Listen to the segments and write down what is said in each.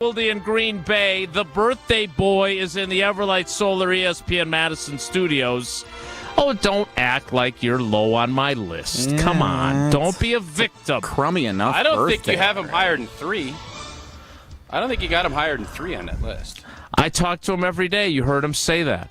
Wilde in Green Bay. The birthday boy is in the Everlight Solar ESPN Madison studios. Oh, don't act like you're low on my list. Yeah, Come on. Don't be a victim. Crummy enough. I don't think you have him higher than 3. I don't think you got him higher than 3 on that list. I talk to him every day. You heard him say that.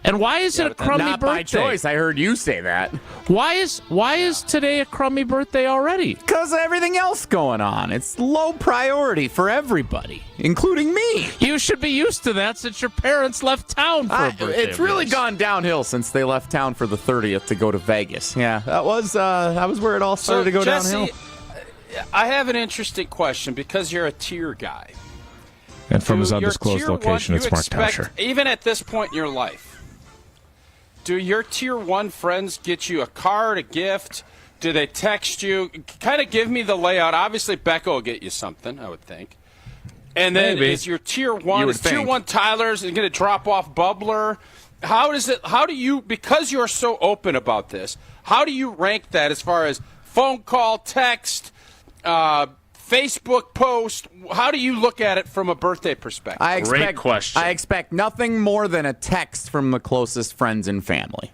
And why is it a crummy not birthday? by choice. I heard you say that. Why is today a crummy birthday already? Because of everything else going on. It's low priority for everybody, including me. You should be used to that since your parents left town for a birthday. It's really of yours. gone downhill since they left town for the 30th to go to Vegas. Yeah, that was where it all started to go Jesse, downhill. I have an interesting question because you're a tier guy. And from his Your undisclosed tier location, one, it's you Mark expect, Tauscher. even at this point in your life, do your tier 1 friends get you a card, a gift? Do they text you? Kind of give me the layout. Obviously, Becca will get you something, I would think. And then Maybe. is your tier 1, tier 1 Tyler's going to drop off Bubbler? How do you, because you're so open about this, how do you rank that as far as phone call, text, Facebook post? How do you look at it from a birthday perspective? Great question. I expect nothing more than a text from the closest friends and family.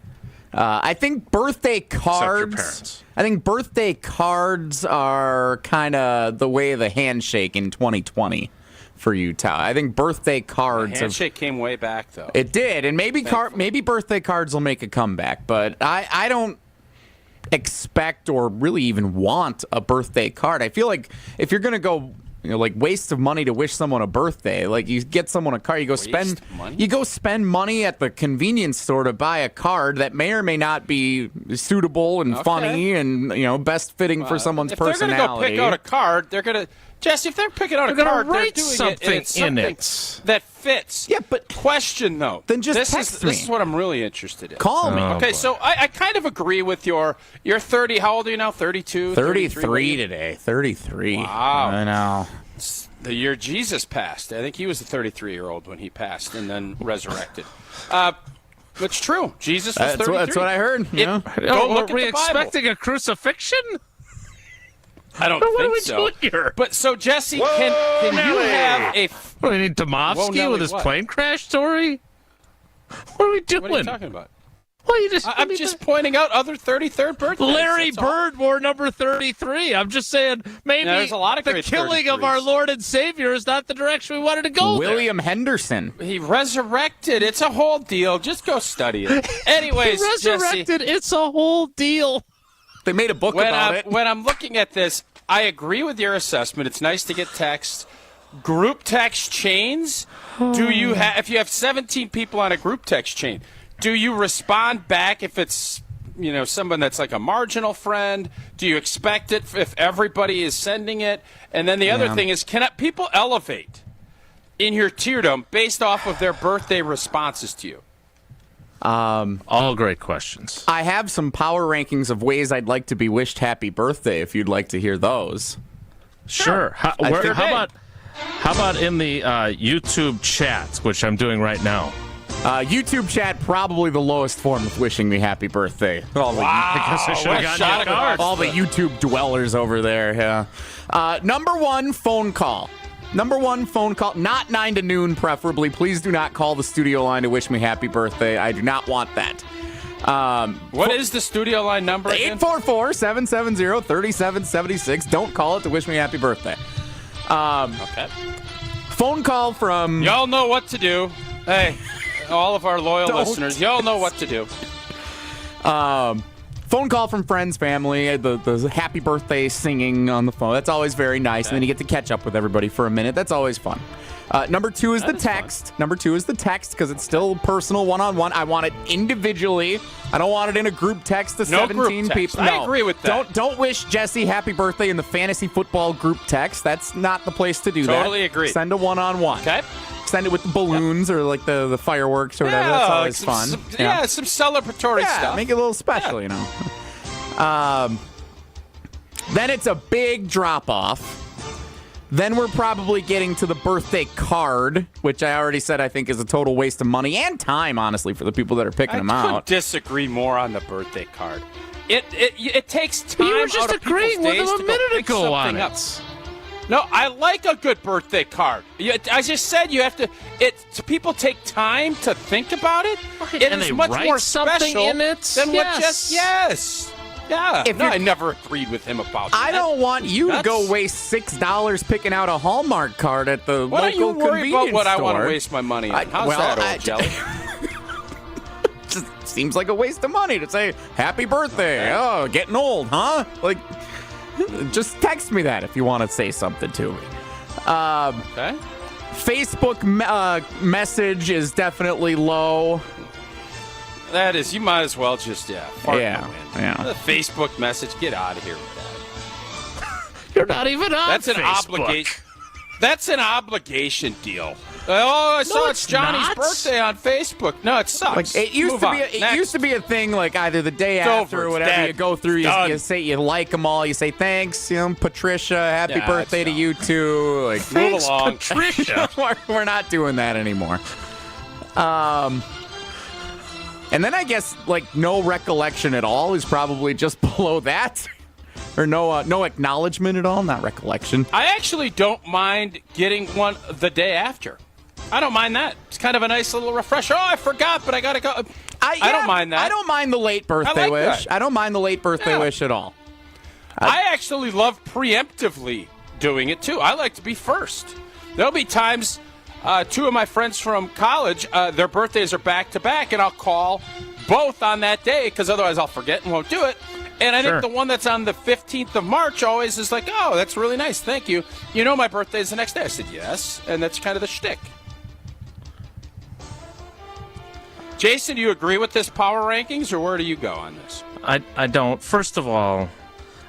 I think birthday cards. parents. I think birthday cards are kind of the way of the handshake in 2020 for you, Tau. I think birthday cards. Handshake came way back, though. It did, and maybe birthday cards will make a comeback, but I don't expect or really even want a birthday card. I feel like if you're going to go, like waste of money to wish someone a birthday, like you get someone a card, you go spend money at the convenience store to buy a card that may or may not be suitable and funny and best fitting for someone's personality. If they're going to go pick out a card, they're going to Jesse, if they're picking out a card, write they're doing something something in it that fits. Yeah, but question though. Then just this text me. This is what I'm really interested in. Call me. Okay, so I kind of agree with your 30. How old are you now? 32? 33 today. 33. Wow. I know. The year Jesus passed. I think he was a 33-year-old when he passed and then resurrected. It's true. Jesus was 33. That's what I heard. Go Are look we at the Bible. expecting a crucifixion? I don't What are think we so. doing here? But so Jesse, can you have a? What do we need Domofsky Nelly, with his what? plane crash story? What are we doing? What are you talking about? Well, you just, I'm just pointing out other 33rd birthdays. Larry that's all. Bird wore number 33. I'm just saying maybe there's a lot of the great killing 33s. of our Lord and Savior is not the direction we wanted to go. William Henderson. He resurrected. It's a whole deal. Just go study it. There. Anyways, He resurrected. Jesse, It's a whole deal. They made a book about it. when I'm looking at this, I agree with your assessment. It's nice to get texts. Group text chains. Do you have? If you have 17 people on a group text chain, do you respond back if it's someone that's like a marginal friend? Do you expect it if everybody is sending it? And then the other thing is, people elevate in your tierdom based off of their birthday responses to you? All great questions. I have some power rankings of ways I'd like to be wished happy birthday if you'd like to hear those. Sure. How about in the YouTube chat, which I'm doing right now? YouTube chat, probably the lowest form of wishing me happy birthday. All the, I guess I should have gotten your card. all the YouTube dwellers over there, yeah. Number one, phone call. Not 9 to noon, preferably. Please do not call the studio line to wish me happy birthday. I do not want that. What is the studio line number again? 844-770-3776. Don't call it to wish me happy birthday. Okay. Phone call from... Y'all know what to do. Hey, all of our loyal listeners, y'all know what to do. Phone call from friends, family, the happy birthday singing on the phone. That's always very nice. And then you get to catch up with everybody for a minute. That's always fun. Number two is the text. Number two is the text because it's still personal, one-on-one. I want it individually. I don't want it in a group text to 17 people. I agree with that. Don't wish Jesse happy birthday in the fantasy football group text. That's not the place to do that. Totally agree. Send a one-on-one. Okay. Send it with the balloons or like the fireworks or whatever. That's always fun. Some celebratory stuff. Make it a little special, Then it's a big drop-off. Then we're probably getting to the birthday card, which I already said I think is a total waste of money and time, honestly, for the people that are picking them I out. couldn't disagree more on the birthday card. It takes time. You were just out of agreeing people's with days him a to go minute pick ago on something up. it. No, I like a good birthday card. I just said you have to. People take time to think about it. Right, It and is they much write more something special in it. than what just yes. Yeah. If No, you're- I never agreed with him about that. I don't want you to That's- go waste $6 picking out a Hallmark card at the Why don't you local worry convenience about what I store. want to waste my money on? How's that, old jelly? Just seems like a waste of money to say happy birthday. Oh, getting old, huh? Like, just text me that if you want to say something to me. Okay. Facebook message is definitely low. That is, you might as well just fart in the wind. Yeah. The Facebook message, get out of here with that. You're not even on That's an Facebook. obligation. That's an obligation deal. Oh, I saw it's Johnny's not. birthday on Facebook. No, it sucks. Like it used Move to on. be. It Next. used to be a thing. Like either the day It's after over. or It's whatever. dead. You go through. Done. You say you like them all. You say thanks. Patricia, happy Yeah, birthday to it's you too. Like Move along. Patricia. we're not doing that anymore. And then I guess like no recollection at all is probably just below that, or no acknowledgement at all. Not recollection. I actually don't mind getting one the day after. I don't mind that. It's kind of a nice little refresher. Oh, I forgot, but I gotta go. I don't mind that. I don't mind the late birthday like wish. that. I don't mind the late birthday Yeah. wish at all. I actually love preemptively doing it too. I like to be first. There'll be times, two of my friends from college, their birthdays are back to back, and I'll call both on that day because otherwise I'll forget and won't do it. And I Sure. think the one that's on the 15th of March always is like, oh, that's really nice. Thank you. You know my birthday is the next day. I said, yes. And that's kind of the shtick. Jason, do you agree with this power rankings, or where do you go on this? I don't. First of all,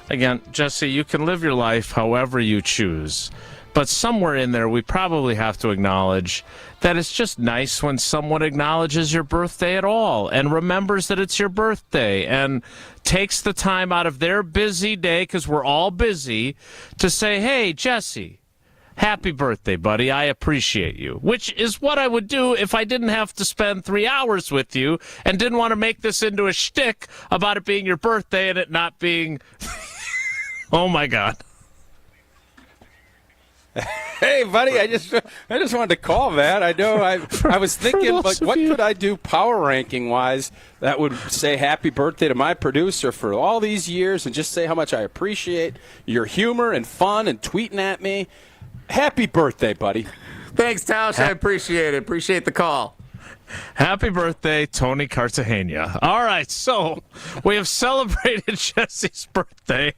again, Jesse, you can live your life however you choose. But somewhere in there, we probably have to acknowledge that it's just nice when someone acknowledges your birthday at all and remembers that it's your birthday and takes the time out of their busy day, because we're all busy, to say, hey, Jesse, happy birthday, buddy. I appreciate you. Which is what I would do if I didn't have to spend 3 hours with you and didn't want to make this into a shtick about it being your birthday and it not being... Oh, my God. Hey, buddy, I just wanted to call, man. I know I was thinking, those like, of what you- could I do power ranking wise that would say happy birthday to my producer for all these years and just say how much I appreciate your humor and fun and tweeting at me. Happy birthday, buddy. Thanks, Tausch. I appreciate it. Appreciate the call. Happy birthday, Tony Cartagena. All right, so we have celebrated Jesse's birthday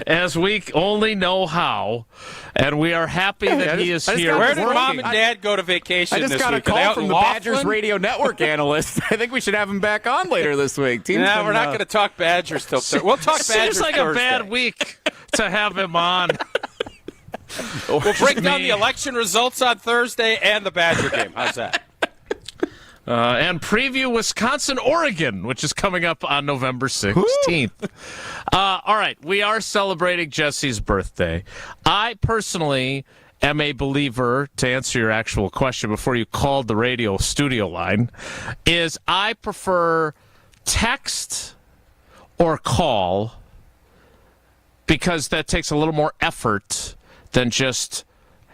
as we only know how, and we are happy that he is I just here. got Where this did working. mom and dad go to vacation I just this got a week? Are they call out from in the Laughlin? Badgers radio network analyst. I think we should have him back on later this week. Team's No, been, we're not going to talk Badgers till Thursday. We'll talk Badgers Seems like Thursday. a bad week to have him on. We'll break down me. the election results on Thursday and the Badger game. How's that? And preview Wisconsin-Oregon, which is coming up on November 16th. All right, we are celebrating Jesse's birthday. I personally am a believer, to answer your actual question before you called the radio studio line, is I prefer text or call because that takes a little more effort than just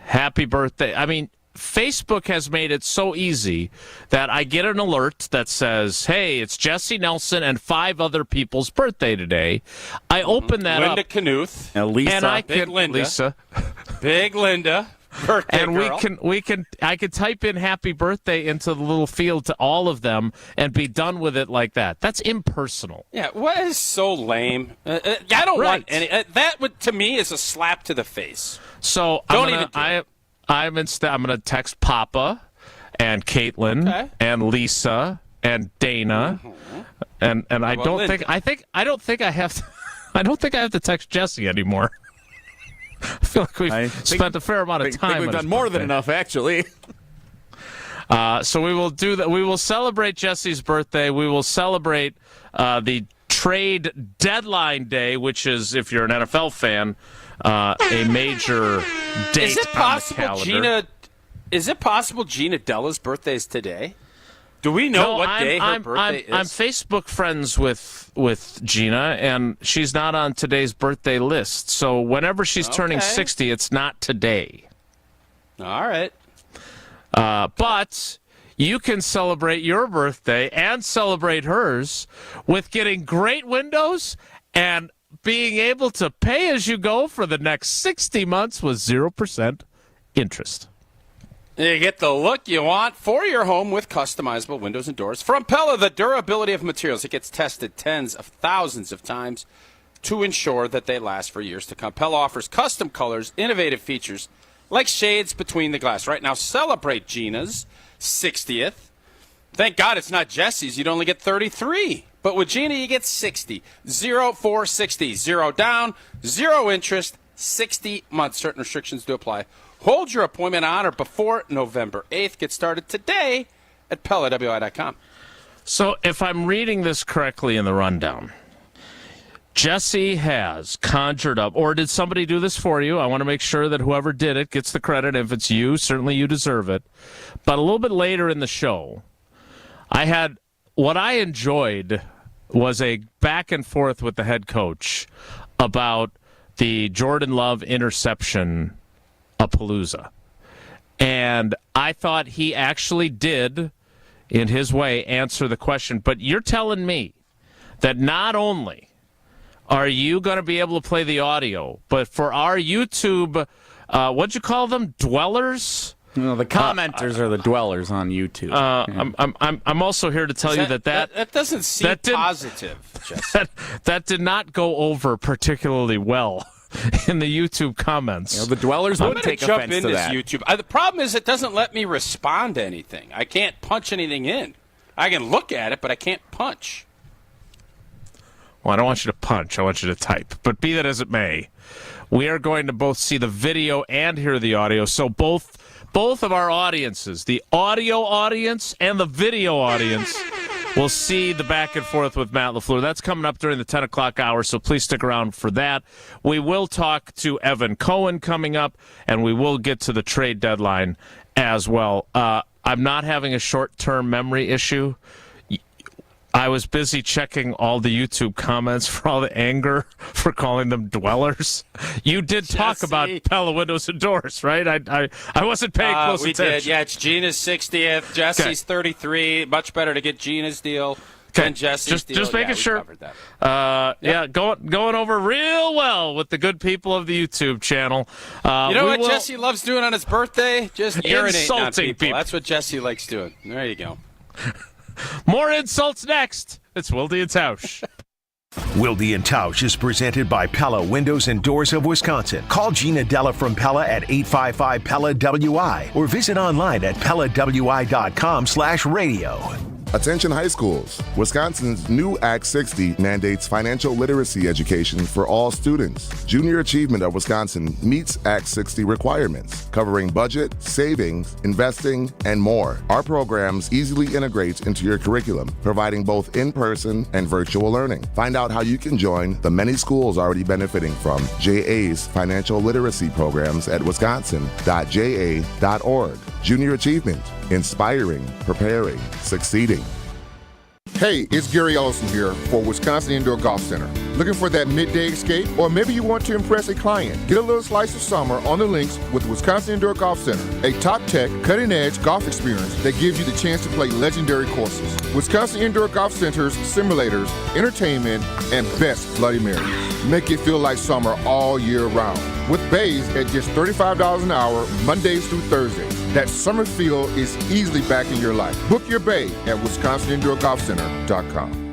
happy birthday. I mean, Facebook has made it so easy that I get an alert that says, hey, it's Jesse Nelson and 5 other people's birthday today. I open that Linda up. Knuth, Lisa. And I Big can, Linda. Lisa. Big Linda, birthday And girl. I could type in happy birthday into the little field to all of them and be done with it like that. That's impersonal. Yeah, what is so lame? I don't Right. want any. That would, to me, is a slap to the face. So Don't even do it. I'm going to text Papa and Caitlin Okay. and Lisa and Dana and I about don't Linda? think I don't think I have to, I don't think I have to text Jesse anymore. I feel like we've spent a fair amount of I think time. we've on done his more than birthday. enough, actually. So we will do that. We will celebrate Jesse's birthday. We will celebrate the trade deadline day, which is, if you're an NFL fan, a major date Is it on the possible calendar. Gina Della's birthday is today? Do we know what day her birthday is? I'm Facebook friends with Gina, and she's not on today's birthday list. So whenever she's turning 60, it's not today. All right. But you can celebrate your birthday and celebrate hers with getting great windows and being able to pay as you go for the next 60 months with 0% interest. You get the look you want for your home with customizable windows and doors. From Pella, the durability of materials, it gets tested tens of thousands of times to ensure that they last for years to come. Pella offers custom colors, innovative features, like shades between the glass. Right now, celebrate Gina's 60th. Thank God it's not Jesse's. You'd only get 33. But with Gina, you get 60. 0-4-60. 0 down, 0 interest, 60 months. Certain restrictions do apply. Hold your appointment on or before November 8th. Get started today at PellaWI.com. So if I'm reading this correctly in the rundown, Jesse has conjured up, or did somebody do this for you? I want to make sure that whoever did it gets the credit. If it's you, certainly you deserve it. But a little bit later in the show, what I enjoyed was a back and forth with the head coach about the Jordan Love interception Palooza. And I thought he actually did, in his way, answer the question. But you're telling me that not only are you going to be able to play the audio, but for our YouTube, what'd you call them, dwellers? No, the commenters are the dwellers on YouTube. I'm also here to tell you that doesn't seem positive, Jesse. that did not go over particularly well in the YouTube comments. The dwellers would take offense to that. YouTube. The problem is it doesn't let me respond to anything. I can't punch anything in. I can look at it, but I can't punch. Well, I don't want you to punch. I want you to type. But be that as it may, we are going to both see the video and hear the audio. So both of our audiences, the audio audience and the video audience, will see the back and forth with Matt LaFleur. That's coming up during the 10 o'clock hour, so please stick around for that. We will talk to Evan Cohen coming up, and we will get to the trade deadline as well. I'm not having a short-term memory issue. I was busy checking all the YouTube comments for all the anger for calling them dwellers. You did talk about Pella windows and doors, right? I wasn't paying close attention. We did. Yeah, it's Gina's 60th. Jesse's 33. Much better to get Gina's deal than Jesse's deal. Just making sure. Yeah, going over real well with the good people of the YouTube channel. You know what Jesse loves doing on his birthday? Just urinating on people. That's what Jesse likes doing. There you go. More insults next. It's Wilde and Tausch. Wilde and Tausch is presented by Pella Windows and Doors of Wisconsin. Call Gina Della from Pella at 855-PELLA-WI or visit online at PellaWI.com/radio. Attention high schools. Wisconsin's new Act 60 mandates financial literacy education for all students. Junior Achievement of Wisconsin meets Act 60 requirements, covering budget, savings, investing, and more. Our programs easily integrate into your curriculum, providing both in-person and virtual learning. Find out how you can join the many schools already benefiting from JA's financial literacy programs at wisconsin.ja.org. Junior Achievement, inspiring, preparing, succeeding. Hey, it's Gary Ellison here for Wisconsin Indoor Golf Center. Looking for that midday escape? Or maybe you want to impress a client? Get a little slice of summer on the links with Wisconsin Indoor Golf Center, a top-tech, cutting-edge golf experience that gives you the chance to play legendary courses. Wisconsin Indoor Golf Center's simulators, entertainment, and best Bloody Marys make it feel like summer all year round. With bays at just $35 an hour, Mondays through Thursdays. That summer feel is easily back in your life. Book your bay at WisconsinIndoorGolfCenter.com.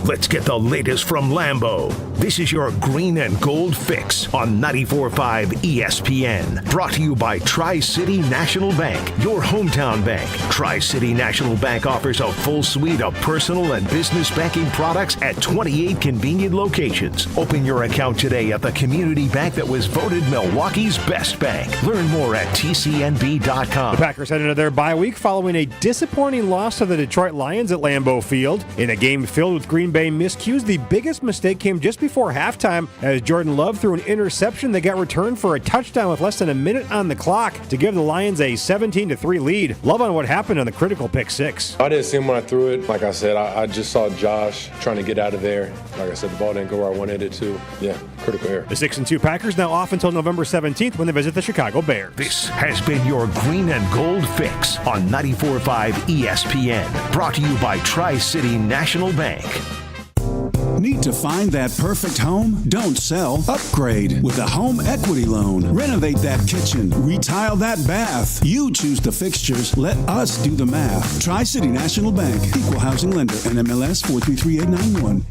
Let's get the latest from Lambeau. This is your green and gold fix on 94.5 ESPN. Brought to you by Tri-City National Bank, your hometown bank. Tri-City National Bank offers a full suite of personal and business banking products at 28 convenient locations. Open your account today at the community bank that was voted Milwaukee's best bank. Learn more at tcnb.com. The Packers head into their bye week following a disappointing loss to the Detroit Lions at Lambeau Field. In a game filled with Green Bay Bay miscues. The biggest mistake came just before halftime as Jordan Love threw an interception that got returned for a touchdown with less than a minute on the clock to give the Lions a 17-3 lead. Love on what happened on the critical pick six. I didn't see him when I threw it. Like I said, I just saw Josh trying to get out of there. Like I said, the ball didn't go where I wanted it to. Yeah, critical error. The 6-2 Packers now off until November 17th when they visit the Chicago Bears. This has been your Green and Gold Fix on 94.5 ESPN. Brought to you by Tri-City National Bank. Need to find that perfect home? Don't sell. Upgrade with a home equity loan. Renovate that kitchen. Retile that bath. You choose the fixtures. Let us do the math. Tri-City National Bank. Equal housing lender. NMLS 433891.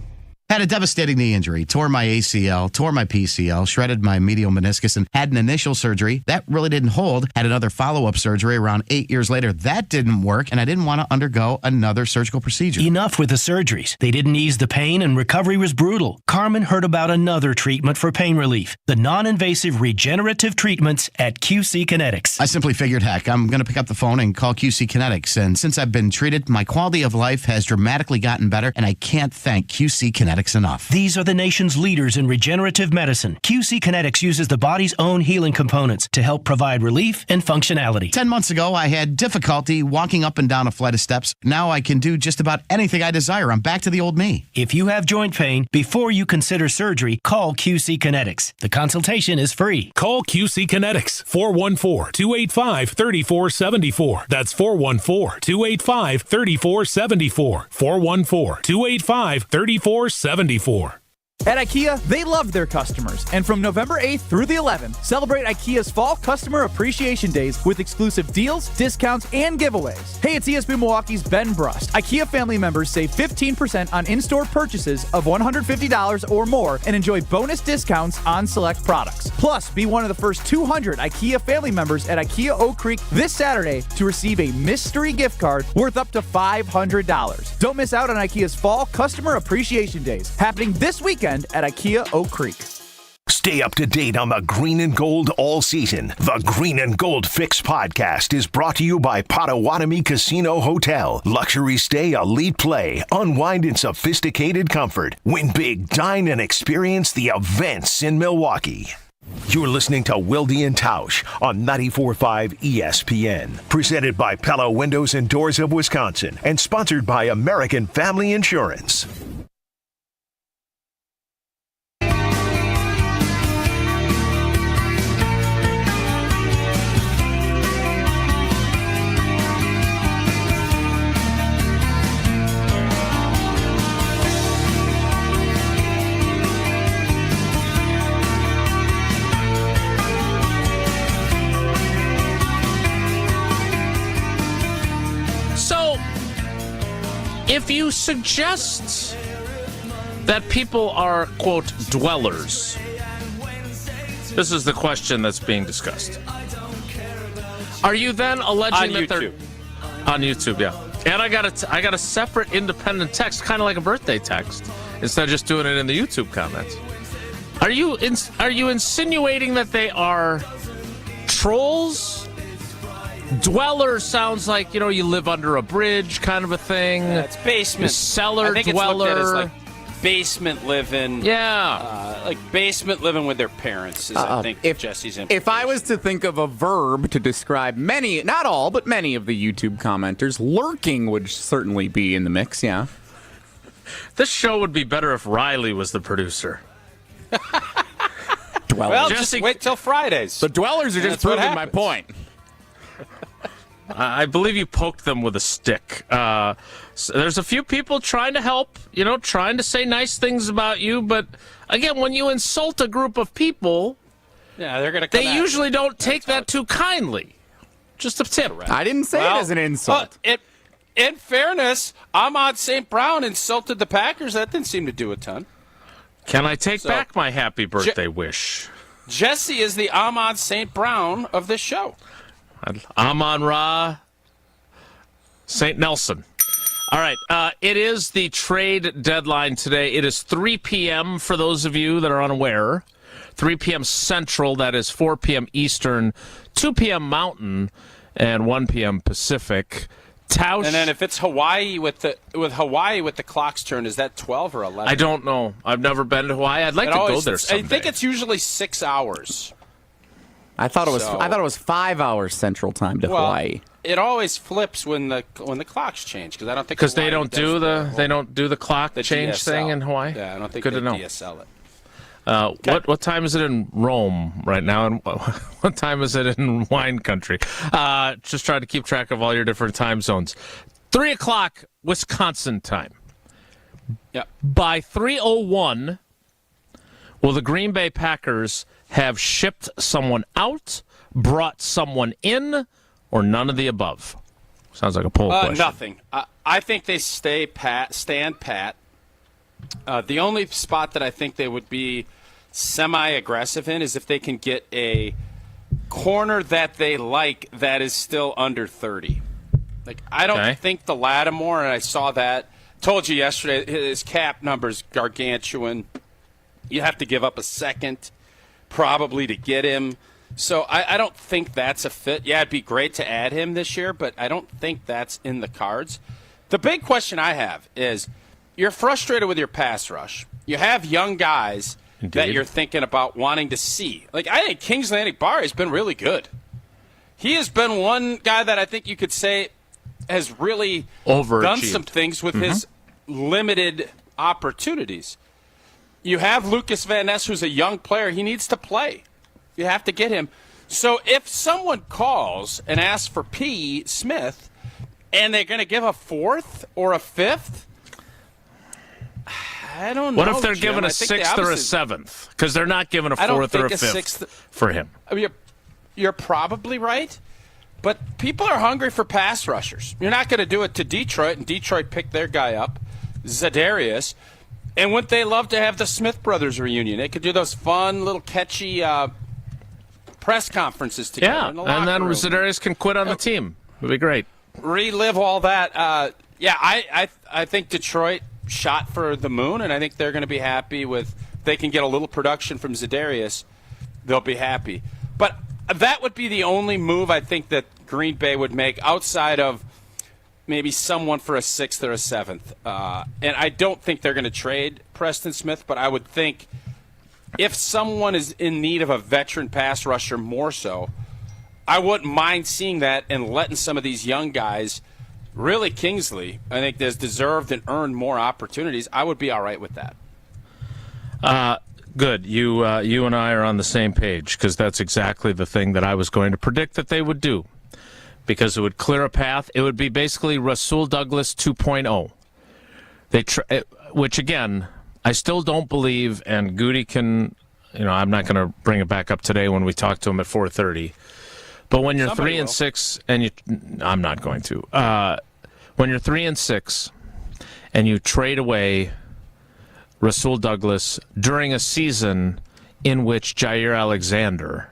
Had a devastating knee injury, tore my ACL, tore my PCL, shredded my medial meniscus, and had an initial surgery. That really didn't hold. Had another follow-up surgery around 8 years later. That didn't work, and I didn't want to undergo another surgical procedure. Enough with the surgeries. They didn't ease the pain, and recovery was brutal. Carmen heard about another treatment for pain relief, the non-invasive regenerative treatments at QC Kinetics. I simply figured, heck, I'm going to pick up the phone and call QC Kinetics, and since I've been treated, my quality of life has dramatically gotten better, and I can't thank QC Kinetics enough. These are the nation's leaders in regenerative medicine. QC Kinetics uses the body's own healing components to help provide relief and functionality. 10 months ago, I had difficulty walking up and down a flight of steps. Now I can do just about anything I desire. I'm back to the old me. If you have joint pain, before you consider surgery, call QC Kinetics. The consultation is free. Call QC Kinetics, 414-285-3474. That's 414-285-3474. 414-285-3474. At IKEA, they love their customers. And from November 8th through the 11th, celebrate IKEA's Fall Customer Appreciation Days with exclusive deals, discounts, and giveaways. Hey, it's ESPN Milwaukee's Ben Brust. IKEA family members save 15% on in-store purchases of $150 or more and enjoy bonus discounts on select products. Plus, be one of the first 200 IKEA family members at IKEA Oak Creek this Saturday to receive a mystery gift card worth up to $500. Don't miss out on IKEA's Fall Customer Appreciation Days, happening this weekend at IKEA Oak Creek. Stay up to date on the green and gold all season. The Green and Gold Fix podcast is brought to you by Potawatomi Casino Hotel. Luxury stay, elite play, unwind in sophisticated comfort. Win big, dine, and experience the events in Milwaukee. You're listening to Wilde and Tausch on 94.5 ESPN. Presented by Pella Windows and Doors of Wisconsin and sponsored by American Family Insurance. If you suggest that people are, quote, dwellers, this is the question that's being discussed. Are you then alleging that they're on YouTube? Yeah, and I got a separate independent text, kind of like a birthday text, instead of just doing it in the YouTube comments. Are you insinuating that they are trolls? Dweller sounds like, you live under a bridge kind of a thing. It's basement. Cellar I think dweller. It's looked at as like basement living. Yeah. Like basement living with their parents is, I think, Jesse's implication. If I was to think of a verb to describe many, not all, but many of the YouTube commenters, lurking would certainly be in the mix, yeah. This show would be better if Riley was the producer. Dwellers. Well, just wait till Fridays. The dwellers are just proving my point. I believe you poked them with a stick. So there's a few people trying to help, trying to say nice things about you. But again, when you insult a group of people, they're gonna. They usually don't take that too kindly. Just a tip. I didn't say it as an insult. In fairness, Ahmad St. Brown insulted the Packers. That didn't seem to do a ton. Can I take back my happy birthday wish? Jesse is the Ahmad St. Brown of this show. Amon-Ra St. Nelson. All right. It is the trade deadline today. It is 3 p.m. for those of you that are unaware. 3 p.m. Central, that is 4 p.m. Eastern, 2 p.m. Mountain, and 1 p.m. Pacific. Tausch. And then if it's Hawaii with the clocks turn, is that 12 or 11? I don't know. I've never been to Hawaii. I'd like to go there someday. I think it's usually 6 hours. I thought it was 5 hours Central Time to Hawaii. It always flips when the clocks change because I don't think they don't do the clock change DSL thing in Hawaii. Yeah, I don't think Good they to know. DSL it. What time is it in Rome right now, and what time is it in wine country? Just trying to keep track of all your different time zones. 3 o'clock Wisconsin time. Yep. By 3:01, will the Green Bay Packers have shipped someone out, brought someone in, or none of the above? Sounds like a poll question. Nothing. I think they stand pat. The only spot that I think they would be semi-aggressive in is if they can get a corner that they like that is still under 30. Like I don't think the Lattimore, and I saw that. Told you yesterday, his cap number's gargantuan. You have to give up a second probably to get him. So I don't think that's a fit. Yeah, it'd be great to add him this year, but I don't think that's in the cards. The big question I have is you're frustrated with your pass rush. You have young guys that you're thinking about wanting to see. Like, I think Kingsley Enagbare has been really good. He has been one guy that I think you could say has really done some things with his limited opportunities. You have Lucas Van Ness, who's a young player. He needs to play. You have to get him. So if someone calls and asks for P. Smith, and they're going to give a fourth or a fifth, I don't know. What if they're Jim? giving a sixth or a seventh? Because they're not giving a fourth or a fifth for him. I mean, you're probably right, but people are hungry for pass rushers. You're not going to do it to Detroit, and Detroit picked their guy up, Zadarius. And wouldn't they love to have the Smith brothers reunion? They could do those fun, little catchy press conferences together in the locker and then room. Zadarius can quit on the team. It'd be great. Relive all that. I think Detroit shot for the moon, and I think they're going to be happy with they can get a little production from Zadarius. They'll be happy. But that would be the only move I think that Green Bay would make outside of maybe someone for a sixth or a seventh. And I don't think they're going to trade Preston Smith, but I would think if someone is in need of a veteran pass rusher more so, I wouldn't mind seeing that and letting some of these young guys, really Kingsley, I think has deserved and earned more opportunities. I would be all right with that. Good. You and I are on the same page because that's exactly the thing that I was going to predict that they would do. Because it would clear a path. It would be basically Rasul Douglas 2.0. Which, again, I still don't believe, and Goody can, I'm not going to bring it back up today when we talk to him at 4:30. But when you're 3-6, and I'm not going to. When you're 3-6, and you trade away Rasul Douglas during a season in which Jair Alexander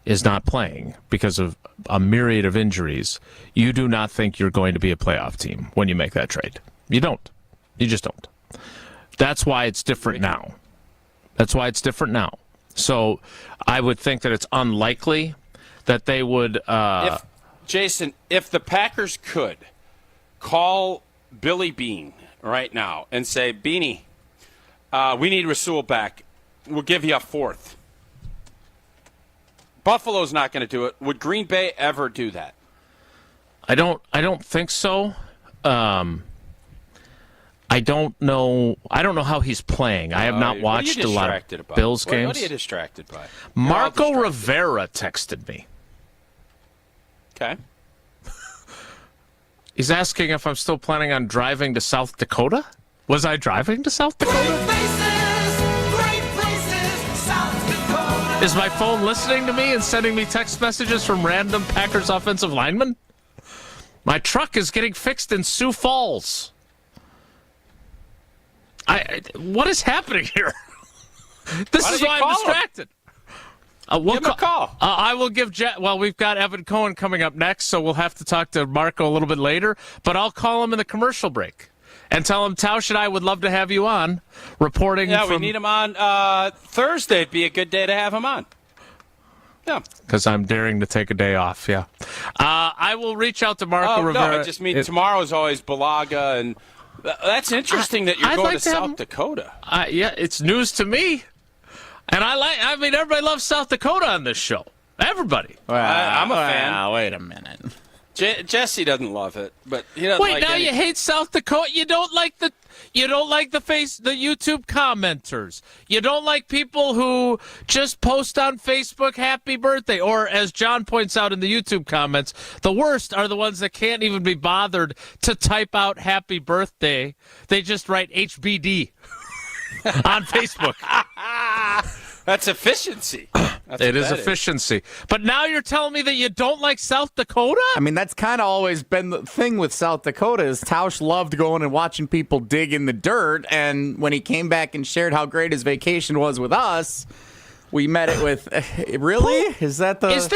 is not playing because of a myriad of injuries, you do not think you're going to be a playoff team when you make that trade. You don't. You just don't. That's why it's different now. So I would think that it's unlikely that they would... if the Packers could call Billy Beane right now and say, Beanie, we need Rasul back. We'll give you a fourth. Buffalo's not going to do it. Would Green Bay ever do that? I don't think so. I don't know how he's playing. I have not watched a lot of Bills games. What are you distracted by? Marco Rivera texted me. Okay. He's asking if I'm still planning on driving to South Dakota. Was I driving to South Dakota? Is my phone listening to me and sending me text messages from random Packers offensive linemen? My truck is getting fixed in Sioux Falls. What is happening here? This is why I'm distracted. Give him a call. I will give we've got Evan Cohen coming up next, so we'll have to talk to Marco a little bit later, but I'll call him in the commercial break and tell him Tausch and I would love to have you on reporting. Yeah, we need him on Thursday. It'd be a good day to have him on. Yeah. Because I'm daring to take a day off, yeah. I will reach out to Marco Rivera. No, I just mean tomorrow is always Balaga, and that's interesting that you're going to South Dakota. Yeah, it's news to me. And everybody loves South Dakota on this show. Everybody. I'm a fan. Wait a minute. Jesse doesn't love it, but he doesn't Wait, now you hate South Dakota? You don't like the YouTube commenters. You don't like people who just post on Facebook happy birthday, or as John points out in the YouTube comments, the worst are the ones that can't even be bothered to type out happy birthday. They just write HBD on Facebook. That's efficiency. It is efficiency. But now you're telling me that you don't like South Dakota? I mean, that's kind of always been the thing with South Dakota is Tausch loved going and watching people dig in the dirt. And when he came back and shared how great his vacation was with us, we met it with, really? Is that the... Is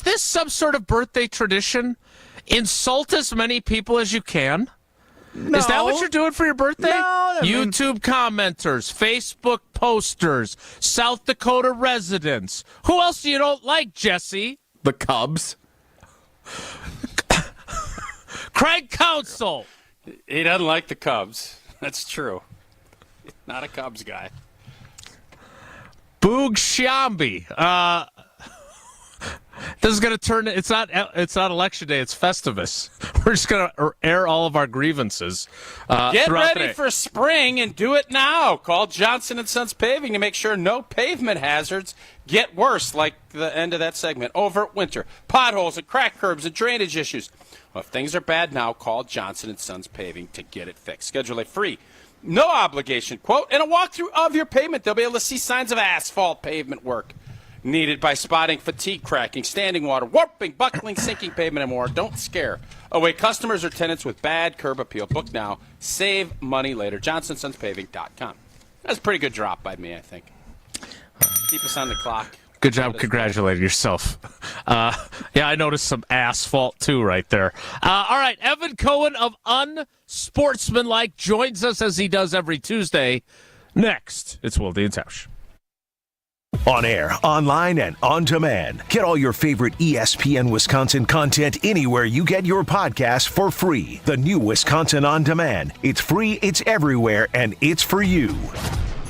this some sort of birthday tradition? Insult as many people as you can? No. Is that what you're doing for your birthday? No. YouTube commenters, Facebook posters, South Dakota residents. Who else do you don't like, Jesse? The Cubs. Craig Counsell. He doesn't like the Cubs. That's true. Not a Cubs guy. Boog Sciambi. This is going to turn. It's not election day. It's Festivus. We're just going to air all of our grievances. Get ready for spring and do it now. Call Johnson & Sons Paving to make sure no pavement hazards get worse, like the end of that segment, over winter. Potholes and cracked curbs and drainage issues. Well, if things are bad now, call Johnson & Sons Paving to get it fixed. Schedule a free, no obligation quote and a walkthrough of your pavement. They'll be able to see signs of asphalt pavement work needed by spotting fatigue, cracking, standing water, warping, buckling, sinking pavement, and more. Don't scare away customers or tenants with bad curb appeal. Book now. Save money later. JohnsonSonsPaving.com. That's a pretty good drop by me, I think. Keep us on the clock. Good job congratulating yourself. Yeah, I noticed some asphalt, too, right there. All right, Evan Cohen of Unsportsmanlike joins us as he does every Tuesday. Next, it's Wilde and Tausch. On air, online, and on demand. Get all your favorite ESPN Wisconsin content anywhere you get your podcasts for free. The new Wisconsin On Demand. It's free, it's everywhere, and it's for you.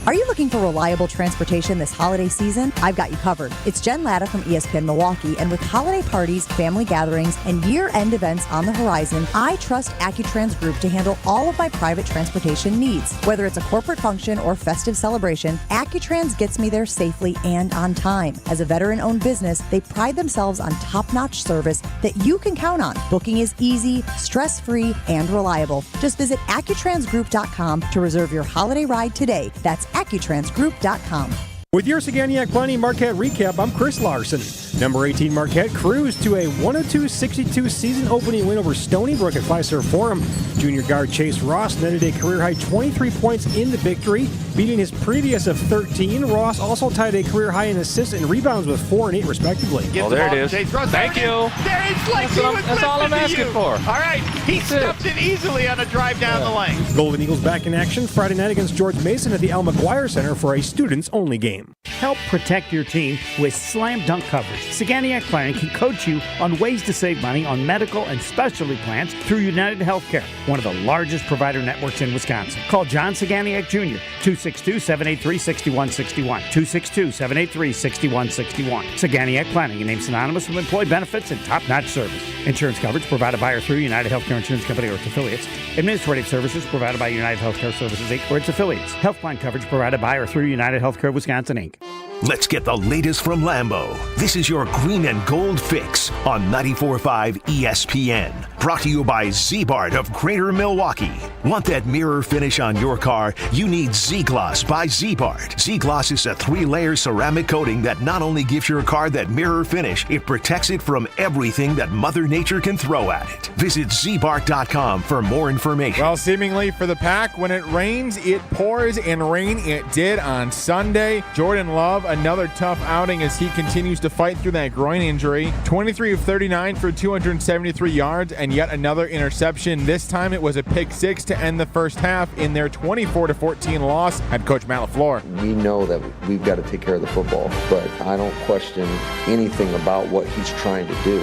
Are you looking for reliable transportation this holiday season? I've got you covered. It's Jen Latta from ESPN Milwaukee, and with holiday parties, family gatherings, and year-end events on the horizon, I trust AccuTrans Group to handle all of my private transportation needs. Whether it's a corporate function or festive celebration, AccuTrans gets me there safely and on time. As a veteran-owned business, they pride themselves on top-notch service that you can count on. Booking is easy, stress-free, and reliable. Just visit AccuTransGroup.com to reserve your holiday ride today. That's AccuTransGroup.com. With your Saganiac Planning Marquette recap, I'm Chris Larson. Number 18 Marquette cruised to a 102-62 season opening win over Stony Brook at Fiserv Forum. Junior guard Chase Ross netted a career-high 23 points in the victory, beating his previous of 13. Ross also tied a career-high in assists and rebounds with 4 and 8 respectively. Well, there it is. Thank you. That's all I'm asking for. All right. He stuffed it easily on a drive down the lane. Golden Eagles back in action Friday night against George Mason at the Al McGuire Center for a students-only game. Help protect your team with slam dunk coverage. Saganiac Planning can coach you on ways to save money on medical and specialty plans through United Healthcare, one of the largest provider networks in Wisconsin. Call John Saganiac Jr., 262-783-6161, 262-783-6161. Saganiac Planning, a name synonymous with employee benefits and top-notch service. Insurance coverage provided by or through United Healthcare Insurance Company or its affiliates. Administrative services provided by United Healthcare Services, Inc. or its affiliates. Health plan coverage provided by or through United Healthcare Wisconsin, Inc. Let's get the latest from Lambeau. This is your Green and Gold Fix on 94.5 ESPN. Brought to you by Z-Bart of Greater Milwaukee. Want that mirror finish on your car? You need Z-Gloss by Z-Bart. Z-Gloss is a 3-layer ceramic coating that not only gives your car that mirror finish, it protects it from everything that Mother Nature can throw at it. Visit zbart.com for more information. Well, seemingly for the Pack, when it rains, it pours, and rain it did on Sunday. Jordan Love, another tough outing as he continues to fight through that groin injury. 23 of 39 for 273 yards and and yet another interception. This time it was a pick six to end the first half in their 24-14 loss. Head coach Matt LaFleur. We know that we've got to take care of the football, but I don't question anything about what he's trying to do.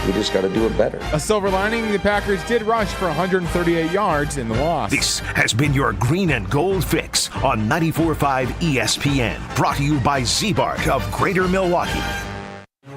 We just got to do it better. A silver lining, the Packers did rush for 138 yards in the loss. This has been your Green and Gold Fix on 94.5 ESPN. Brought to you by Z-Bart of Greater Milwaukee.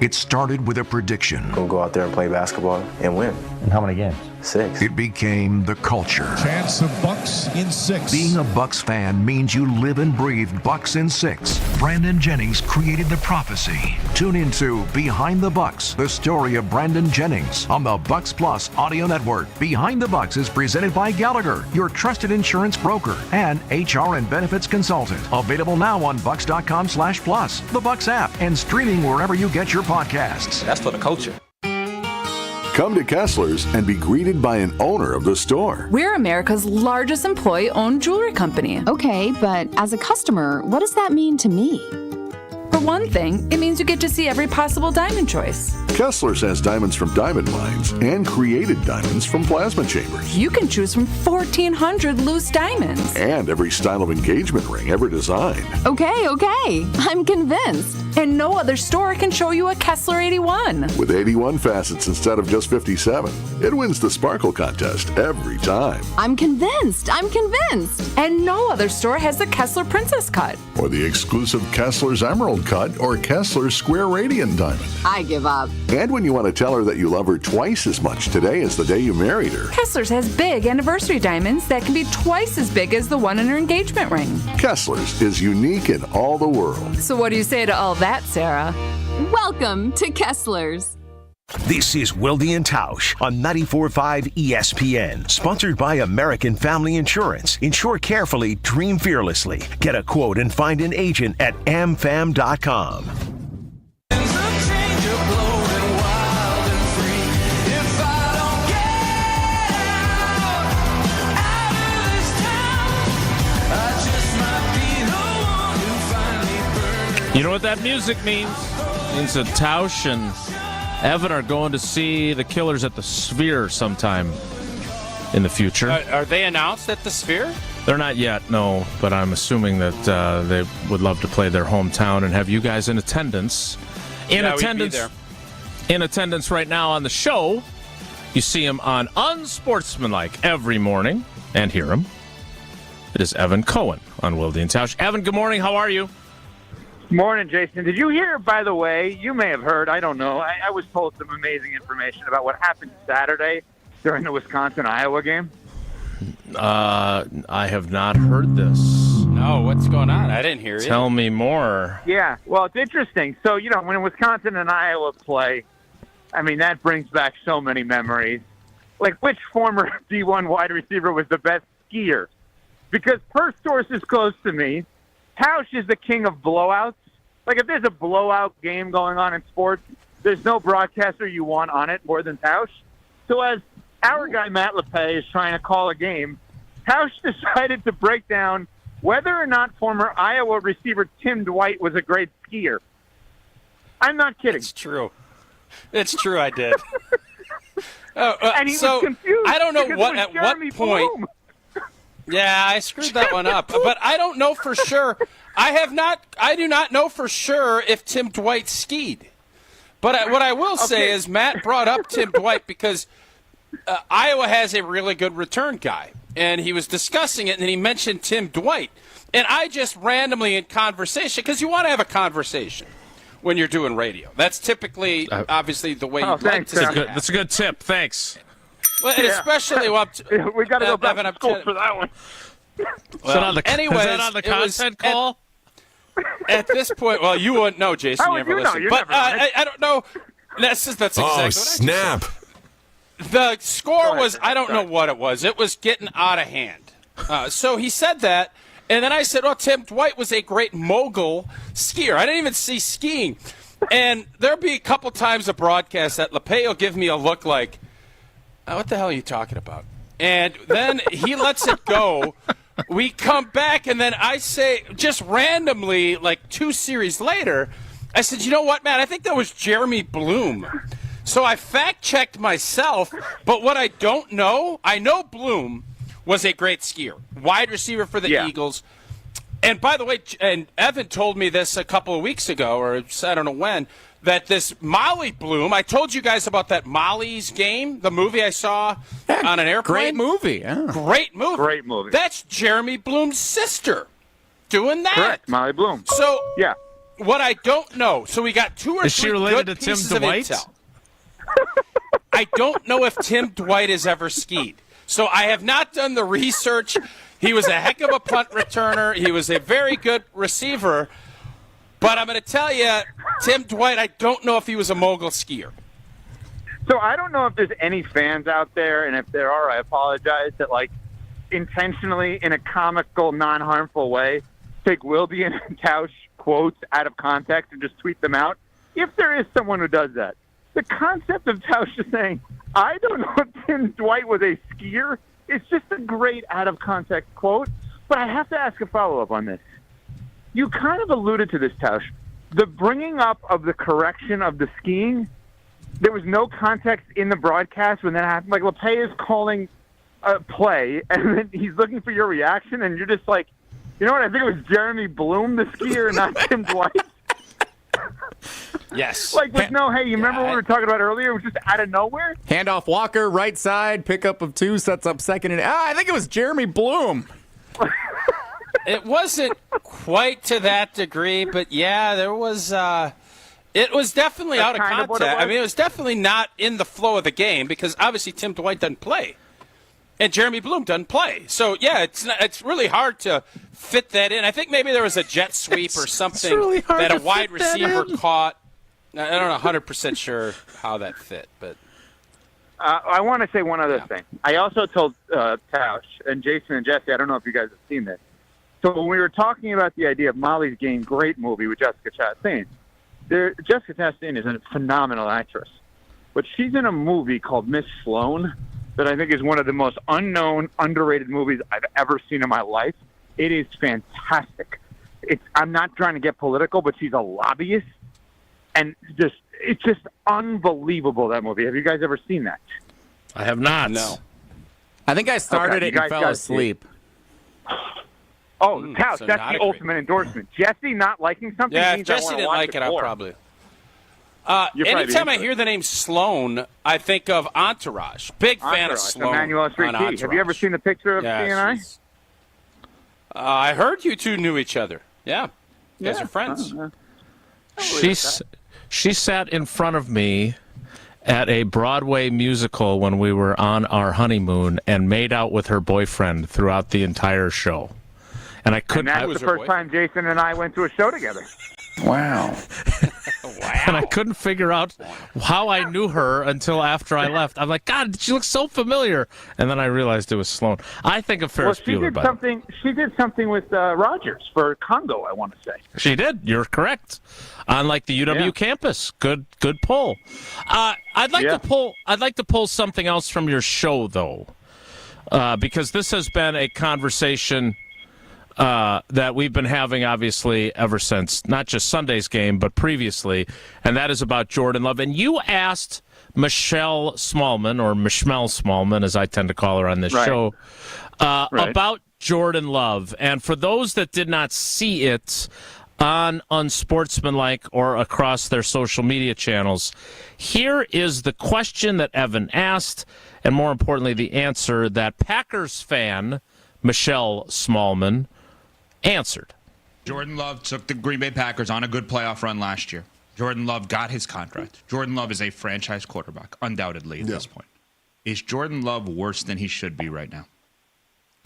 It started with a prediction. We'll go out there and play basketball and win. And how many games? 6. It became the culture. Chance of Bucks in 6. Being a Bucks fan means you live and breathe Bucks in 6. Brandon Jennings created the prophecy. Tune into Behind the Bucks, the story of Brandon Jennings on the Bucks Plus audio network. Behind the Bucks is presented by Gallagher, your trusted insurance broker and HR and benefits consultant. Available now on bucks.com/plus, the Bucks app, and streaming wherever you get your podcasts. That's for the culture. Come to Kessler's and be greeted by an owner of the store. We're America's largest employee-owned jewelry company. Okay, but as a customer, what does that mean to me? For one thing, it means you get to see every possible diamond choice. Kessler's has diamonds from diamond mines and created diamonds from plasma chambers. You can choose from 1,400 loose diamonds. And every style of engagement ring ever designed. Okay, I'm convinced. And no other store can show you a Kessler 81. With 81 facets instead of just 57, it wins the sparkle contest every time. I'm convinced. And no other store has the Kessler Princess Cut. Or the exclusive Kessler's Emerald Cut or Kessler's Square Radiant Diamond. I give up. And when you want to tell her that you love her twice as much today as the day you married her. Kessler's has big anniversary diamonds that can be twice as big as the one in her engagement ring. Kessler's is unique in all the world. So what do you say to all that, Sarah? Welcome to Kessler's. This is Wilde and Tausch on 94.5 ESPN. Sponsored by American Family Insurance. Insure carefully, dream fearlessly. Get a quote and find an agent at amfam.com. You know what that music means? It means that Tausch and Evan are going to see the Killers at the Sphere sometime in the future. Are they announced at the Sphere? They're not yet, no, but I'm assuming that they would love to play their hometown and have you guys in attendance. We'd be there. In attendance right now on the show. You see him on Unsportsmanlike every morning and hear him. It is Evan Cohen on Wilde and Tausch. Evan, good morning. How are you? Morning, Jason. Did you hear, by the way, you may have heard, I don't know, I was told some amazing information about what happened Saturday during the Wisconsin-Iowa game? I have not heard this. No, what's going on? I didn't hear it. Tell me more. Yeah, well, it's interesting. So, when Wisconsin and Iowa play, that brings back so many memories. Like, which former D1 wide receiver was the best skier? Because per sources close to me, Tausch is the king of blowouts. Like, if there's a blowout game going on in sports, there's no broadcaster you want on it more than Tausch. So as our guy Matt LePay is trying to call a game, Tausch decided to break down whether or not former Iowa receiver Tim Dwight was a great skier. I'm not kidding. It's true. I did. And he was confused. I don't know at what point. Bloom. Yeah, I screwed that one up. But I don't know for sure. I do not know for sure if Tim Dwight skied. But what I will say is Matt brought up Tim Dwight because Iowa has a really good return guy. And he was discussing it, and then he mentioned Tim Dwight. And I just randomly in conversation, because you want to have a conversation when you're doing radio. That's typically, obviously, the way you'd like to see it. That's a good tip. Thanks. Well, and especially we got to go back to school for that one. Is that on the content call? At this point, well, you wouldn't know, Jason. How you would never you know? listen. You But never heard it. I don't know. That's exactly what I just snap. said. The score was, I don't know what it was. It was getting out of hand. So he said that, and then I said, Tim Dwight was a great mogul skier. I didn't even see skiing. And there'll be a couple times a broadcast that LePay will give me a look like, what the hell are you talking about? And then he lets it go. We come back, and then I say, just randomly, like 2 series later, I said, you know what, Matt? I think that was Jeremy Bloom So I fact-checked myself, but what I don't know, I know Bloom was a great skier, wide receiver for the Eagles. And by the way, and Evan told me this a couple of weeks ago, or I don't know when, that this Molly Bloom, I told you guys about that Molly's Game, the movie I saw on an airplane. Great movie. Yeah. Great movie. Great movie. That's Jeremy Bloom's sister doing that. Correct, Molly Bloom. So, what I don't know, so we got 2 or 3 Is she related good to Tim pieces of Dwight? intel. I don't know if Tim Dwight has ever skied. So I have not done the research. He was a heck of a punt returner. He was a very good receiver. But I'm going to tell you, Tim Dwight, I don't know if he was a mogul skier. So I don't know if there's any fans out there, and if there are, I apologize, that, like, intentionally, in a comical, non-harmful way, take Wilde and Tausch quotes out of context and just tweet them out. If there is someone who does that, the concept of Tausch just saying, I don't know if Tim Dwight was a skier, it's just a great out-of-context quote. But I have to ask a follow-up on this. You kind of alluded to this, Tausch. The bringing up of the correction of the skiing, there was no context in the broadcast when that happened. Like, LePay is calling a play, and then he's looking for your reaction, and you're just like, you know what, I think it was Jeremy Bloom, the skier, not Tim Dwight. Yes. Like, with no, hey, you remember what we were talking about earlier? It was just out of nowhere? Handoff Walker, right side, pickup of 2, sets up second. And I think it was Jeremy Bloom. It wasn't quite to that degree, but yeah, there was. It was definitely out of context. I mean, it was definitely not in the flow of the game because obviously Tim Dwight doesn't play, and Jeremy Bloom doesn't play. So yeah, it's really hard to fit that in. I think maybe there was a jet sweep or something really that a wide receiver caught. I don't know 100% sure how that fit, but. I want to say one other thing. I also told Tausch and Jason and Jesse, I don't know if you guys have seen this. So when we were talking about the idea of Molly's Game, great movie with Jessica Chastain, Jessica Chastain is a phenomenal actress. But she's in a movie called Miss Sloane that I think is one of the most unknown, underrated movies I've ever seen in my life. It is fantastic. I'm not trying to get political, but she's a lobbyist. And it's just unbelievable, that movie. Have you guys ever seen that? I have not. No. I think I started it and fell asleep. Oh, Tausch, that's the ultimate endorsement. Jesse not liking something Yeah, if means Jesse didn't like it, I'll probably. Anytime I hear the name Sloane, I think of Entourage. Big fan of Sloane. Emmanuel Street on Key. Entourage. Have you ever seen the picture of Yeah, C&I? I heard you two knew each other. Yeah. You guys are friends. She sat in front of me at a Broadway musical when we were on our honeymoon and made out with her boyfriend throughout the entire show. And I couldn't. And that was the first time Jason and I went to a show together. Wow. And I couldn't figure out how I knew her until after I left. I'm like, God, she looks so familiar. And then I realized it was Sloane. I think of Ferris Bueller. She did something with Rogers for Congo, I want to say. She did. You're correct. On like the UW campus. Good pull. I'd like to pull something else from your show though, because this has been a conversation that we've been having, obviously, ever since not just Sunday's game, but previously, and that is about Jordan Love. And you asked Michelle Smallman, or Michelle Smallman, as I tend to call her on this show, about Jordan Love. And for those that did not see it on Unsportsmanlike or across their social media channels, here is the question that Evan asked, and more importantly, the answer that Packers fan Michelle Smallman answered. Jordan Love took the Green Bay Packers on a good playoff run last year. Jordan Love got his contract. Jordan Love is a franchise quarterback, undoubtedly at this point. Is Jordan Love worse than he should be right now?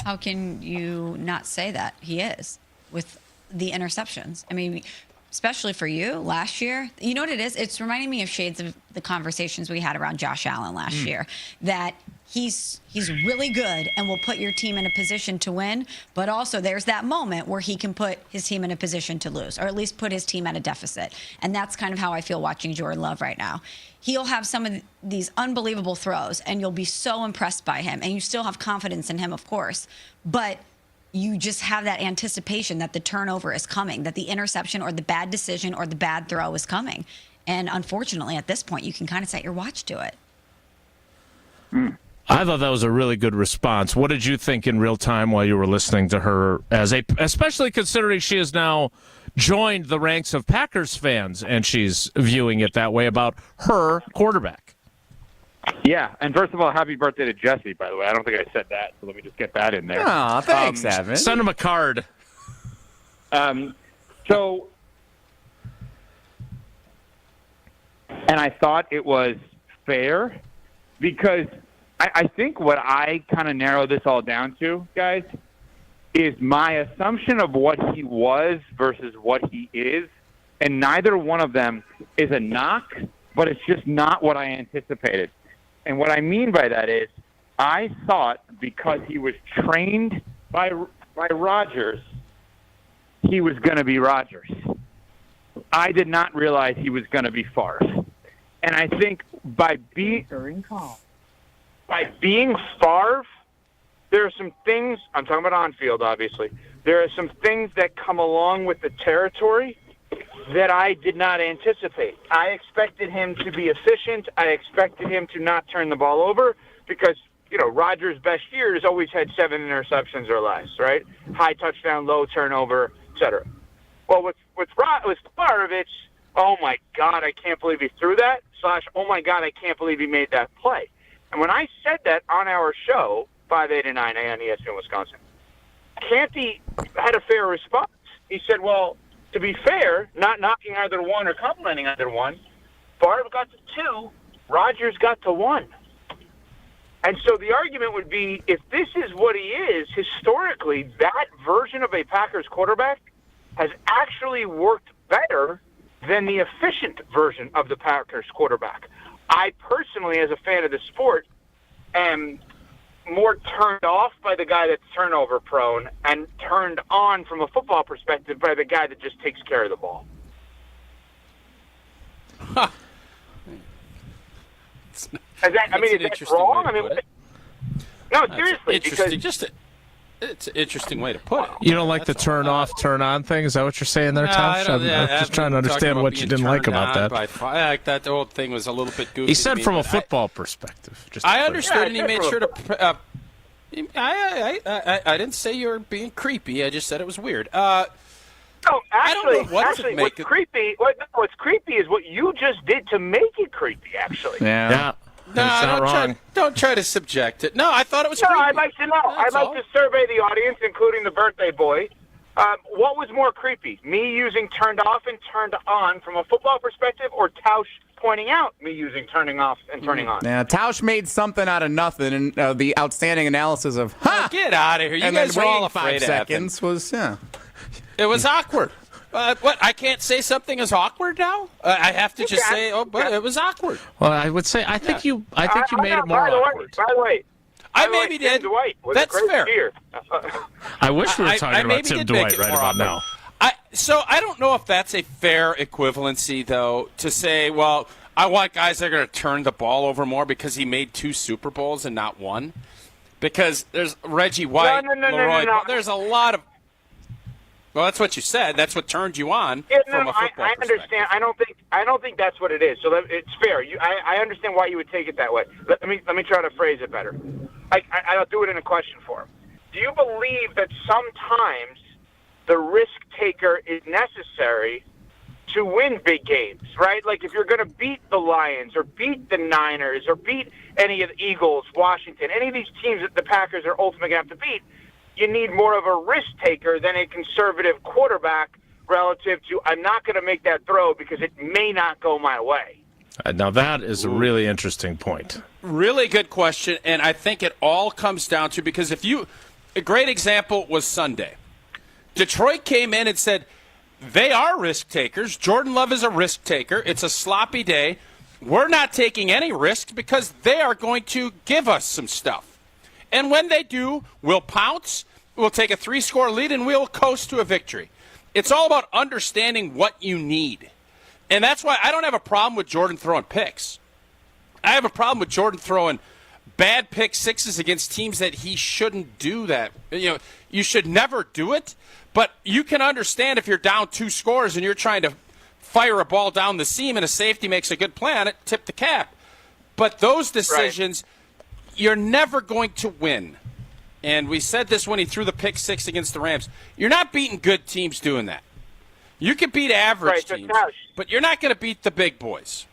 How can you not say that? He is, with the interceptions. I mean, especially for you last year. You know what it is? It's reminding me of shades of the conversations we had around Josh Allen last year, that he's really good and will put your team in a position to win, but also there's that moment where he can put his team in a position to lose, or at least put his team at a deficit. And that's kind of how I feel watching Jordan Love right now. He'll have some of these unbelievable throws, and you'll be so impressed by him, and you still have confidence in him, of course, but you just have that anticipation that the turnover is coming, that the interception or the bad decision or the bad throw is coming. And unfortunately, at this point, you can kind of set your watch to it. I thought that was a really good response. What did you think in real time while you were listening to her, especially considering she has now joined the ranks of Packers fans and she's viewing it that way about her quarterback? Yeah, and first of all, happy birthday to Jesse, by the way. I don't think I said that, so let me just get that in there. Oh, thanks, Evan. Send him a card. So, and I thought it was fair because I think what I kind of narrow this all down to, guys, is my assumption of what he was versus what he is, and neither one of them is a knock, but it's just not what I anticipated. And what I mean by that is I thought because he was trained by Rodgers, he was going to be Rodgers. I did not realize he was going to be Favre. And I think by being Favre, there are some things, I'm talking about on-field, obviously, there are some things that come along with the territory that I did not anticipate. I expected him to be efficient. I expected him to not turn the ball over because, Rodgers' best years always had 7 interceptions or less, right? High touchdown, low turnover, etc. Well, with Favre, it's, oh, my God, I can't believe he threw that, / oh, my God, I can't believe he made that play. And when I said that on our show, 5, 8, and 9 on ESPN Wisconsin, Canty had a fair response. He said, well, to be fair, not knocking either one or complimenting either one, Favre got to 2, Rodgers got to 1. And so the argument would be, if this is what he is, historically, that version of a Packers quarterback has actually worked better than the efficient version of the Packers quarterback. I personally, as a fan of the sport, am more turned off by the guy that's turnover prone and turned on from a football perspective by the guy that just takes care of the ball. Huh. Is that wrong? No, seriously. It's an interesting way to put it. You don't like the turn off, turn on thing? Is that what you're saying there, Tausch? I'm just trying to understand what you didn't like about that. That whole thing was a little bit goofy. He said from a football perspective. I understood, and he made sure to. I didn't say you were being creepy. I just said it was weird. No, actually, what's creepy is what you just did to make it creepy. Actually, yeah. No, don't try to subject it. No, I thought it was creepy. I'd like to know. I'd like to survey the audience, including the birthday boy. What was more creepy, me using turned off and turned on from a football perspective, or Tausch pointing out me using turning off and turning on? Yeah, Tausch made something out of nothing, and the outstanding analysis of, get out of here. You and guys then are all waiting 5 seconds was, It was awkward. What? I can't say something is awkward now? I have to just say, but it was awkward. Well, I would say I think you made it more awkward. By the way, I maybe did. That's fair. I wish we were talking about Tim Dwight right about now. So I don't know if that's a fair equivalency, though, to say, well, I want guys that are going to turn the ball over more because he made 2 Super Bowls and not 1. Because there's Reggie White, Leroy. No. There's a lot of. Well, that's what you said. That's what turned you on from a football I understand. I don't think that's what it is. So it's fair. I understand why you would take it that way. Let me try to phrase it better. I'll do it in a question form. Do you believe that sometimes the risk taker is necessary to win big games, right? Like if you're going to beat the Lions or beat the Niners or beat any of the Eagles, Washington, any of these teams that the Packers are ultimately going to have to beat, you need more of a risk taker than a conservative quarterback relative to, I'm not going to make that throw because it may not go my way. Now, that is a really interesting point. Really good question, and I think it all comes down to, because a great example was Sunday. Detroit came in and said, they are risk takers. Jordan Love is a risk taker. It's a sloppy day. We're not taking any risk because they are going to give us some stuff. And when they do, we'll pounce, we'll take a 3-score lead, and we'll coast to a victory. It's all about understanding what you need. And that's why I don't have a problem with Jordan throwing picks. I have a problem with Jordan throwing bad pick sixes against teams that he shouldn't do that. You should never do it, but you can understand if you're down 2 scores and you're trying to fire a ball down the seam and a safety makes a good play on it, tip the cap. But those decisions, you're never going to win. And we said this when he threw the pick six against the Rams. You're not beating good teams doing that. You can beat average teams, but you're not going to beat the big boys.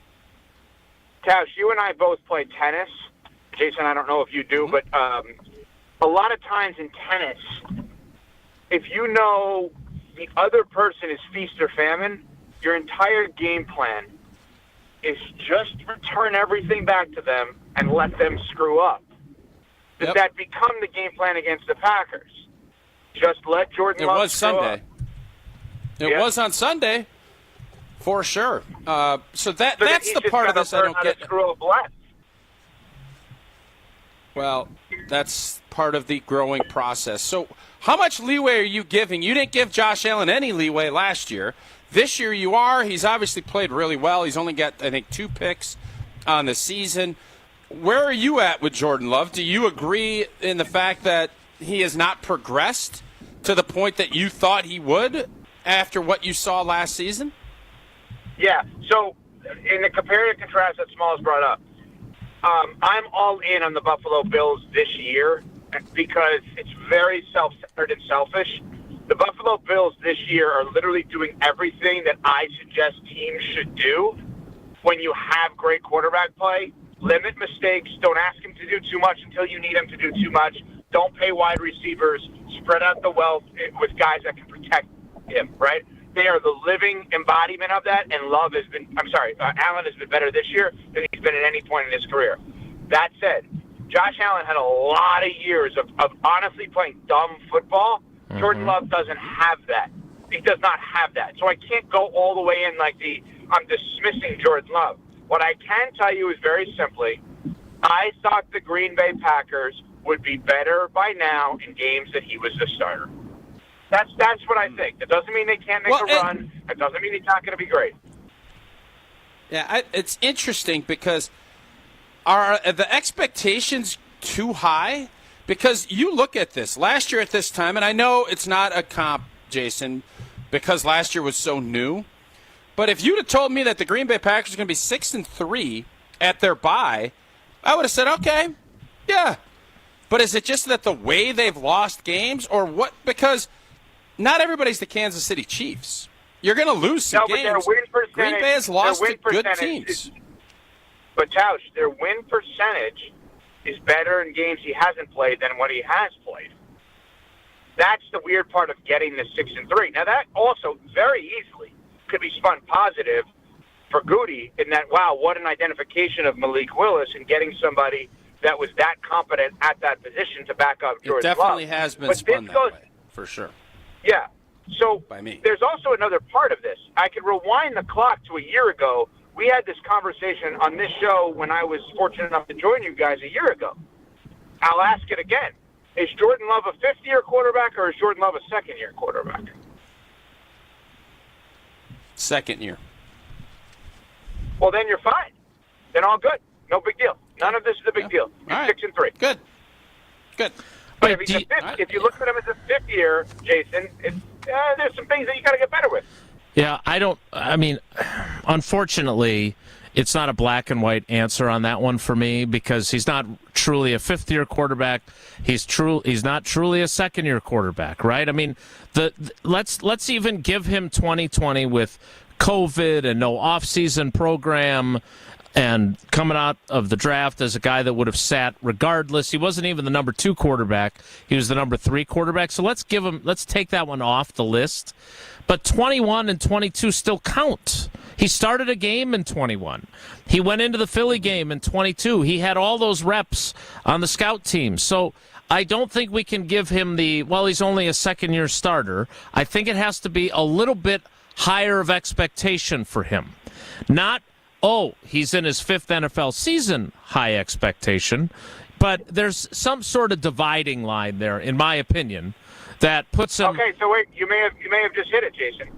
Tausch, you and I both play tennis. Jason, I don't know if you do, but a lot of times in tennis, if you know the other person is feast or famine, your entire game plan is just return everything back to them and let them screw up. Does that become the game plan against the Packers? Just let Jordan Love was Sunday. It was on Sunday, for sure. So that's the part of this I don't get. Screw up left. Well, that's part of the growing process. So how much leeway are you giving? You didn't give Josh Allen any leeway last year. This year you are. He's obviously played really well. He's only got, I think, 2 picks on the season. Where are you at with Jordan Love? Do you agree in the fact that he has not progressed to the point that you thought he would after what you saw last season? Yeah. So in the compare and contrast that Smalls brought up, I'm all in on the Buffalo Bills this year because it's very self-centered and selfish. The Buffalo Bills this year are literally doing everything that I suggest teams should do when you have great quarterback play. Limit mistakes. Don't ask him to do too much until you need him to do too much. Don't pay wide receivers. Spread out the wealth with guys that can protect him, right? They are the living embodiment of that, and Allen has been better this year than he's been at any point in his career. That said, Josh Allen had a lot of years of honestly playing dumb football. Mm-hmm. Jordan Love doesn't have that. He does not have that. So I can't go all the way in like I'm dismissing Jordan Love. What I can tell you is very simply, I thought the Green Bay Packers would be better by now in games that he was the starter. That's what I think. That doesn't mean they can't make a run. That doesn't mean he's not going to be great. Yeah, it's interesting because are the expectations too high? Because you look at this. Last year at this time, and I know it's not a comp, Jason, because last year was so new. But if you'd have told me that the Green Bay Packers are going to be 6-3 at their bye, I would have said, okay, yeah. But is it just that the way they've lost games or what? Because not everybody's the Kansas City Chiefs. You're going to lose some games. Their win percentage, Green Bay has lost to good teams. But, Tausch, their win percentage is better in games he hasn't played than what he has played. That's the weird part of getting the 6-3. Now, that also very easily could be spun positive for Goody in that, wow, what an identification of Malik Willis and getting somebody that was that competent at that position to back up Jordan Love. It definitely has been spun that way, for sure. Yeah. So by me. There's also another part of this. I could rewind the clock to a year ago. We had this conversation on this show when I was fortunate enough to join you guys a year ago. I'll ask it again. Is Jordan Love a fifth-year quarterback or is Jordan Love a second-year quarterback? Second year. Well, then you're fine. Then all good. No big deal. None of this is a big deal. You're 6-3. Good. But if you look at him as a fifth year, Jason, there's some things that you got to get better with. Yeah, unfortunately, it's not a black and white answer on that one for me because he's not truly a fifth-year quarterback. He's not truly a second-year quarterback, right? I mean, let's even give him 2020 with COVID and no off-season program and coming out of the draft as a guy that would have sat regardless. He wasn't even the number 2 quarterback. He was the number 3 quarterback. So let's take that one off the list. But 21 and 22 still count. He started a game in 21. He went into the Philly game in 22. He had all those reps on the scout team. So I don't think we can give him he's only a second-year starter. I think it has to be a little bit higher of expectation for him. Not, he's in his 5th NFL season, high expectation. But there's some sort of dividing line there, in my opinion, that puts him... Okay, so wait, you may have just hit it, Jason.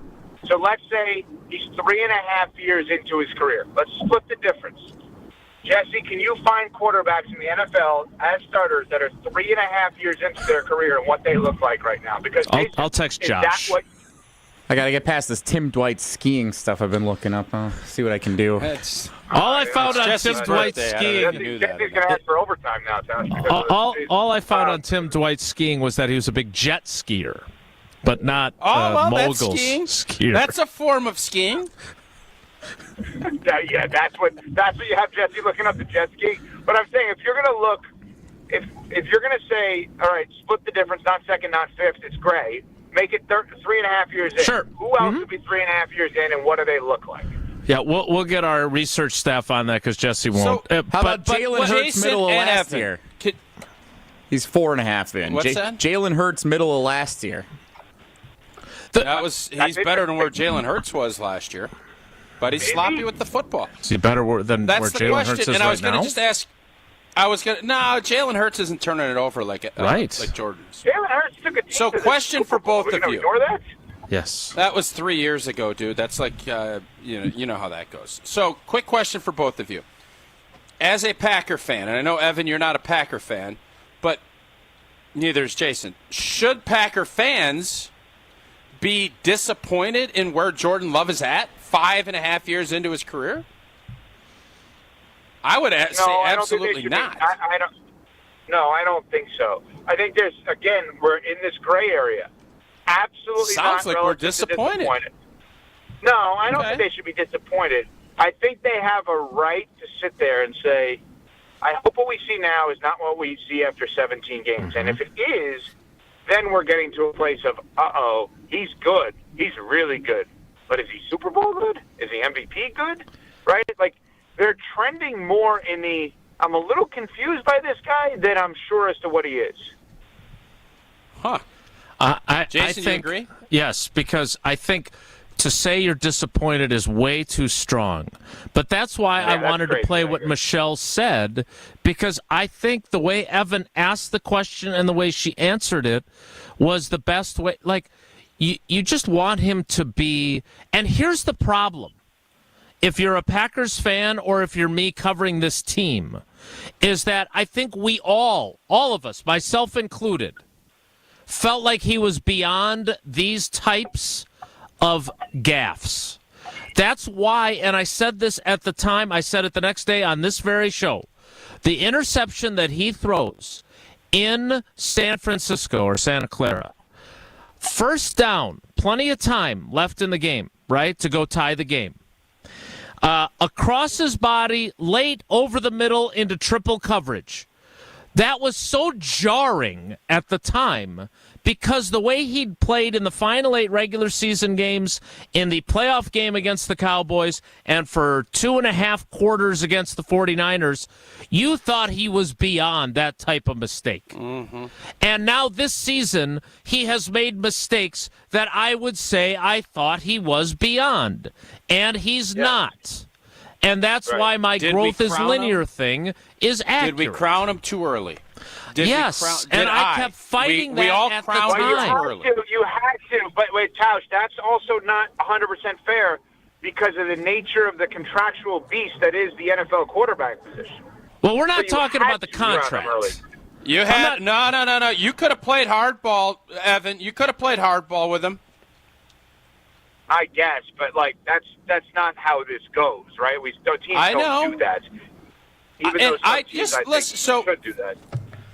So let's say he's 3.5 years into his career. Let's split the difference. Jesse, can you find quarterbacks in the NFL as starters that are 3.5 years into their career and what they look like right now? Because I'll text Josh. I got to get past this Tim Dwight skiing stuff I've been looking up. I'll see what I can do. All I found on Tim Dwight skiing. He's going to ask for overtime now, Tausch. All I found on Tim Dwight skiing was that he was a big jet skier, but not that's mogul skiing. skier. That's a form of skiing. Yeah, that's what you have Jesse looking up, the jet ski. But I'm saying, if you're going to look, if you're going to say, all right, split the difference, not second, not fifth, it's Gray. Make it 3.5 years in. Sure. Who else would be 3.5 years in, and what do they look like? Yeah, we'll get our research staff on that because Jesse won't. How about Jalen Hurts Jason middle of and last Evan. year? He's 4.5 in. What's that? Jalen Hurts middle of last year. He's better than where Jalen Hurts was last year, but he's sloppy with the football. Is he better than That's where the Jalen question. Hurts is And I was right going now? to just ask. Jalen Hurts isn't turning it over like Jordan's. Jalen Hurts took a team So, to the question for Super Bowl. both We're of gonna you. Ignore that? Yes. That was 3 years ago, dude. That's like you know how that goes. So, quick question for both of you. As a Packer fan, and I know Evan, you're not a Packer fan, but neither is Jason. Should Packer fans be disappointed in where Jordan Love is at 5.5 years into his career? I would say absolutely not. I don't. No, I don't think so. I think we're in this gray area. Absolutely Sounds not like we're relative to disappointed. No, I don't think they should be disappointed. I think they have a right to sit there and say, I hope what we see now is not what we see after 17 games. And if it is, then we're getting to a place of, he's good. He's really good. But is he Super Bowl good? Is he MVP good? Right? Like, they're trending more in the, I'm a little confused by this guy than I'm sure as to what he is. Huh. Jason, I think, you agree? Yes, because I think to say you're disappointed is way too strong. But that's why I wanted to play what Michelle said, because I think the way Evan asked the question and the way she answered it was the best way. Like, you just want him to be. And here's the problem. If you're a Packers fan or if you're me covering this team, is that I think we all of us, myself included, felt like he was beyond these types of gaffes. That's why, and I said this at the time, I said it the next day on this very show, the interception that he throws in San Francisco or Santa Clara, first down, plenty of time left in the game, right, to go tie the game. Across his body, late over the middle into triple coverage. That was so jarring at the time because the way he'd played in the final 8 regular season games, in the playoff game against the Cowboys, and for 2.5 quarters against the 49ers, you thought he was beyond that type of mistake. Mm-hmm. And now this season, he has made mistakes that I would say I thought he was beyond. And he's not. And that's why my growth is linear thing is accurate. Did we crown him too early? Yes, and I kept fighting that we all at the crowned him time. too early. You had to. But wait, Tausch, that's also not 100% fair because of the nature of the contractual beast that is the NFL quarterback position. Well, we're not talking about the contract. You had no. You could have played hardball, Evan. You could have played hardball with him. I guess, but like that's not how this goes, right? Teams don't do that. Even though some teams, I think, should do that.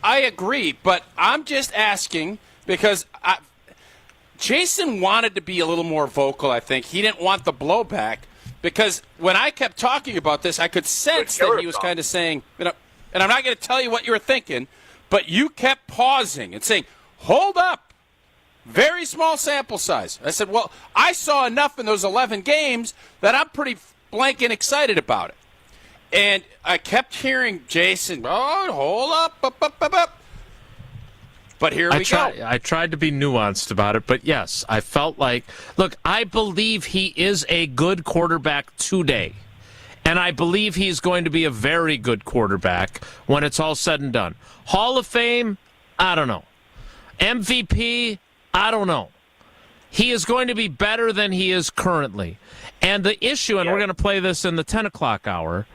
I agree, but I'm just asking because Jason wanted to be a little more vocal, I think. He didn't want the blowback because when I kept talking about this, I could sense that he was kind of saying, and I'm not going to tell you what you were thinking, but you kept pausing and saying, hold up. Very small sample size. I said, well, I saw enough in those 11 games that I'm pretty blanking excited about it. And I kept hearing Jason, hold up. But here we go. I tried to be nuanced about it, but yes, I felt like, look, I believe he is a good quarterback today. And I believe he's going to be a very good quarterback when it's all said and done. Hall of Fame, I don't know. MVP, I don't know. He is going to be better than he is currently. And the issue, and we're going to play this in the 10 o'clock hour,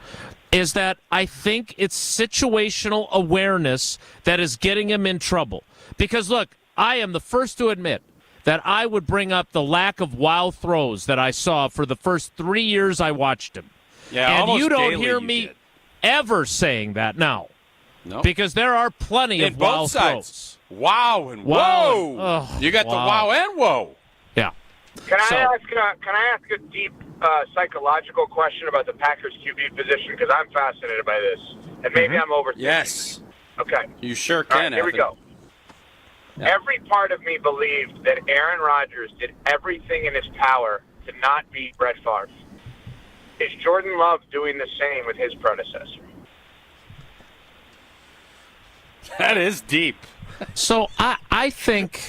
is that I think it's situational awareness that is getting him in trouble. Because, look, I am the first to admit that I would bring up the lack of wild throws that I saw for the first 3 years I watched him. Yeah, and almost you don't daily hear you me did. ever saying that now. No. Because there are plenty In of both wild sides. throws. Wow and Wow whoa. and- oh, you got wow. the wow and whoa. Yeah. Can I ask a deep psychological question about the Packers QB position? Because I'm fascinated by this, and maybe I'm overthinking. Yes. Okay. You sure All can, right, here we Evan. go. Every part of me believed that Aaron Rodgers did everything in his power to not beat Brett Favre. Is Jordan Love doing the same with his predecessor? That is deep. So I think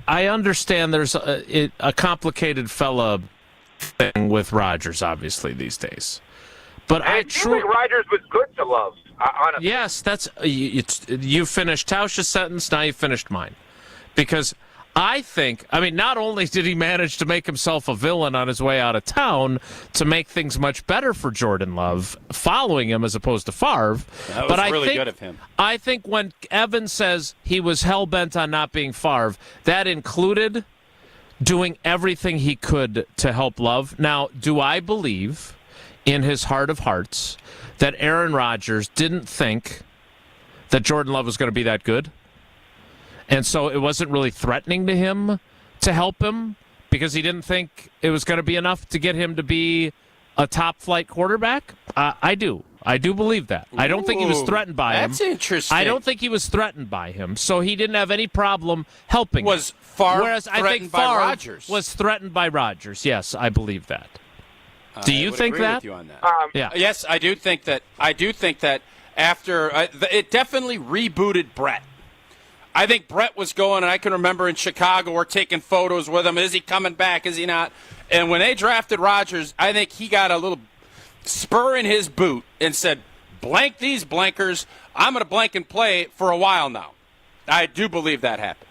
I understand there's a complicated fella thing with Rodgers, obviously, these days. But And it seemed like Rodgers was good to Love, honestly. Yes, that's you finished Tausch's sentence, now you finished mine. Because I think, not only did he manage to make himself a villain on his way out of town to make things much better for Jordan Love, following him as opposed to Favre. That was but I really think, good of him. I think when Evan says he was hell-bent on not being Favre, that included doing everything he could to help Love. Now, do I believe in his heart of hearts that Aaron Rodgers didn't think that Jordan Love was going to be that good? And so it wasn't really threatening to him to help him because he didn't think it was going to be enough to get him to be a top-flight quarterback? I do believe that. I don't think he was threatened by him. That's interesting. I don't think he was threatened by him, so he didn't have any problem helping Was him. Favre Whereas I think threatened by Favre Rodgers? was threatened by Rodgers. Yes, I believe that. Do you would think agree that? with you on that. Yeah. Yes, I do think that. I do think that after it definitely rebooted Brett. I think Brett was going, and I can remember in Chicago, we're taking photos with him. Is he coming back? Is he not? And when they drafted Rodgers, I think he got a little spur in his boot and said, blank these blankers. I'm going to blank and play for a while now. I do believe that happened.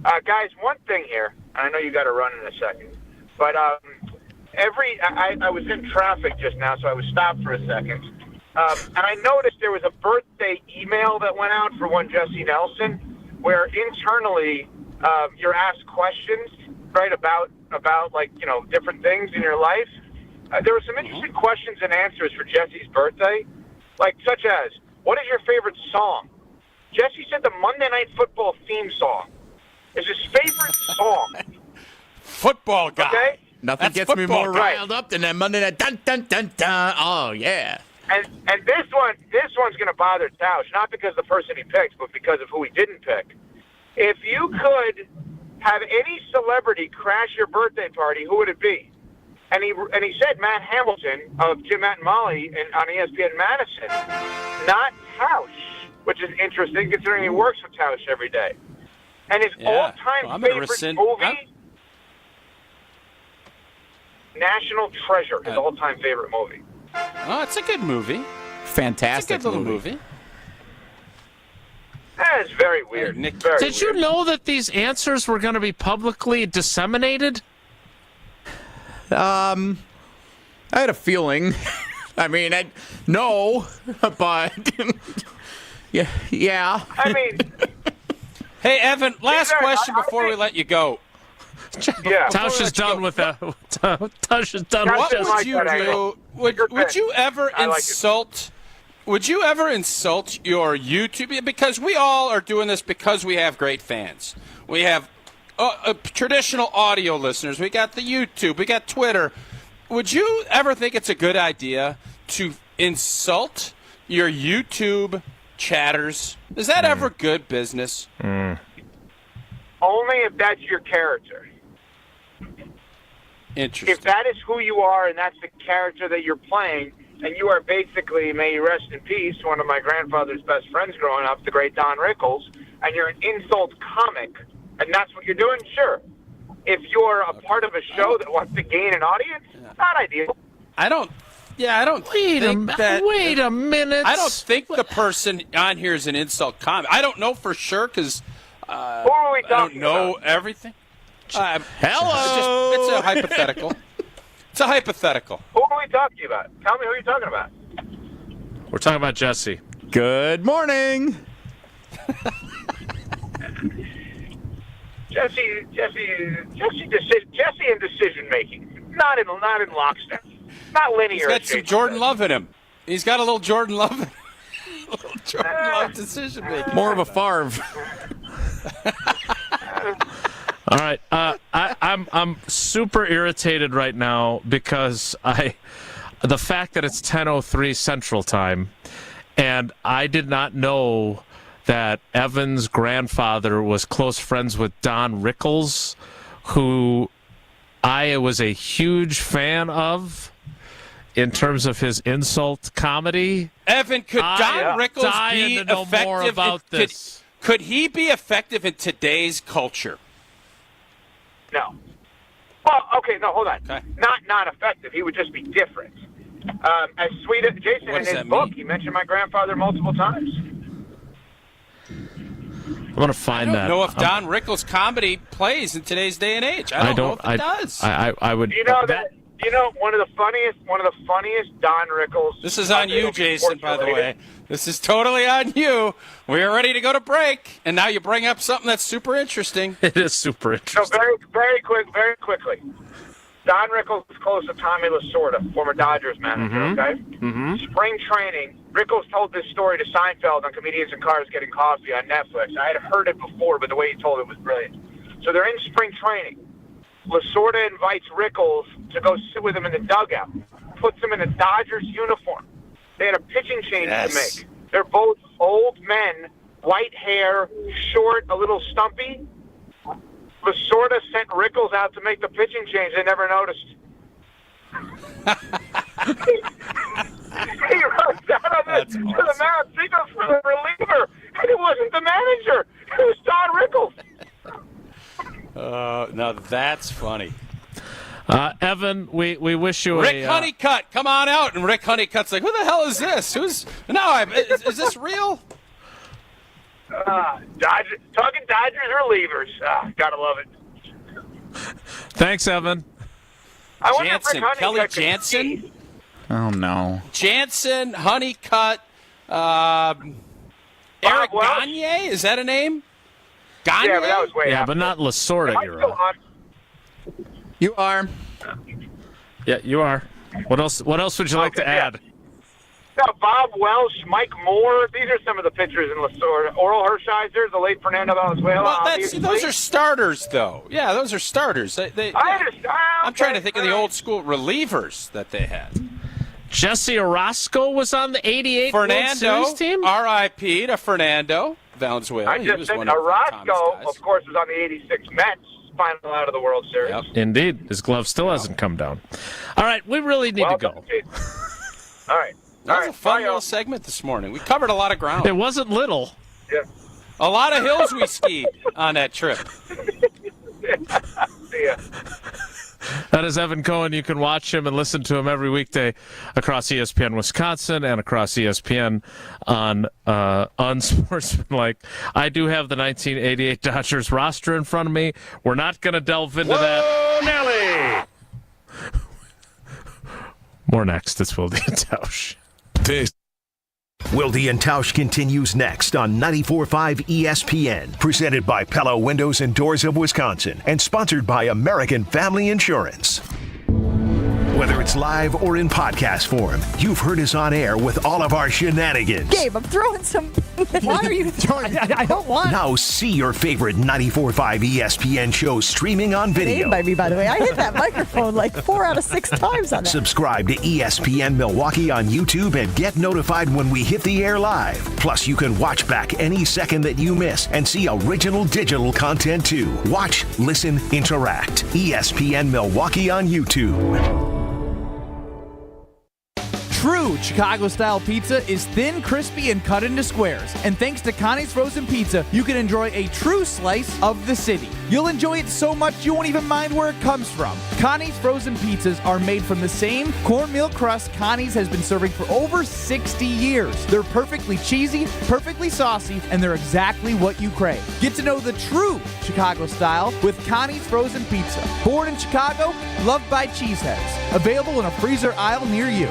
Guys, one thing here, and I know you got to run in a second, but I was in traffic just now, so I was stopped for a second. And I noticed there was a birthday email that went out for one Jesse Nelson, where internally you're asked questions, right, about different things in your life. There were some interesting questions and answers for Jesse's birthday, such as, what is your favorite song? Jesse said the Monday Night Football theme song is his favorite song. Football guy. Okay? Nothing gets me more riled up than that Monday night. Dun, dun, dun, dun. Oh, yeah. And this one's going to bother Tausch, not because of the person he picked, but because of who he didn't pick. If you could have any celebrity crash your birthday party, who would it be? And he said Matt Hamilton of Jim, Matt and Molly on ESPN Madison, not Tausch, which is interesting considering he works with Tausch every day. And his all-time favorite movie, National Treasure, his all-time favorite movie. Oh, it's a good movie. Fantastic It's a good little movie. That is very weird. Did you know that these answers were going to be publicly disseminated? I had a feeling. No, but yeah. I mean, hey, Evan, last question before we let you go. Yeah. Tausch is done with that. Tausch is done with What Jesse. would you do? Would you ever insult? Would you ever insult your YouTube? Because we all are doing this because we have great fans. We have traditional audio listeners. We got the YouTube. We got Twitter. Would you ever think it's a good idea to insult your YouTube chatters? Is that ever good business? only if that's your character. Interesting. If that is who you are and that's the character that you're playing, and you are basically, may you rest in peace, one of my grandfather's best friends growing up, the great Don Rickles, and you're an insult comic, and that's what you're doing, sure. If you're a part of a show that wants to gain an audience, not ideal. I don't Wait a minute. I don't think the person on here is an insult comic. I don't know for sure because who are we I don't talking know about? everything. Hello. It's a hypothetical. It's a hypothetical. Who are we talking about? Tell me who you're talking about. We're talking about Jesse. Good morning. Jesse and decision making, not in lockstep, not linear. He's got some Jordan Love in him. He's got a little Jordan Love in him. A little Jordan Love decision making. More of a Favre. All right, I'm super irritated right now because the fact that it's 10:03 Central Time, and I did not know that Evan's grandfather was close friends with Don Rickles, who I was a huge fan of in terms of his insult comedy. Evan, could Don Rickles be to know effective? More about this. Could he be effective in today's culture? No. Well, okay, no, hold on. Okay. Not effective. He would just be different. As sweet as Jason in his book, he mentioned my grandfather multiple times. I'm going to find that. I don't know if Don Rickles' comedy plays in today's day and age. I don't know if it does. I would. You know one of the funniest Don Rickles. This is on you, Jason. By the way, this is totally on you. We are ready to go to break, and now you bring up something that's super interesting. It is super interesting. So very quickly. Don Rickles is close to Tommy Lasorda, former Dodgers manager. Okay. Mm-hmm. Spring training. Rickles told this story to Seinfeld on Comedians in Cars Getting Coffee on Netflix. I had heard it before, but the way he told it was brilliant. So they're in spring training. Lasorda invites Rickles to go sit with him in the dugout, puts him in a Dodgers uniform. They had a pitching change to make. They're both old men, white hair, short, a little stumpy. Lasorda sent Rickles out to make the pitching change. They never noticed. He wrote that on the map. He goes for the reliever, and it wasn't the manager. It was Don Rickles. Now that's funny. Evan, we wish you Rick Honeycutt, come on out. And Rick Honeycutt's like, who the hell is this? Is this real? Talking Dodgers relievers. Gotta love it. Thanks, Evan. Jansen, Kelly Jansen. Oh, no. Jansen, Honeycutt, Eric Gagne, is that a name? Gagne? Yeah, but that was way but not Lasorda. You are. Yeah, you are. What else would you like to add? Bob Welsh, Mike Moore. These are some of the pitchers in Lasorda. Oral Hershiser, the late Fernando Valenzuela. Well, those are starters, though. Yeah, those are starters. I understand. I'm trying to think of the old school relievers that they had. Jesse Orozco was on the 88 World Series team? R.I.P. to Fernando Valenzuela. I just said Orozco, of course, was on the 86 Mets. Final out of the World Series. Yep. Indeed. His glove still hasn't come down. All right, we really need to go. All right. That was a fun little segment this morning. We covered a lot of ground. It wasn't little. Yeah. A lot of hills we skied on that trip. See ya. That is Evan Cohen. You can watch him and listen to him every weekday across ESPN Wisconsin and across ESPN on Unsportsmanlike. I do have the 1988 Dodgers roster in front of me. We're not going to delve into that. Nelly! More next. It's Wilde and Tausch. Wilde and Tausch continues next on 94.5 ESPN, presented by Pella Windows and Doors of Wisconsin, and sponsored by American Family Insurance. Whether it's live or in podcast form, you've heard us on air with all of our shenanigans. Gabe, I'm throwing some. Why are you throwing? I don't want. Now see your favorite 94.5 ESPN shows streaming on video. Named by me, by the way. I hit that microphone like 4 out of 6 times on that. Subscribe to ESPN Milwaukee on YouTube and get notified when we hit the air live. Plus, you can watch back any second that you miss and see original digital content too. Watch, listen, interact. ESPN Milwaukee on YouTube. True Chicago-style pizza is thin, crispy, and cut into squares. And thanks to Connie's Frozen Pizza, you can enjoy a true slice of the city. You'll enjoy it so much you won't even mind where it comes from. Connie's Frozen Pizzas are made from the same cornmeal crust Connie's has been serving for over 60 years. They're perfectly cheesy, perfectly saucy, and they're exactly what you crave. Get to know the true Chicago style with Connie's Frozen Pizza. Born in Chicago, loved by cheeseheads. Available in a freezer aisle near you.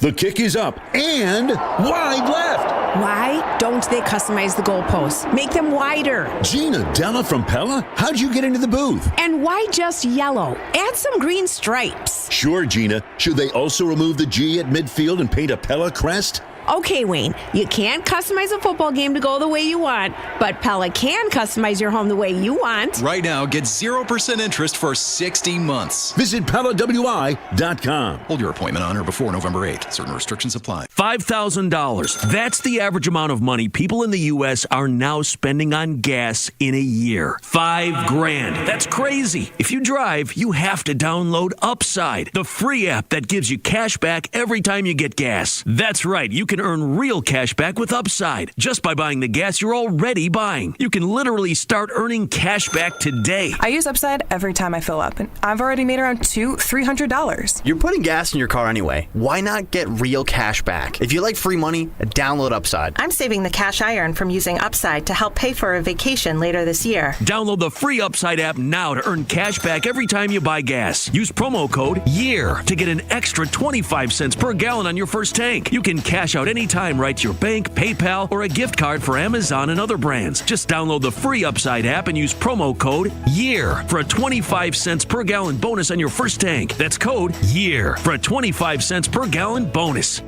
The kick is up and wide left. Why don't they customize the goalposts? Make them wider. Gina Della from Pella? How'd you get into the booth? And why just yellow? Add some green stripes. Sure, Gina. Should they also remove the G at midfield and paint a Pella crest? Okay, Wayne, you can't customize a football game to go the way you want, but Pella can customize your home the way you want. Right now, get 0% interest for 60 months. Visit PellaWI.com. Hold your appointment on or before November 8th. Certain restrictions apply. $5,000. That's the average amount of money people in the U.S. are now spending on gas in a year. $5,000. That's crazy. If you drive, you have to download Upside, the free app that gives you cash back every time you get gas. That's right. You can earn real cash back with Upside just by buying the gas you're already buying. You can literally start earning cash back today. I use Upside every time I fill up, and I've already made around $300. You're putting gas in your car anyway. Why not get real cash back? If you like free money, download Upside. I'm saving the cash I earn from using Upside to help pay for a vacation later this year. Download the free Upside app now to earn cash back every time you buy gas. Use promo code YEAR to get an extra 25 cents per gallon on your first tank. You can cash out anytime right to your bank, PayPal, or a gift card for Amazon and other brands. Just download the free Upside app and use promo code YEAR for a 25 cents per gallon bonus on your first tank. That's code YEAR for a 25 cents per gallon bonus.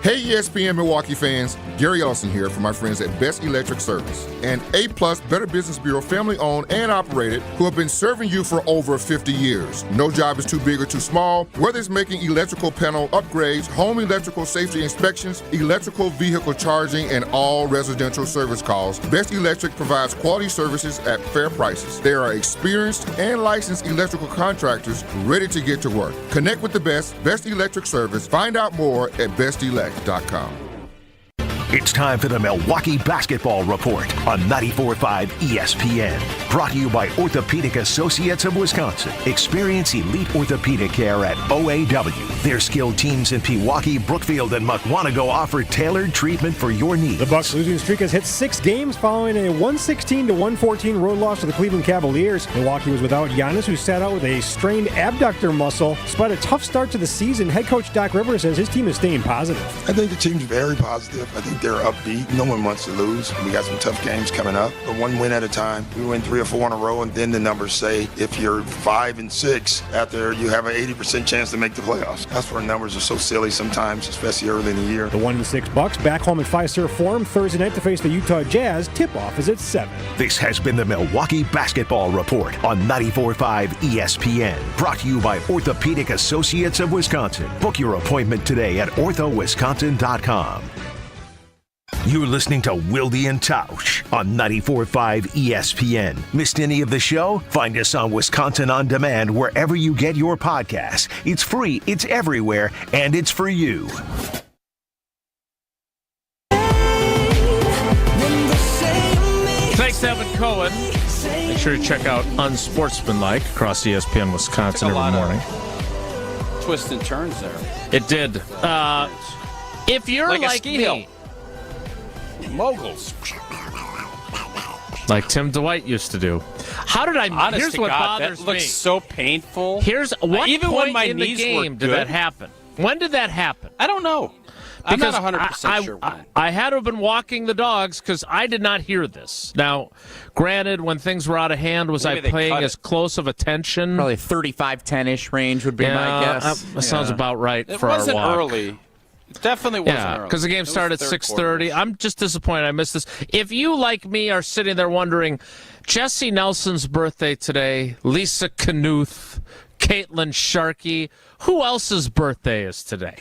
Hey ESPN Milwaukee fans, Gary Ellison here from my friends at Best Electric Service, an A-plus Better Business Bureau family-owned and operated who have been serving you for over 50 years. No job is too big or too small, whether it's making electrical panel upgrades, home electrical safety inspections, electrical vehicle charging, and all residential service calls. Best Electric provides quality services at fair prices. They are experienced and licensed electrical contractors ready to get to work. Connect with the Best Electric Service. Find out more at bestelect.com. It's time for the Milwaukee Basketball Report on 94.5 ESPN. Brought to you by Orthopedic Associates of Wisconsin. Experience elite orthopedic care at OAW. Their skilled teams in Pewaukee, Brookfield, and Muckwonago offer tailored treatment for your needs. The Bucks' losing streak has hit 6 games following a 116-114 road loss to the Cleveland Cavaliers. Milwaukee was without Giannis, who sat out with a strained abductor muscle. Despite a tough start to the season, head coach Doc Rivers says his team is staying positive. I think the team's very positive. I think they're upbeat. No one wants to lose. We got some tough games coming up, but one win at a time. We win 3 or 4 in a row, and then the numbers say if you're 5-6 out there, you have an 80% chance to make the playoffs. That's where numbers are so silly sometimes, especially early in the year. The 1-6 Bucks back home at Fiserv Forum Thursday night to face the Utah Jazz. Tip-off is at 7. This has been the Milwaukee Basketball Report on 94.5 ESPN. Brought to you by Orthopedic Associates of Wisconsin. Book your appointment today at orthowisconsin.com. You're listening to Wilde and Tausch on 94.5 ESPN. Missed any of the show? Find us on Wisconsin On Demand wherever you get your podcasts. It's free, it's everywhere, and it's for you. Thanks to Evan Cohen. Make sure to check out Unsportsmanlike across ESPN Wisconsin every morning. Twists and turns there. It did. If you're like ski me, hill. Moguls. Like Tim DeWitt used to do. How did I? Honest here's to what God, bothers that looks me. so painful. Here's what even point when my in knees the game were did good? that happen? When did that happen? I don't know. I'm Because not 100% sure when. I had to have been walking the dogs because I did not hear this. Now, granted, when things were out of hand, was Maybe I they paying cut as close of attention? Probably 35-10-ish range would be my guess. That sounds about right It for our wasn't walk. early. It definitely wasn't early. Because the game started at 6:30. I'm just disappointed I missed this. If you, like me, are sitting there wondering, Jesse Nelson's birthday today, Lisa Knuth, Caitlin Sharkey, who else's birthday is today?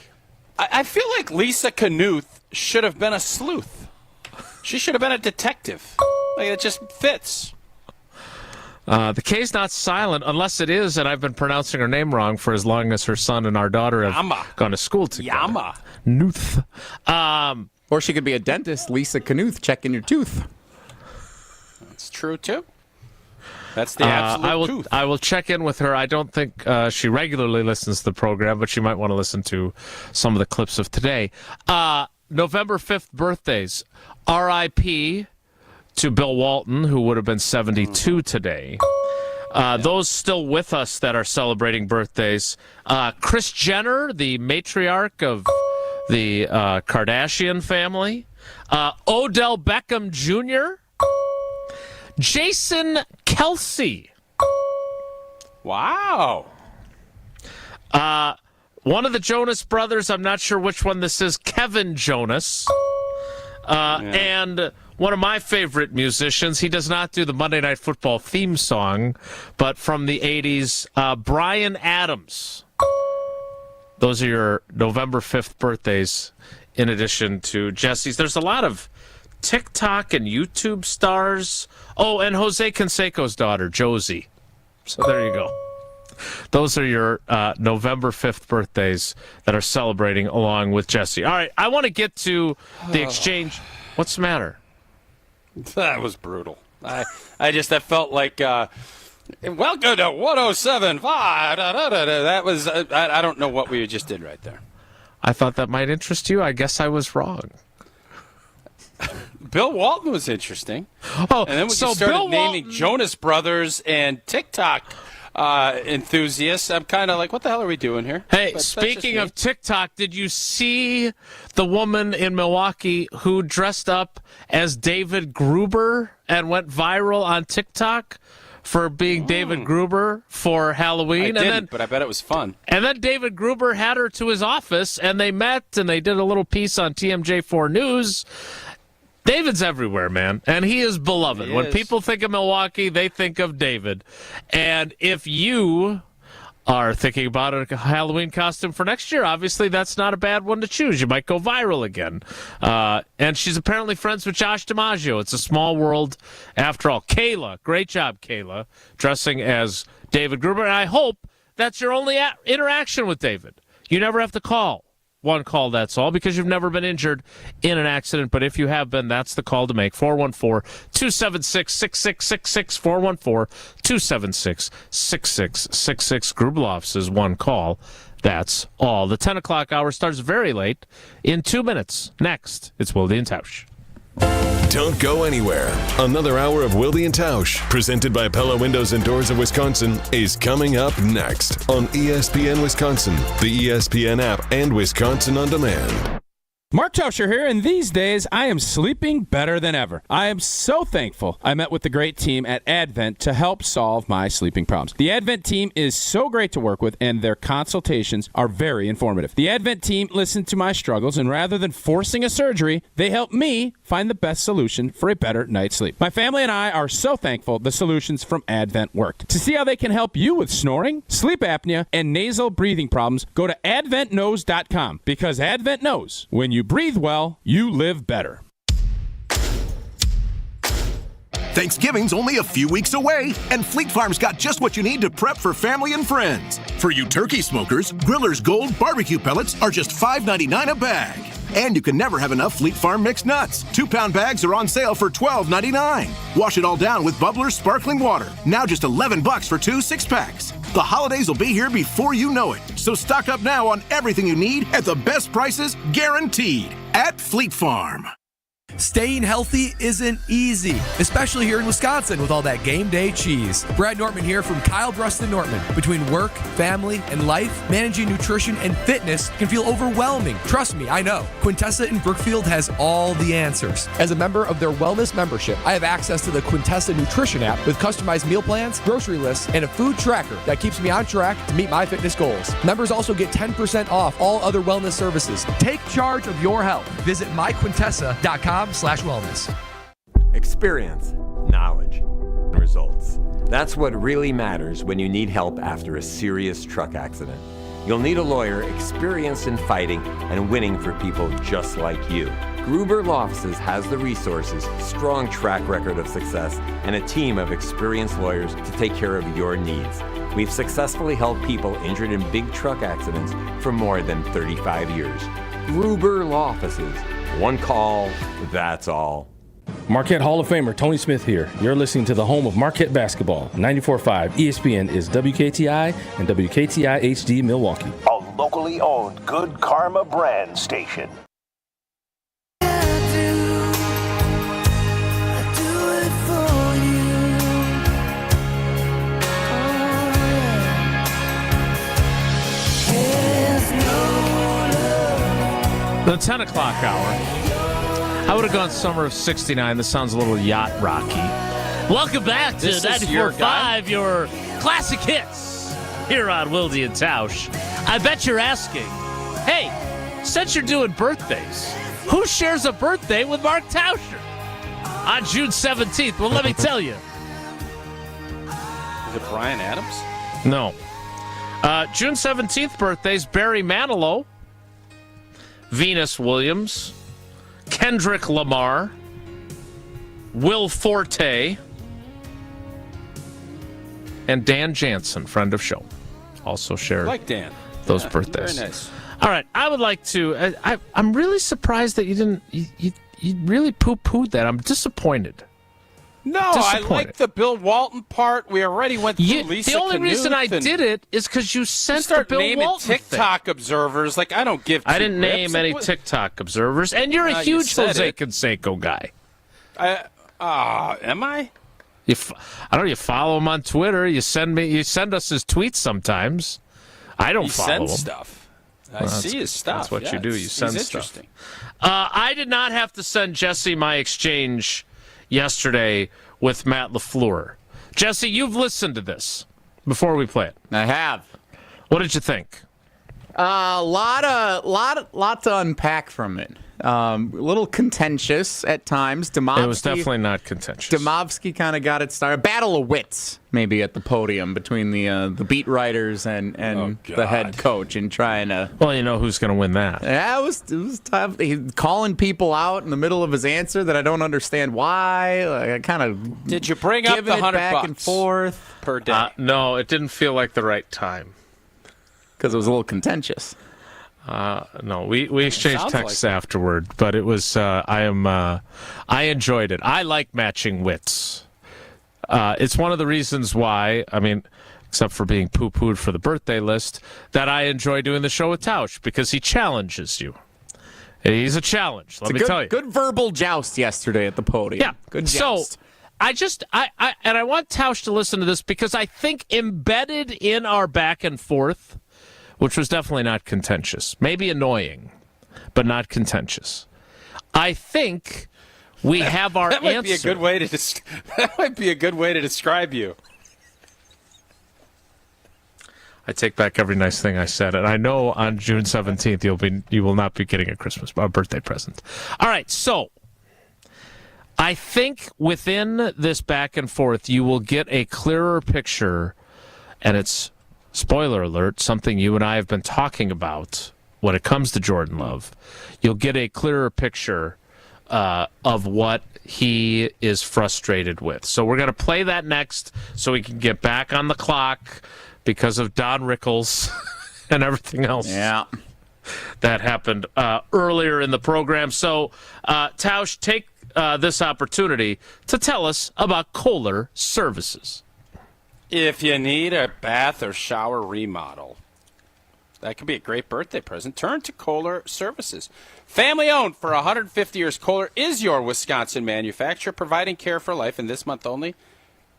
I feel like Lisa Knuth should have been a sleuth. She should have been a detective. Like, it just fits. The K's not silent unless it is, and I've been pronouncing her name wrong for as long as her son and our daughter have gone to school together. Yama. Knuth. Or she could be a dentist, Lisa Knuth, checking your tooth. That's true, too. That's the absolute truth. I will check in with her. I don't think she regularly listens to the program, but she might want to listen to some of the clips of today. November 5th birthdays. R.I.P. to Bill Walton, who would have been 72 today. Those still with us that are celebrating birthdays. Kris Jenner, the matriarch of the Kardashian family. Odell Beckham Jr. Jason Kelce. Wow. One of the Jonas brothers, I'm not sure which one this is, Kevin Jonas. And one of my favorite musicians, he does not do the Monday Night Football theme song, but from the 80s, Bryan Adams. Those are your November 5th birthdays, in addition to Jesse's. There's a lot of TikTok and YouTube stars. Oh, and Jose Canseco's daughter, Josie. So there you go. Those are your November 5th birthdays that are celebrating along with Jesse. All right, I want to get to the exchange. What's the matter? That was brutal. That felt like, welcome to 107.5. That was, I don't know what we just did right there. I thought that might interest you. I guess I was wrong. Bill Walton was interesting. Oh, and then we so started Bill naming Walton... Jonas Brothers and TikTok enthusiasts. I'm kind of like, what the hell are we doing here? Hey, But speaking of TikTok, did you see the woman in Milwaukee who dressed up as David Gruber and went viral on TikTok for being David Gruber for Halloween? I didn't, but I bet it was fun. And then David Gruber had her to his office, and they met, and they did a little piece on TMJ4 News. David's everywhere, man, and he is beloved. When people think of Milwaukee, they think of David. And if you are thinking about a Halloween costume for next year, obviously that's not a bad one to choose. You might go viral again. And she's apparently friends with Josh DiMaggio. It's a small world after all. Kayla, great job, Kayla, dressing as David Gruber. And I hope that's your only interaction with David. You never have to call. One call, that's all, because you've never been injured in an accident. But if you have been, that's the call to make. 414-276-6666, 414-276-6666. Gruber offices, one call. That's all. The 10 o'clock hour starts very late in 2 minutes. Next, it's Wilde and Tausch. Don't go anywhere. Another hour of Wilde and Tausch, presented by Pella Windows and Doors of Wisconsin, is coming up next on ESPN Wisconsin, the ESPN app, and Wisconsin On Demand. Mark Tauscher here, and these days I am sleeping better than ever. I am so thankful I met with the great team at Advent to help solve my sleeping problems. The Advent team is so great to work with, and their consultations are very informative. The Advent team listened to my struggles, and rather than forcing a surgery, they helped me find the best solution for a better night's sleep. My family and I are so thankful the solutions from Advent worked. To see how they can help you with snoring, sleep apnea, and nasal breathing problems, go to adventknows.com, because Advent knows when you breathe well, you live better. Thanksgiving's only a few weeks away, and Fleet Farm's got just what you need to prep for family and friends. For you turkey smokers, Griller's Gold barbecue pellets are just $5.99 a bag. And you can never have enough Fleet Farm mixed nuts. 2-pound bags are on sale for $12.99. Wash it all down with Bubbler's sparkling water. Now just $11 for 2 6-packs. The holidays will be here before you know it. So stock up now on everything you need at the best prices guaranteed at Fleet Farm. Staying healthy isn't easy, especially here in Wisconsin with all that game day cheese. Brad Nortman here from Kyle Bruston Nortman. Between work, family, and life, managing nutrition and fitness can feel overwhelming. Trust me, I know. Quintessa in Brookfield has all the answers. As a member of their wellness membership, I have access to the Quintessa Nutrition app with customized meal plans, grocery lists, and a food tracker that keeps me on track to meet my fitness goals. Members also get 10% off all other wellness services. Take charge of your health. Visit myquintessa.com/wellness. Experience, knowledge, and results. That's what really matters when you need help after a serious truck accident. You'll need a lawyer experienced in fighting and winning for people just like you. Gruber Law Offices has the resources, strong track record of success, and a team of experienced lawyers to take care of your needs. We've successfully helped people injured in big truck accidents for more than 35 years. Gruber Law Offices. One call, that's all. Marquette Hall of Famer Tony Smith here. You're listening to the home of Marquette basketball. 94.5 ESPN is WKTI and WKTI HD Milwaukee. A locally owned Good Karma brand station. The 10 o'clock hour. I would have gone summer of 69. This sounds a little yacht rocky. Welcome back to 94.5, your classic hits here on Wilde and Tausch. I bet you're asking, hey, since you're doing birthdays, who shares a birthday with Mark Tauscher on June 17th? Well, let me tell you. Is it Bryan Adams? No. June 17th birthdays, Barry Manilow, Venus Williams, Kendrick Lamar, Will Forte, and Dan Jansen, friend of show. Also share those birthdays. Very nice. All right, I would like to. I'm really surprised that you didn't. You really poo-pooed that. I'm disappointed. No, I like the Bill Walton part. We already went through Lisa The only Knuth reason I did it is because you sent the Bill naming Walton TikTok observers. Like, I don't give two I didn't rips. name any TikTok observers, and you're a huge Jose Canseco guy. Am I? I don't know. You follow him on Twitter. You send us his tweets sometimes. I don't follow him. Stuff. I see his stuff. That's what you do. You send stuff. Interesting. I did not have to send Jesse my exchange yesterday with Matt LaFleur. Jesse, you've listened to this before we play it. I have. What did you think? A lot to unpack from it. A little contentious at times. It was definitely not contentious. Demovsky kind of got it started. Battle of wits, maybe at the podium between the beat writers and the head coach, and trying to. Well, you know who's going to win that. Yeah, it was tough. He calling people out in the middle of his answer that I don't understand why. Like, I kind of did you bring up the $100 back and forth per day? No, it didn't feel like the right time because it was a little contentious. No, we exchanged texts afterward, but it was I enjoyed it. I like matching wits. It's one of the reasons why, I mean, except for being poo-pooed for the birthday list, that I enjoy doing the show with Tausch, because he challenges you. He's a challenge, let me tell you. Good verbal joust yesterday at the podium. Yeah, good joust. So I want Tausch to listen to this, because I think embedded in our back and forth, which was definitely not contentious. Maybe annoying, but not contentious. I think we have our that might answer. Be a good way to that might be a good way to describe you. I take back every nice thing I said, and I know on June 17th you will not be getting a birthday present. All right, so I think within this back and forth you will get a clearer picture, and it's, spoiler alert, something you and I have been talking about when it comes to Jordan Love. You'll get a clearer picture of what he is frustrated with. So we're going to play that next so we can get back on the clock because of Don Rickles and everything else that happened earlier in the program. So, Tausch, take this opportunity to tell us about Kohler Services. If you need a bath or shower remodel, that could be a great birthday present. Turn to Kohler Services. Family owned for 150 years, Kohler is your Wisconsin manufacturer, providing care for life. And this month only,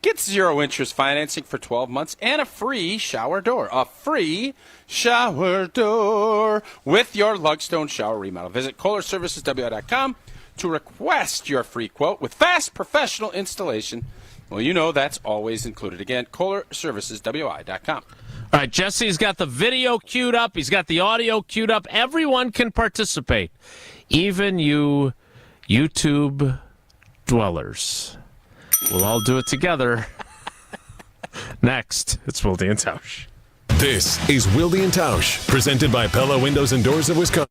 get 0 interest financing for 12 months and a free shower door. A free shower door with your Lugstone shower remodel. Visit KohlerServicesWI.com to request your free quote with fast professional installation. Well, you know that's always included. Again, KohlerServicesWI.com. All right, Jesse's got the video queued up. He's got the audio queued up. Everyone can participate, even you YouTube dwellers. We'll all do it together. Next, it's Wilde and Tausch. This is Wilde and Tausch, presented by Pella Windows and Doors of Wisconsin.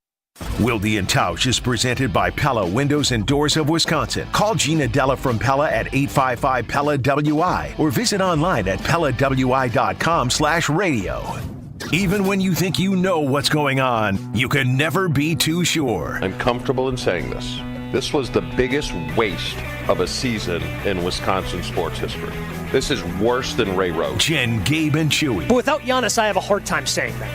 Wilde and Tausch is presented by Pella Windows and Doors of Wisconsin. Call Gina Della from Pella at 855-PELLA-WI or visit online at PellaWI.com/radio. Even when you think you know what's going on, you can never be too sure. I'm comfortable in saying this. This was the biggest waste of a season in Wisconsin sports history. This is worse than Ray Rhodes. Jen, Gabe, and Chewy. But without Giannis, I have a hard time saying that.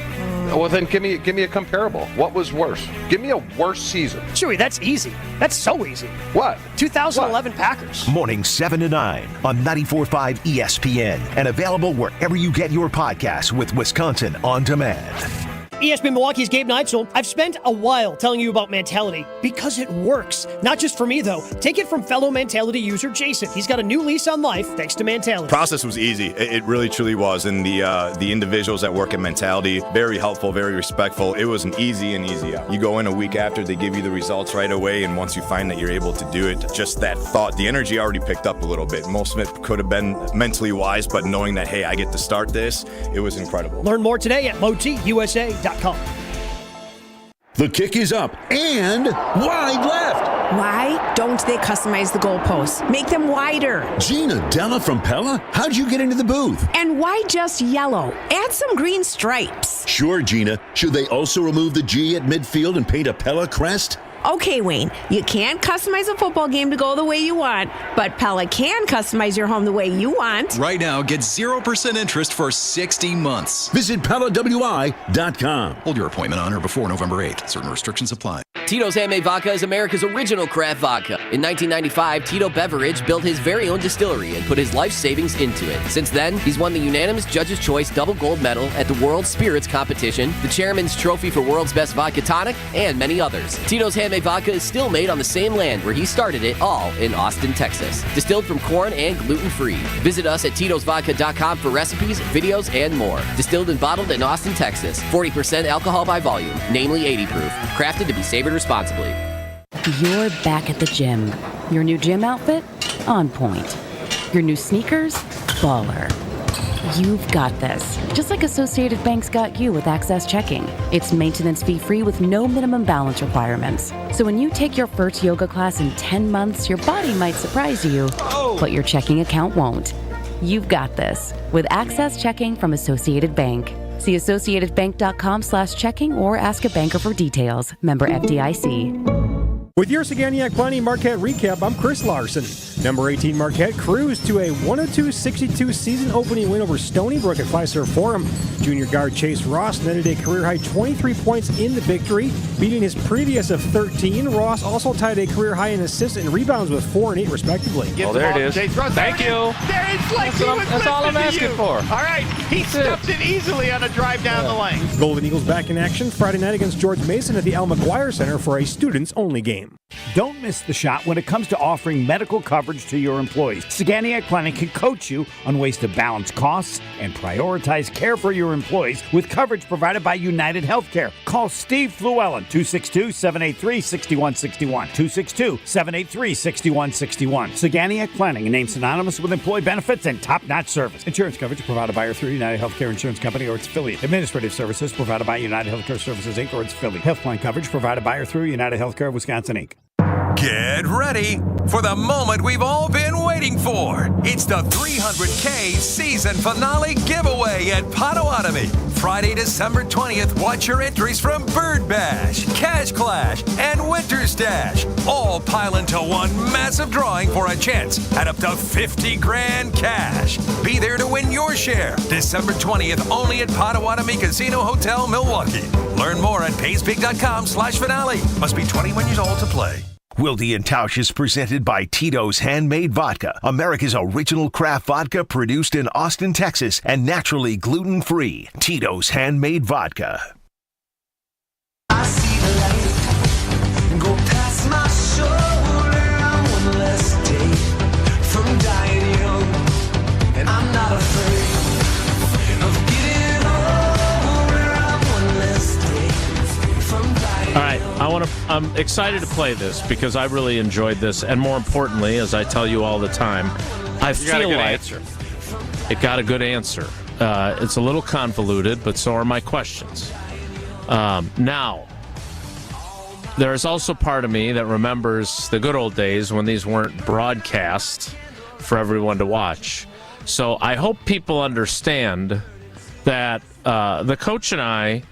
Well, then give me a comparable. What was worse? Give me a worse season. Chewy, that's easy. That's so easy. What? 2011 Packers. Morning 7 to 9 on 94.5 ESPN and available wherever you get your podcasts with Wisconsin On Demand. ESPN Milwaukee's Gabe Neitzel. I've spent a while telling you about Mentality because it works. Not just for me, though. Take it from fellow Mentality user Jason. He's got a new lease on life thanks to Mentality. Process was easy. It really, truly was. And the individuals that work at Mentality, very helpful, very respectful. It was an easy out. You go in a week after, they give you the results right away. And once you find that you're able to do it, just that thought, the energy already picked up a little bit. Most of it could have been mentally wise, but knowing that, hey, I get to start this, it was incredible. Learn more today at MoTUSA.com. The kick is up and wide left. Why don't they customize the goalposts? Make them wider. Gina Della from Pella? How'd you get into the booth? And why just yellow? Add some green stripes. Sure, Gina. Should they also remove the G at midfield and paint a Pella crest? Okay, Wayne, you can't customize a football game to go the way you want, but Pella can customize your home the way you want. Right now, get 0% interest for 60 months. Visit PellaWI.com. Hold your appointment on or before November 8th. Certain restrictions apply. Tito's Handmade Vodka is America's original craft vodka. In 1995, Tito Beveridge built his very own distillery and put his life savings into it. Since then, he's won the unanimous Judge's Choice double gold medal at the World Spirits Competition, the Chairman's Trophy for World's Best Vodka Tonic, and many others. Tito's Handmade Vodka is still made on the same land where he started it, all in Austin, Texas. Distilled from corn and gluten-free. Visit us at Tito'sVodka.com for recipes, videos, and more. Distilled and bottled in Austin, Texas. 40% alcohol by volume, namely 80 proof. Crafted to be savored responsibly. You're back at the gym. Your new gym outfit? On point. Your new sneakers? Baller. You've got this. Just like Associated Bank's got you with Access Checking. It's maintenance fee-free with no minimum balance requirements. So when you take your first yoga class in 10 months, your body might surprise you, but your checking account won't. You've got this with Access Checking from Associated Bank. See AssociatedBank.com/checking or ask a banker for details. Member FDIC. With your Saganiac Planning Marquette recap, I'm Chris Larson. Number 18 Marquette cruised to a 102-62 season opening win over Stony Brook at Fiserv Forum. Junior guard Chase Ross netted a career-high 23 points in the victory, beating his previous of 13. Ross also tied a career-high in assists and rebounds with 4 and 8 respectively. Oh, there it is. Thank you. It's like That's all I'm asking for. All right, he stuffed it easily on a drive down the lane. Golden Eagles back in action Friday night against George Mason at the Al McGuire Center for a students-only game. Don't miss the shot when it comes to offering medical coverage to your employees. Saganiac Planning can coach you on ways to balance costs and prioritize care for your employees with coverage provided by United Healthcare. Call Steve Fluellen, 262-783-6161, 262-783-6161. Saganiac Planning, a name synonymous with employee benefits and top-notch service. Insurance coverage provided by or through United Healthcare Insurance Company or its affiliate. Administrative services provided by United Healthcare Services, Inc. or its affiliate. Health plan coverage provided by or through United Healthcare of Wisconsin, Inc. Get ready for the moment we've all been waiting for. It's the 300K season finale giveaway at Potawatomi. Friday, December 20th, watch your entries from Bird Bash, Cash Clash, and Winter Stash. All pile into one massive drawing for a chance at up to 50 grand cash. Be there to win your share. December 20th, only at Potawatomi Casino Hotel, Milwaukee. Learn more at paysbig.com/finale. Must be 21 years old to play. Wilde and Tausch is presented by Tito's Handmade Vodka, America's original craft vodka produced in Austin, Texas, and naturally gluten-free. Tito's Handmade Vodka. I see the light go past my shoulder. I'm one less day from dying young, and I'm not afraid of getting older. I'm one less day from dying. All right, I'm excited to play this because I really enjoyed this, and more importantly, as I tell you all the time, I feel like it got a good answer. It's a little convoluted, but so are my questions. Now, there's also part of me that remembers the good old days when these weren't broadcast for everyone to watch. So I hope people understand that the coach and I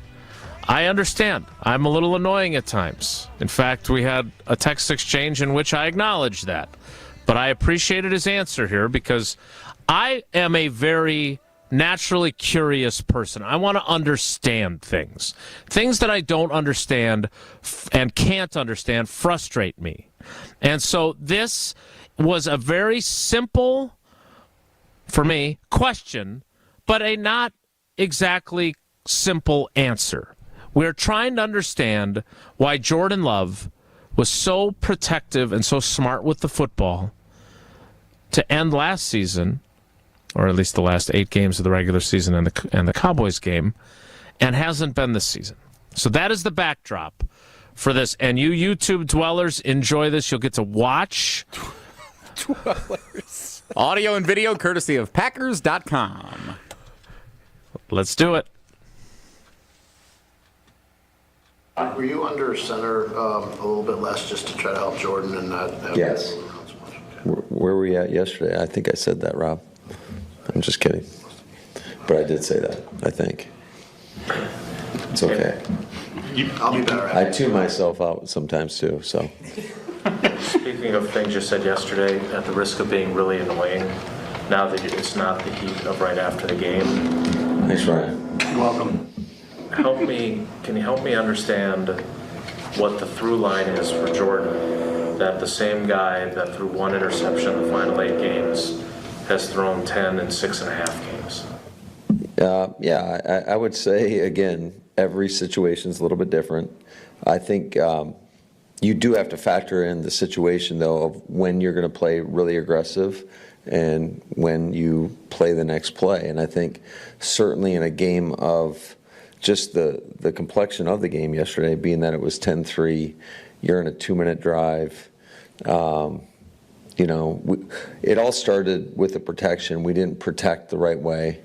understand. I'm a little annoying at times. In fact, we had a text exchange in which I acknowledged that. But I appreciated his answer here because I am a very naturally curious person. I want to understand things. Things that I don't understand and can't understand frustrate me. And so this was a very simple, for me, question, but a not exactly simple answer. We're trying to understand why Jordan Love was so protective and so smart with the football to end last season, or at least the last 8 games of the regular season and the Cowboys game, and hasn't been this season. So that is the backdrop for this. And you YouTube dwellers, enjoy this. You'll get to watch. Dwellers. Audio and video courtesy of Packers.com. Let's do it. Were you under center a little bit less just to try to help Jordan and not have Yes. Where were we at yesterday? I think I said that, Rob. I'm just kidding. But I did say that, I think. It's okay. I'll be better at I tune myself out sometimes too, so. Speaking of things you said yesterday, at the risk of being really annoying, now that it's not the heat of right after the game. Thanks, Ryan. Welcome. Can you help me understand what the through line is for Jordan? That the same guy that threw 1 interception in the final 8 games has thrown 10 in 6.5 games. Yeah, I would say, again, every situation is a little bit different. I think you do have to factor in the situation, though, of when you're going to play really aggressive and when you play the next play. And I think certainly in a game of just the complexion of the game yesterday, being that it was 10-3, you're in a 2-minute drive. It all started with the protection. We didn't protect the right way.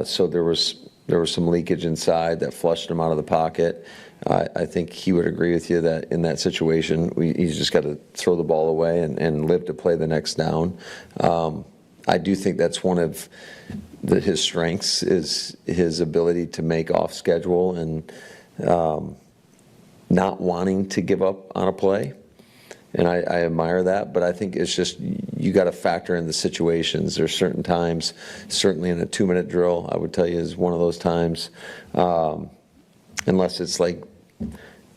So there was some leakage inside that flushed him out of the pocket. I think he would agree with you that in that situation, he's just got to throw the ball away and live to play the next down. I do think that's one of his strengths is his ability to make off schedule and not wanting to give up on a play. And I admire that, but I think it's just you got to factor in the situations. There's certain times, certainly in a 2-minute drill, I would tell you is one of those times, unless it's like,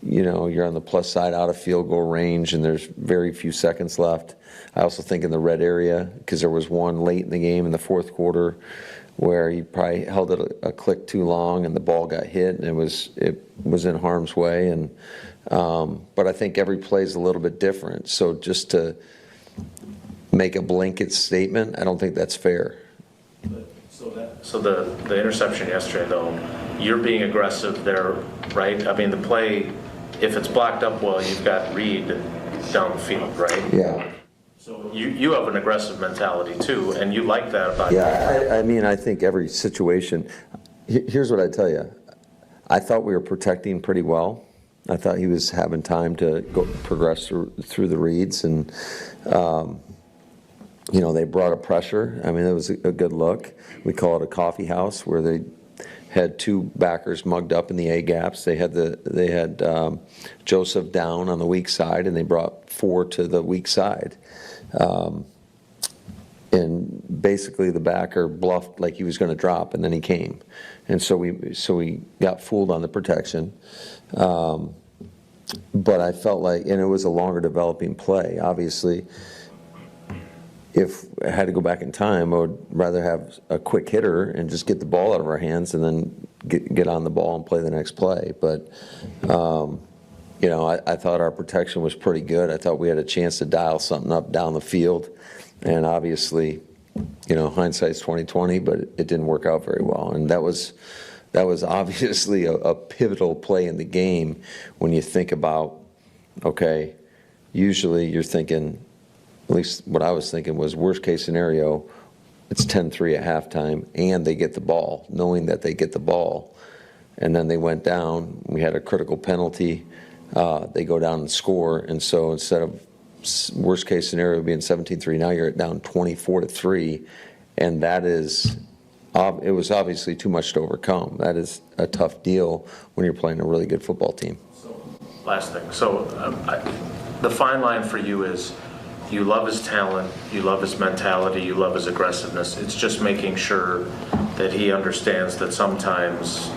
you're on the plus side out of field goal range and there's very few seconds left. I also think in the red area, because there was one late in the game in the fourth quarter where he probably held it a click too long and the ball got hit and it was in harm's way. And but I think every play is a little bit different. So just to make a blanket statement, I don't think that's fair. So the interception yesterday, though, you're being aggressive there, right? I mean, the play, if it's blocked up well, you've got Reed down the field, right? Yeah. So you have an aggressive mentality, too, and you like that about you. Yeah, I think every situation, here's what I tell you. I thought we were protecting pretty well. I thought he was having time to progress through the reads, and they brought a pressure. I mean, it was a good look. We call it a coffee house, where they had 2 backers mugged up in the A gaps. They had Joseph down on the weak side, and they brought 4 to the weak side. And basically, the backer bluffed like he was going to drop, and then he came, and so we got fooled on the protection. But I felt like, and it was a longer developing play. Obviously, if I had to go back in time, I would rather have a quick hitter and just get the ball out of our hands and then get on the ball and play the next play. But, I thought our protection was pretty good. I thought we had a chance to dial something up down the field. And obviously, hindsight's 20/20, but it didn't work out very well. And that was obviously a pivotal play in the game when you think about, okay, usually you're thinking, at least what I was thinking was worst case scenario, it's 10-3 at halftime and they get the ball, knowing that they get the ball. And then they went down. We had a critical penalty. They go down and score. And so instead of worst case scenario being 17-3, now you're down 24-3. And that is, it was obviously too much to overcome. That is a tough deal when you're playing a really good football team. Last thing. So the fine line for you is you love his talent, you love his mentality, you love his aggressiveness. It's just making sure that he understands that sometimes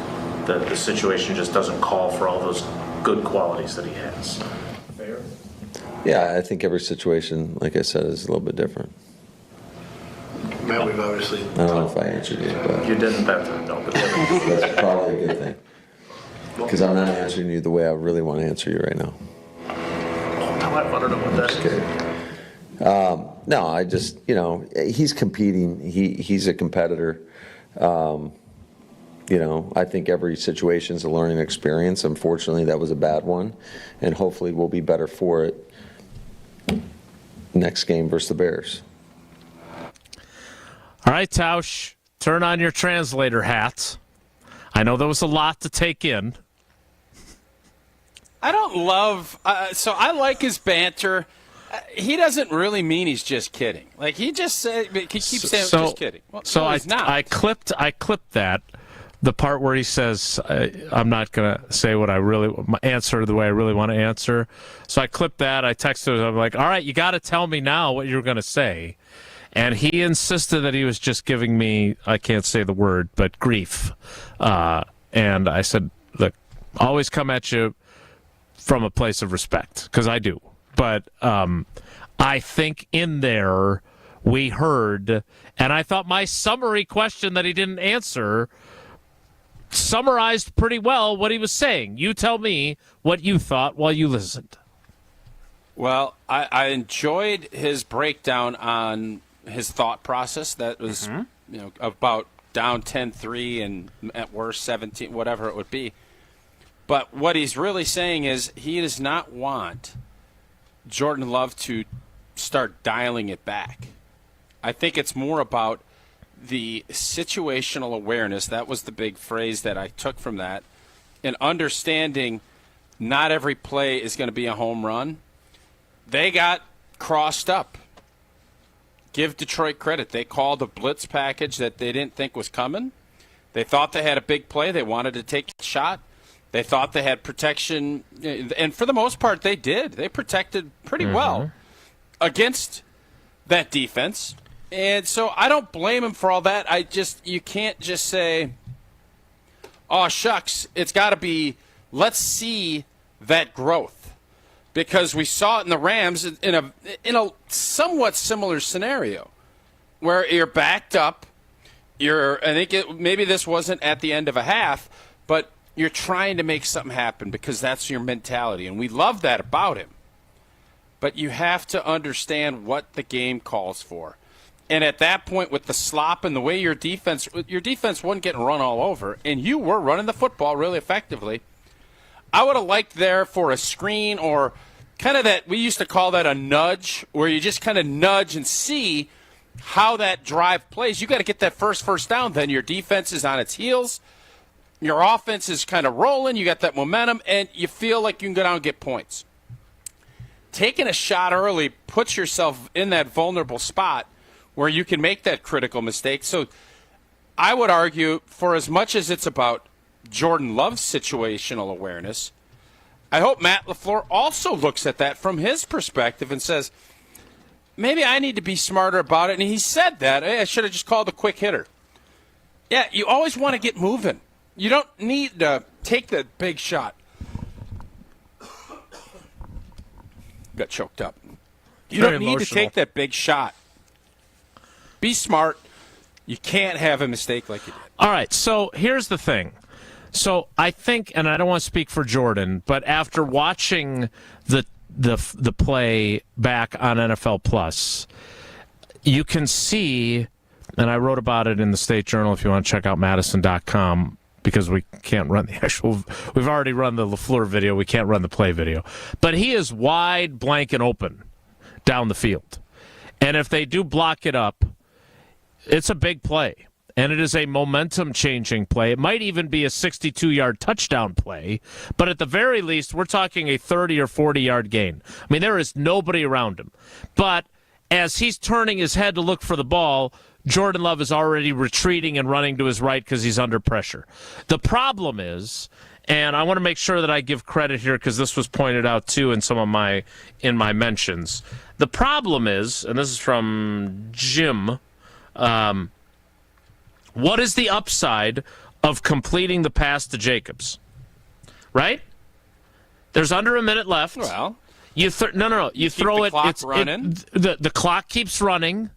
the situation just doesn't call for all those good qualities that he has. Fair? Yeah, I think every situation, like I said, is a little bit different. Matt, we've obviously... I don't know if I answered you, but... You didn't, no, but... That's probably a good thing. Because I'm not answering you the way I really want to answer you right now. I want to know what that is. Okay. No, I just, he's competing. He's a competitor. I think every situation is a learning experience. Unfortunately, that was a bad one. And hopefully we'll be better for it next game versus the Bears. All right, Tausch, turn on your translator hat. I know there was a lot to take in. I don't love so I like his banter. He doesn't really mean he's just kidding. Like he just said, he keeps saying just kidding. Well, so no, he's not. I clipped that, the part where he says, "I'm not gonna say what I really answer the way I really want to answer." So I clipped that. I texted him. I'm like, "All right, you got to tell me now what you're gonna say." And he insisted that he was just giving me, I can't say the word, but grief. And I said, "Look, always come at you from a place of respect, because I do." But I think in there we heard, and I thought my summary question that he didn't answer summarized pretty well what he was saying. You tell me what you thought while you listened. Well, I enjoyed his breakdown on his thought process. That was, about down 10-3 and at worst 17, whatever it would be. But what he's really saying is he does not want Jordan Love to start dialing it back. I think it's more about the situational awareness. That was the big phrase that I took from that. And understanding not every play is going to be a home run. They got crossed up. Give Detroit credit. They called a blitz package that they didn't think was coming. They thought they had a big play. They wanted to take a shot. They thought they had protection, and for the most part, they did. They protected pretty well against that defense. And so I don't blame him for all that. You can't just say, oh, shucks, it's got to be, let's see that growth. Because we saw it in the Rams in a somewhat similar scenario where you're backed up. Maybe this wasn't at the end of a half, but you're trying to make something happen because that's your mentality, and we love that about him. But you have to understand what the game calls for. And at that point, with the slop and the way your defense wasn't getting run all over, and you were running the football really effectively, I would have liked there for a screen or kind of that, we used to call that a nudge, where you just kind of nudge and see how that drive plays. You got to get that first down, then your defense is on its heels. Your offense is kind of rolling. You got that momentum, and you feel like you can go down and get points. Taking a shot early puts yourself in that vulnerable spot where you can make that critical mistake. So I would argue, for as much as it's about Jordan Love's situational awareness, I hope Matt LaFleur also looks at that from his perspective and says, maybe I need to be smarter about it. And he said that. Hey, I should have just called a quick hitter. Yeah, you always want to get moving. You don't need to take the big shot. Got choked up. You don't need to take that big shot. Be smart. You can't have a mistake like you did. All right, so here's the thing. So I think, and I don't want to speak for Jordan, but after watching the play back on NFL Plus, you can see, and I wrote about it in the State Journal if you want to check out Madison.com, because we can't run the actual, we've already run the LaFleur video, we can't run the play video. But he is wide, blank, and open down the field. And if they do block it up, it's a big play. And it is a momentum-changing play. It might even be a 62-yard touchdown play. But at the very least, we're talking a 30 or 40-yard gain. I mean, there is nobody around him. But as he's turning his head to look for the ball, Jordan Love is already retreating and running to his right because he's under pressure. The problem is, and I want to make sure that I give credit here because this was pointed out too in some of my mentions. The problem is, and this is from Jim, what is the upside of completing the pass to Jacobs? Right? There's under a minute left. Well, you throw it. Clock running. The clock keeps running.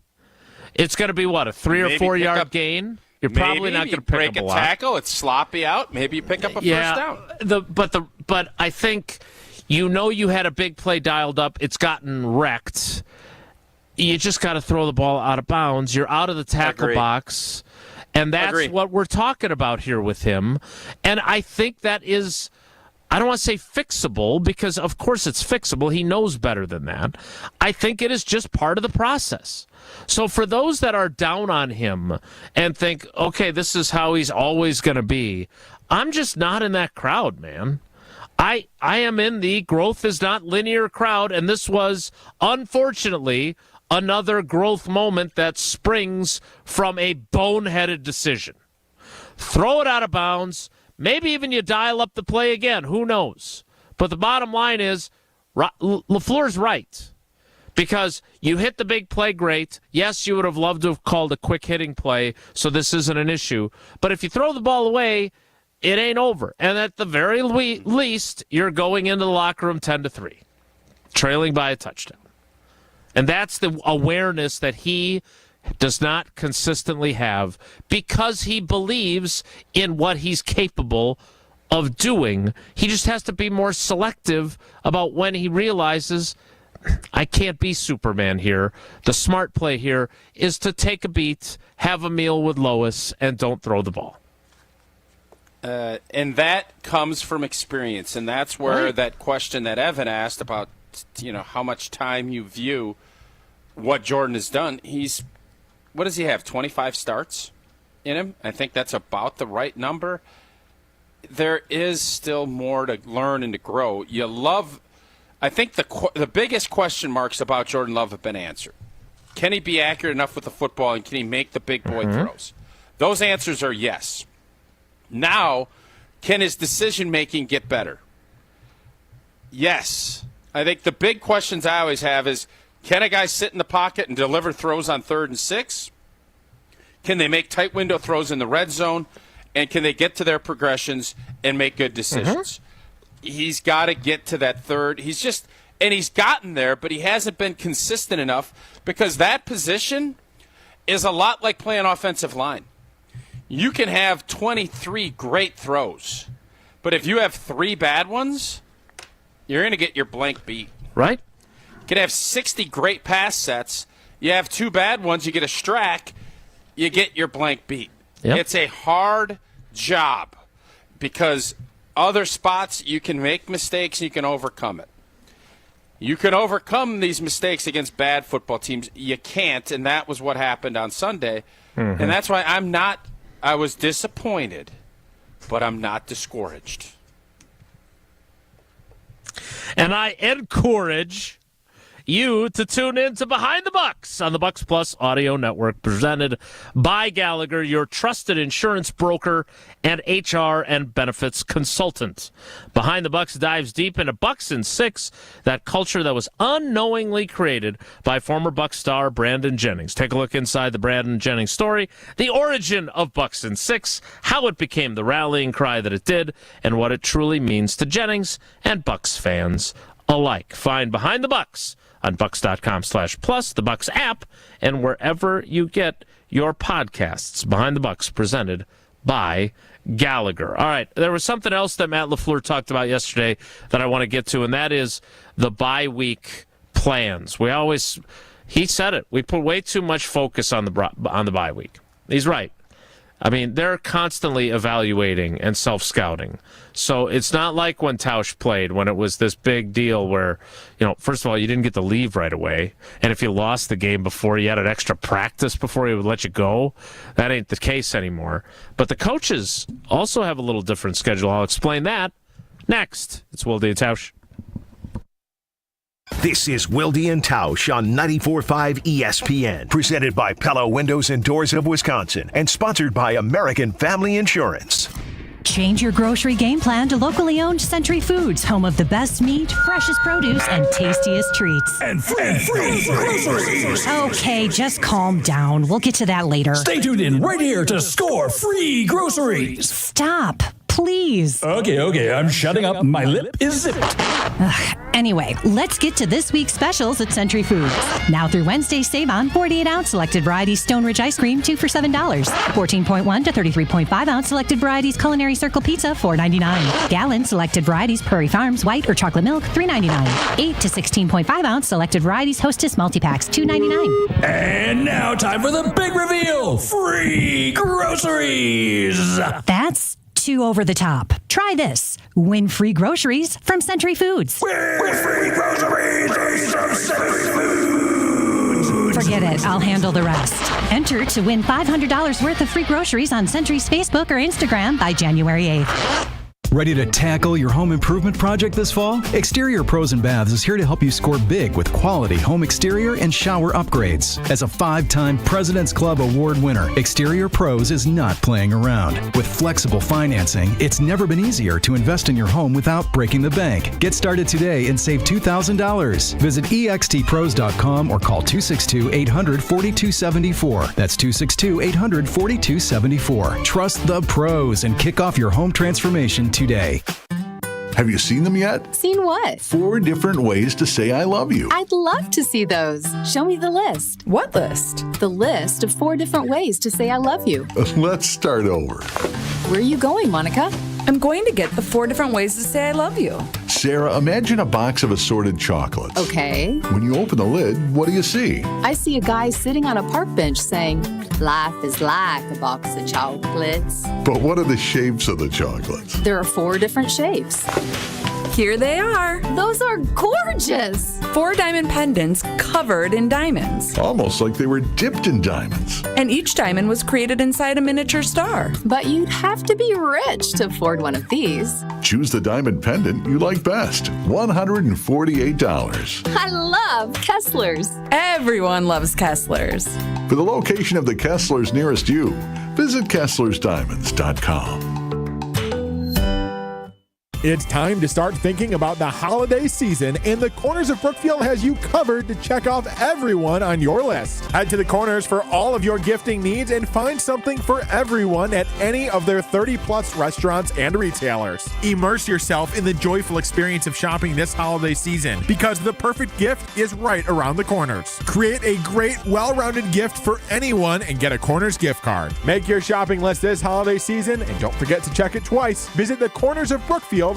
It's going to be what, a 3 or 4 yard gain? You're probably not going to pick break up a a lot. tackle. It's sloppy out. Maybe you pick up a first down. But I think you had a big play dialed up. It's gotten wrecked. You just got to throw the ball out of bounds. You're out of the tackle box. And that's what we're talking about here with him. And I think that is, I don't want to say fixable, because of course it's fixable. He knows better than that. I think it is just part of the process. So for those that are down on him and think, okay, this is how he's always going to be, I'm just not in that crowd, man. I am in the growth is not linear crowd, and this was, unfortunately, another growth moment that springs from a boneheaded decision. Throw it out of bounds. Maybe even you dial up the play again. Who knows? But the bottom line is, LaFleur's right. Because you hit the big play great. Yes, you would have loved to have called a quick hitting play, so this isn't an issue. But if you throw the ball away, it ain't over. And at the very least, you're going into the locker room 10-3, trailing by a touchdown. And that's the awareness that he does not consistently have, because he believes in what he's capable of doing. He just has to be more selective about when he realizes, I can't be Superman here. The smart play here is to take a beat, have a meal with Lois, and don't throw the ball. And that comes from experience, and that's where that question that Evan asked about, how much time you view what Jordan has done. What does he have, 25 starts in him? I think that's about the right number. There is still more to learn and to grow. I think the biggest question marks about Jordan Love have been answered. Can he be accurate enough with the football, and can he make the big boy throws? Those answers are yes. Now, can his decision-making get better? Yes. I think the big questions I always have is, can a guy sit in the pocket and deliver throws on 3rd and 6? Can they make tight window throws in the red zone? And can they get to their progressions and make good decisions? He's got to get to that third. He's gotten there, but he hasn't been consistent enough, because that position is a lot like playing offensive line. You can have 23 great throws, but if you have 3 bad ones, you're going to get your blank beat. Right? You can have 60 great pass sets. You have 2 bad ones, you get a strack, you get your blank beat. Yep. It's a hard job, because other spots you can make mistakes and you can overcome it. You can overcome these mistakes against bad football teams. You can't, and that was what happened on Sunday. And that's why I was disappointed, but I'm not discouraged. And I encourage you to tune in to Behind the Bucks on the Bucks Plus Audio Network, presented by Gallagher, your trusted insurance broker and HR and benefits consultant. Behind the Bucks dives deep into Bucks in 6, that culture that was unknowingly created by former Bucks star Brandon Jennings. Take a look inside the Brandon Jennings story, the origin of Bucks in 6, how it became the rallying cry that it did, and what it truly means to Jennings and Bucks fans alike. Find Behind the Bucks on Bucks.com/plus, the Bucks app, and wherever you get your podcasts. Behind the Bucks, presented by Gallagher. All right, there was something else that Matt LaFleur talked about yesterday that I want to get to, and that is the bye week plans. He said it. We put way too much focus on the bye week. He's right. I mean, they're constantly evaluating and self-scouting. So it's not like when Tausch played, when it was this big deal where, first of all, you didn't get to leave right away. And if you lost the game before, you had an extra practice before he would let you go. That ain't the case anymore. But the coaches also have a little different schedule. I'll explain that next. It's Wilde and Tausch. This is Wilde and Tausch on 94.5 ESPN, presented by Pella Windows and Doors of Wisconsin, and sponsored by American Family Insurance. Change your grocery game plan to locally owned Century Foods, home of the best meat, freshest produce, and tastiest treats. And free. Okay, just calm down. We'll get to that later. Stay tuned in right here to score free groceries. Stop. please. Okay, I'm shutting up. My lip is zipped. Anyway, let's get to this week's specials at Century Foods. Now through Wednesday, save on 48-ounce selected varieties Stone Ridge ice cream, 2 for $7. 14.1 to 33.5-ounce selected varieties Culinary Circle pizza, $4.99. Gallon selected varieties Prairie Farms white or chocolate milk, $3.99. 8 to 16.5-ounce selected varieties Hostess multi-packs, $2.99. And now time for the big reveal. Free groceries. That's too over the top. Try this. Win free groceries from Century Foods. Free groceries from Century Foods. Forget it. I'll handle the rest. Enter to win $500 worth of free groceries on Century's Facebook or Instagram by January 8th. Ready to tackle your home improvement project this fall? Exterior Pros and Baths is here to help you score big with quality home exterior and shower upgrades. As a 5-time President's Club Award winner, Exterior Pros is not playing around. With flexible financing, it's never been easier to invest in your home without breaking the bank. Get started today and save $2,000. Visit extpros.com or call 262-800-4274. That's 262-800-4274. Trust the pros and kick off your home transformation today. Have you seen them yet? Seen what? 4 different ways to say I love you. I'd love to see those. Show me the list. What list? The list of 4 different ways to say I love you. Let's start over. Where are you going, Monica? I'm going to get the 4 different ways to say I love you. Sarah, imagine a box of assorted chocolates. Okay. When you open the lid, what do you see? I see a guy sitting on a park bench saying, life is like a box of chocolates. But what are the shapes of the chocolates? There are 4 different shapes. Here they are. Those are gorgeous. 4 diamond pendants covered in diamonds. Almost like they were dipped in diamonds. And each diamond was created inside a miniature star. But you'd have to be rich to afford one of these. Choose the diamond pendant you like best. $148. I love Kessler's. Everyone loves Kessler's. For the location of the Kesslers nearest you, visit KesslersDiamonds.com. It's time to start thinking about the holiday season, and the Corners of Brookfield has you covered to check off everyone on your list. Head to the Corners for all of your gifting needs and find something for everyone at any of their 30-plus restaurants and retailers. Immerse yourself in the joyful experience of shopping this holiday season, because the perfect gift is right around the Corners. Create a great, well-rounded gift for anyone and get a Corners gift card. Make your shopping list this holiday season, and don't forget to check it twice. Visit the Corners of Brookfield.com.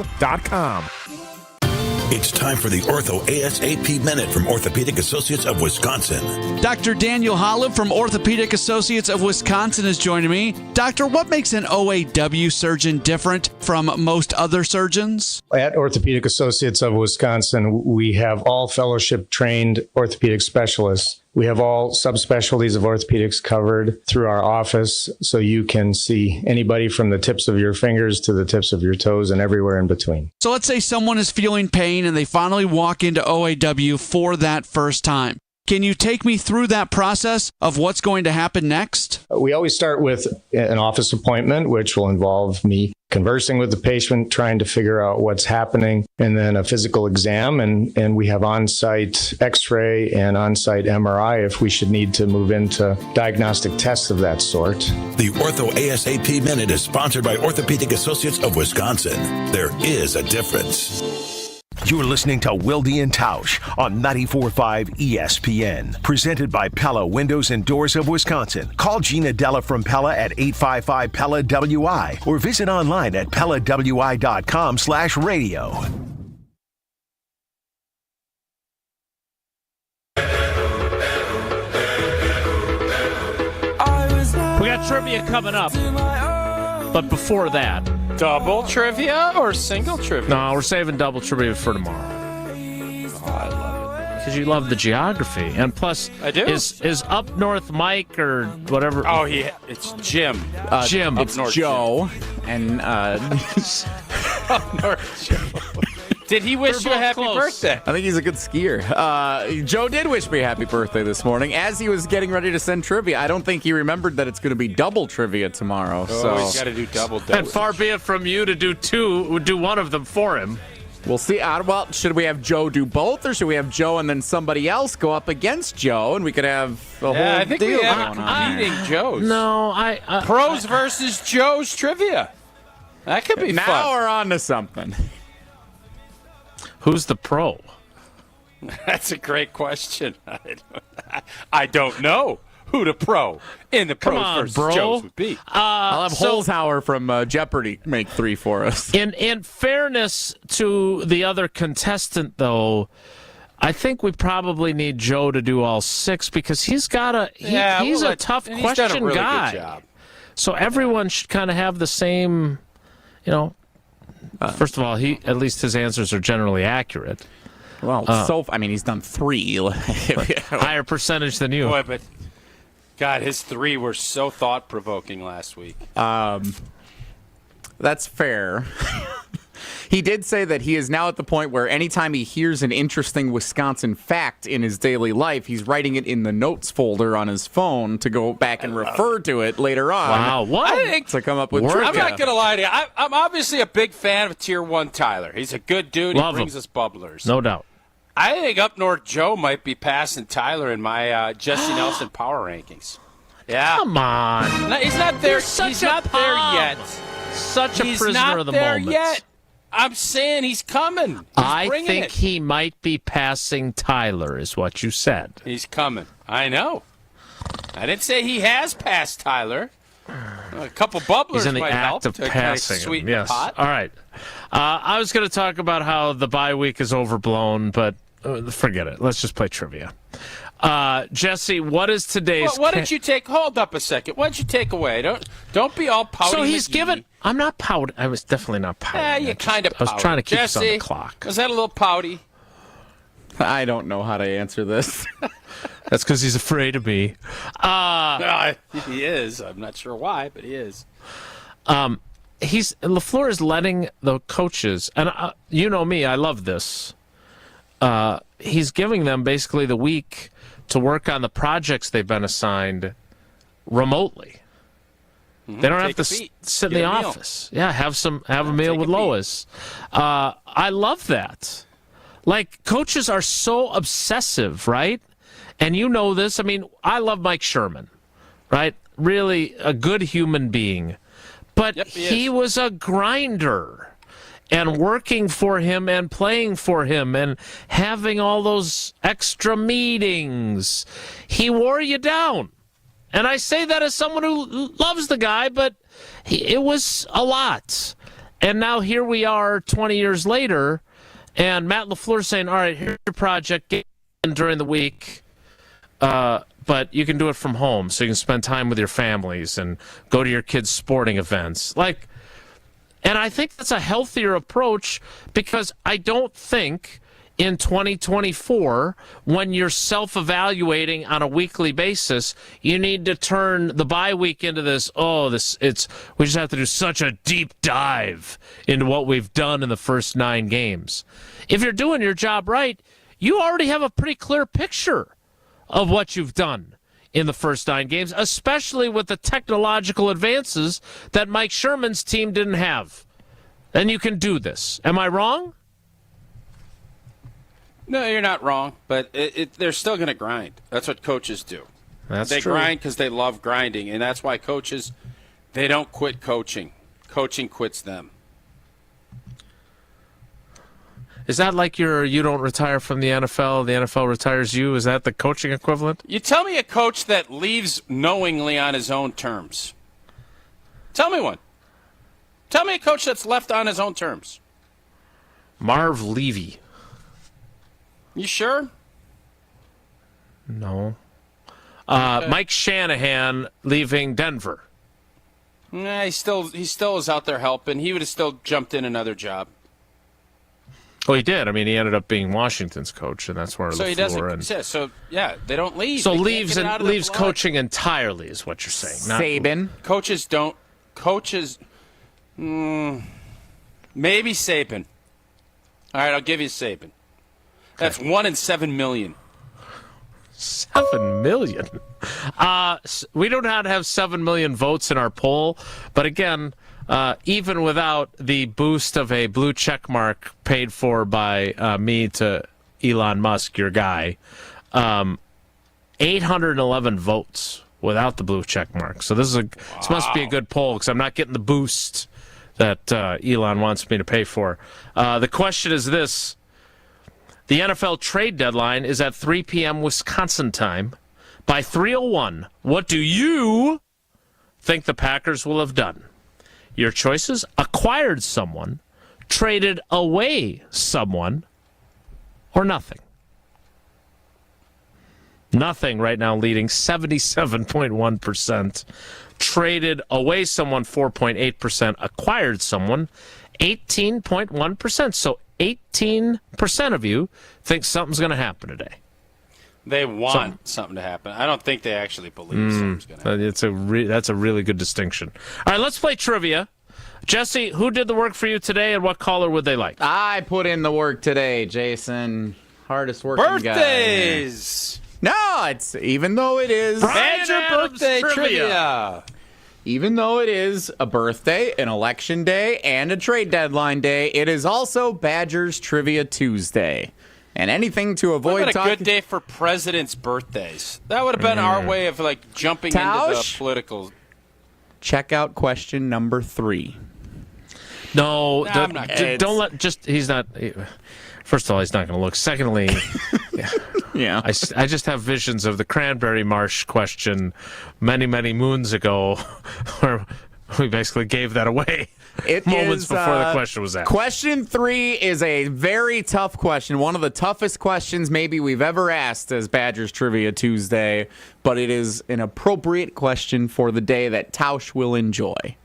It's time for the Ortho ASAP Minute from Orthopedic Associates of Wisconsin. Dr. Daniel Holub from Orthopedic Associates of Wisconsin is joining me. Doctor, what makes an OAW surgeon different from most other surgeons? At Orthopedic Associates of Wisconsin, we have all fellowship-trained orthopedic specialists. We have all subspecialties of orthopedics covered through our office, so you can see anybody from the tips of your fingers to the tips of your toes and everywhere in between. So let's say someone is feeling pain and they finally walk into OAW for that first time. Can you take me through that process of what's going to happen next? We always start with an office appointment, which will involve me conversing with the patient, trying to figure out what's happening, and then a physical exam. And we have on-site x-ray and on-site MRI if we should need to move into diagnostic tests of that sort. The Ortho ASAP Minute is sponsored by Orthopedic Associates of Wisconsin. There is a difference. You're listening to Wilde and Tausch on 94.5 ESPN. Presented by Pella Windows and Doors of Wisconsin. Call Gina Della from Pella at 855-PELLA-WI or visit online at PellaWI.com/radio. We got trivia coming up, but before that, double trivia or single trivia? No, we're saving double trivia for tomorrow. Oh, I love it because you love the geography, and plus, I do. Is up north Mike or whatever? Oh, it's Jim. Jim. It's Joe, and up north Joe. Did he wish you a happy birthday? I think he's a good skier. Joe did wish me a happy birthday this morning as he was getting ready to send trivia. I don't think he remembered that it's going to be double trivia tomorrow. So he's got to do double. And far be it from you to do one of them for him. We'll see. Well, should we have Joe do both, or should we have Joe and then somebody else go up against Joe, and we could have the whole I think deal we have going on? competing Joes. No, Pros versus Joes trivia. That could be now fun. we're on to something. Who's the pro? That's a great question. I don't know who the pro in the pros versus bro. Joes would be. I'll have Holzhauer from Jeopardy make 3 for us. In fairness to the other contestant, though, I think we probably need Joe to do all 6 because he's got a he's a tough and question he's done a really guy. Good job. So everyone should kind of have the same, first of all, at least his answers are generally accurate. Well, he's done 3. Higher percentage than you. Boy, but God, his 3 were so thought-provoking last week. That's fair. He did say that he is now at the point where anytime he hears an interesting Wisconsin fact in his daily life, he's writing it in the notes folder on his phone to go back and refer to it later on. Wow, what? To come up with I'm not going to lie to you. I'm obviously a big fan of Tier 1 Tyler. He's a good dude. Love he brings him. us bubblers. No doubt. I think Up North Joe might be passing Tyler in my Jesse Nelson power rankings. Yeah. Come on. No, he's not there. He's Not there yet. Such a He's prisoner not of the there moment. yet. I'm saying he's coming. He's I bringing think it. he might be passing Tyler, is what you said. He's coming. I know. I didn't say he has passed Tyler. A couple bubblers He's in the might help act of to passing kind of him. sweeten Yes. the pot. All right. I was going to talk about how the bye week is overblown, but forget it. Let's just play trivia. Jesse, what is today's... What did you take? Hold up a second. What did you take away? Don't be all pouty. So he's McGee. given... I'm not pouting. I was definitely not pouting. Yeah, you kind of I was trying to keep us on the Jesse, clock. Was that a little pouty? I don't know how to answer this. That's because he's afraid of me. He is. I'm not sure why, but he is. LaFleur is letting the coaches, and you know me, I love this. He's giving them basically the week to work on the projects they've been assigned remotely. Mm-hmm. They don't Take have to a beat. sit in Get the a meal. office. Yeah, have a meal with a beat. Lois. I love that. Like, coaches are so obsessive, right? And you know this. I mean, I love Mike Sherman, right? Really a good human being. But Yep, he was a grinder. And working for him and playing for him and having all those extra meetings. He wore you down. And I say that as someone who loves the guy, but it was a lot. And now here we are 20 years later, and Matt LaFleur saying, all right, here's your project, get in during the week, but you can do it from home, so you can spend time with your families and go to your kids' sporting events. And I think that's a healthier approach because I don't think in 2024, when you're self-evaluating on a weekly basis, you need to turn the bye week into this, we just have to do such a deep dive into what we've done in the first 9 games. If you're doing your job right, you already have a pretty clear picture of what you've done in the first 9 games, especially with the technological advances that Mike Sherman's team didn't have. And you can do this. Am I wrong? No, you're not wrong, but they're still going to grind. That's what coaches do. They grind because they love grinding, and that's why coaches, they don't quit coaching. Coaching quits them. Is that like you don't retire from the NFL retires you? Is that the coaching equivalent? You tell me a coach that leaves knowingly on his own terms. Tell me one. Tell me a coach that's left on his own terms. Marv Levy. You sure? No. Mike Shanahan leaving Denver. Nah, he still is out there helping. He would have still jumped in another job. Well, he did. I mean, he ended up being Washington's coach, and that's where So he doesn't. They don't leave. So They can't leaves get it out of their blood. coaching entirely is what you're saying. Saban. Coaches don't. Coaches. Maybe Saban. All right, I'll give you Saban. That's 1 in 7 million. 7 million. We do not have 7 million votes in our poll, but again, even without the boost of a blue check mark paid for by me to Elon Musk, your guy, 811 votes without the blue check mark. So this must be a good poll because I'm not getting the boost that Elon wants me to pay for. The question is this. The NFL trade deadline is at 3 p.m. Wisconsin time. By 3:01, what do you think the Packers will have done? Your choices: acquired someone, traded away someone, or nothing. Nothing right now leading 77.1%. Traded away someone 4.8%. Acquired someone 18.1%. So 18% of you think something's going to happen today. They want something to happen. I don't think they actually believe something's going to happen. That's a really good distinction. All right, let's play trivia. Jesse, who did the work for you today, and what caller would they like? I put in the work today, Jason. Hardest working Birthdays! guy. No, it's even though it is Badger birthday trivia. Even though it is a birthday, an election day, and a trade deadline day, it is also Badgers Trivia Tuesday. And anything to avoid talking... a good day for presidents' birthdays. That would have been our way of jumping Tausch? into the political. Check out question number 3. No, I'm not don't let. He's not. First of all, he's not going to look. Secondly, yeah, I just have visions of the Cranberry Marsh question many, many moons ago, where we basically gave that away moments before the question was asked. Question 3 is a very tough question, one of the toughest questions maybe we've ever asked as Badgers Trivia Tuesday, but it is an appropriate question for the day that Tausch will enjoy.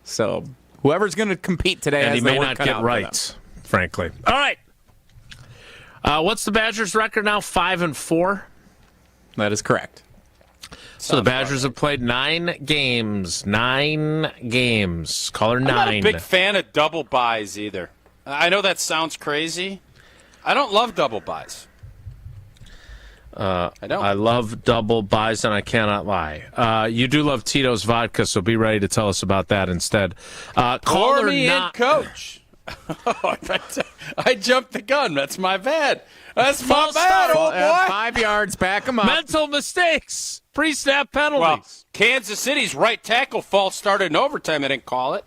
So whoever's going to compete today and has he the may work not cut get out for right, them. frankly. All right. What's the Badgers' record now? 5-4? That is correct. So the Badgers have played 9 games. 9 games. Caller 9. I'm not a big fan of double buys either. I know that sounds crazy. I don't love double buys. I don't. I love double buys, and I cannot lie. You do love Tito's vodka, so be ready to tell us about that instead. Caller in, coach. I jumped the gun. That's my bad. That's my bad, old boy. 5 yards, back him up. Mental mistakes. Pre-snap penalties. Well, Kansas City's right tackle false started in overtime. They didn't call it.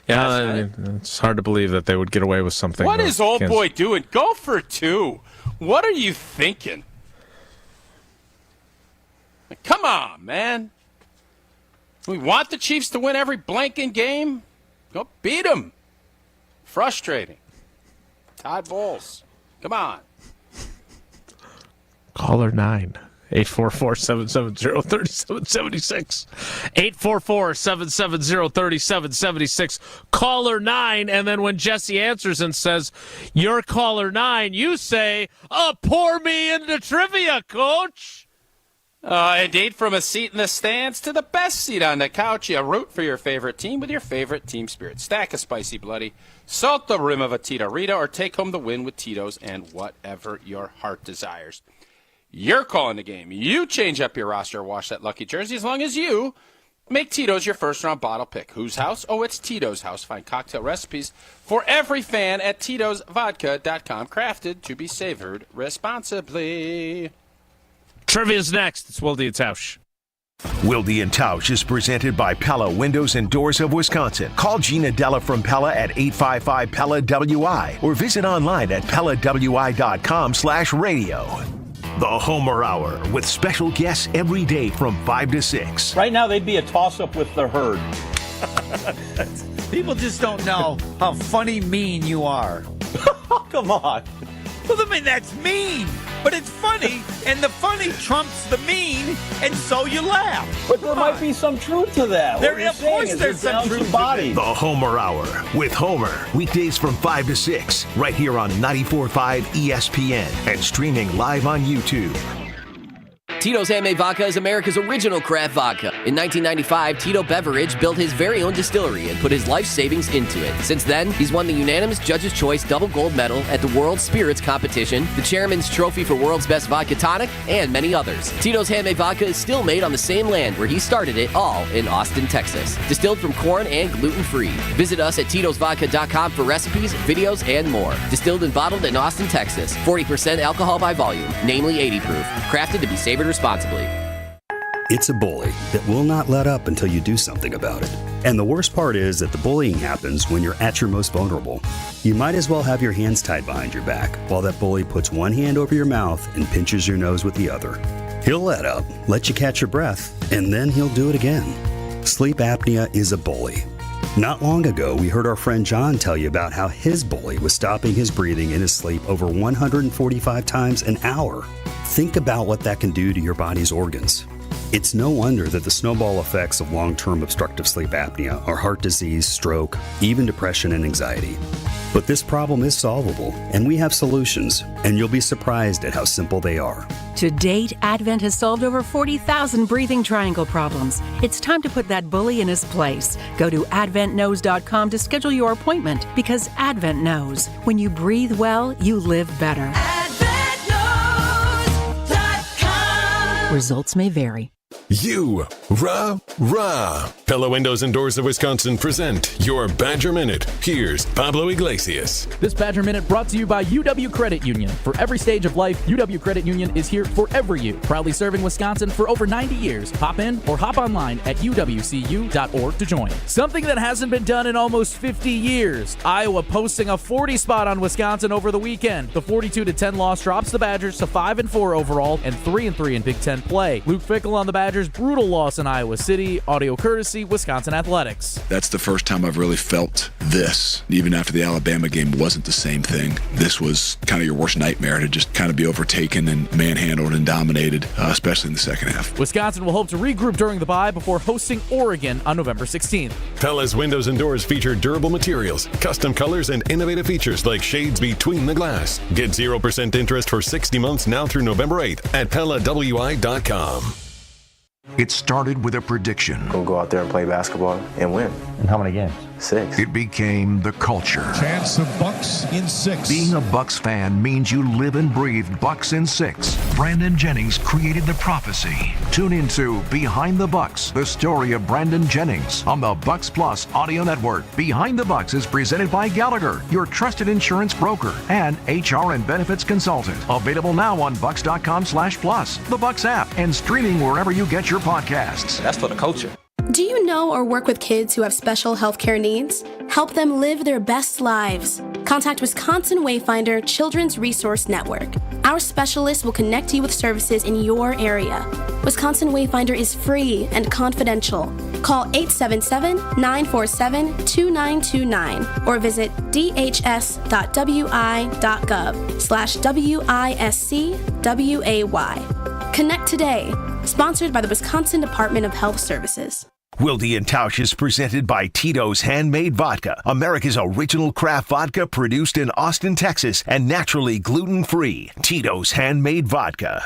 Yeah, it's hard to believe that they would get away with something. What is old boy doing? Go for 2. What are you thinking? Come on, man. We want the Chiefs to win every blanking game. Go beat them. Frustrating. Todd Bowles. Come on. Caller 9. 844-770-3776. 844-770-3776. Caller 9, and then when Jesse answers and says, "You're caller 9," you say, pour me into trivia, coach. Indeed, from a seat in the stands to the best seat on the couch, you root for your favorite team with your favorite team spirit. Stack a spicy bloody, salt the rim of a Tito Rita, or take home the win with Tito's and whatever your heart desires. You're calling the game. You change up your roster or wash that lucky jersey as long as you make Tito's your first-round bottle pick. Whose house? Oh, it's Tito's house. Find cocktail recipes for every fan at Tito'sVodka.com. Crafted to be savored responsibly. Trivia's next. It's Wilde and Tausch. Wilde and Tausch is presented by Pella Windows and Doors of Wisconsin. Call Gina Della from Pella at 855-PELLA-WI or visit online at PellaWI.com/radio. The Homer Hour with special guests every day from 5 to 6. Right now, they'd be a toss-up with the herd. People just don't know how funny mean you are. Come on. Well, I mean, that's mean, but it's funny, and the funny trumps the mean, and so you laugh. But there might be some truth to that. Of course there's some truth to it. The Homer Hour with Homer, weekdays from 5 to 6, right here on 94.5 ESPN and streaming live on YouTube. Tito's Handmade Vodka is America's original craft vodka. In 1995, Tito Beveridge built his very own distillery and put his life savings into it. Since then, he's won the unanimous Judge's Choice Double Gold Medal at the World Spirits Competition, the Chairman's Trophy for World's Best Vodka Tonic, and many others. Tito's Handmade Vodka is still made on the same land where he started it, all in Austin, Texas. Distilled from corn and gluten-free. Visit us at Tito'sVodka.com for recipes, videos, and more. Distilled and bottled in Austin, Texas. 40% alcohol by volume, namely 80 proof. Crafted to be savored responsibly. It's a bully that will not let up until you do something about it. And the worst part is that the bullying happens when you're at your most vulnerable. You might as well have your hands tied behind your back while that bully puts one hand over your mouth and pinches your nose with the other. He'll let up, let you catch your breath, and then he'll do it again. Sleep apnea is a bully. Not long ago, we heard our friend John tell you about how his bully was stopping his breathing in his sleep over 145 times an hour. Think about what that can do to your body's organs. It's no wonder that the snowball effects of long-term obstructive sleep apnea are heart disease, stroke, even depression and anxiety. But this problem is solvable, and we have solutions, and you'll be surprised at how simple they are. To date, Advent has solved over 40,000 breathing triangle problems. It's time to put that bully in his place. Go to adventknows.com to schedule your appointment, because Advent knows. When you breathe well, you live better. AdventKnows.com. Results may vary. Pella Windows and Doors of Wisconsin present your Badger Minute. Here's Pablo Iglesias. This Badger Minute brought to you by UW Credit Union. For every stage of life, UW Credit Union is here for every you. Proudly serving Wisconsin for over 90 years. Hop in or hop online at uwcu.org to join. Something that hasn't been done in almost 50 years. Iowa posting a 40 spot on Wisconsin over the weekend. The 42-10 loss drops the Badgers to 5-4 overall and 3-3 in Big Ten play. Luke Fickell on the Badgers' brutal loss in Iowa City. Audio courtesy Wisconsin Athletics. That's the first time I've really felt this. Even after the Alabama game wasn't the same thing. This was kind of your worst nightmare, to just kind of be overtaken and manhandled and dominated, especially in the second half. Wisconsin will hope to regroup during the bye before hosting Oregon on November 16th. Pella's Windows and Doors feature durable materials, custom colors, and innovative features like shades between the glass. Get 0% interest for 60 months now through November 8th at PellaWI.com. It started with a prediction. We'll go out there and play basketball and win. And how many games? 6. It became the culture. Chance of Bucks in 6. Being a Bucks fan means you live and breathe Bucks in 6. Brandon Jennings created the prophecy. Tune into Behind the Bucks, the story of Brandon Jennings on the Bucks Plus audio network. Behind the Bucks is presented by Gallagher, your trusted insurance broker and HR and benefits consultant. Available now on bucks.com/plus, the Bucks app, and streaming wherever you get your podcasts. That's for the culture. Do you know or work with kids who have special healthcare needs? Help them live their best lives. Contact Wisconsin Wayfinder Children's Resource Network. Our specialists will connect you with services in your area. Wisconsin Wayfinder is free and confidential. Call 877-947-2929 or visit dhs.wi.gov/WISCWAY. Connect today. Sponsored by the Wisconsin Department of Health Services. Wilde and Tausch is presented by Tito's Handmade Vodka, America's original craft vodka produced in Austin, Texas, and naturally gluten-free. Tito's Handmade Vodka.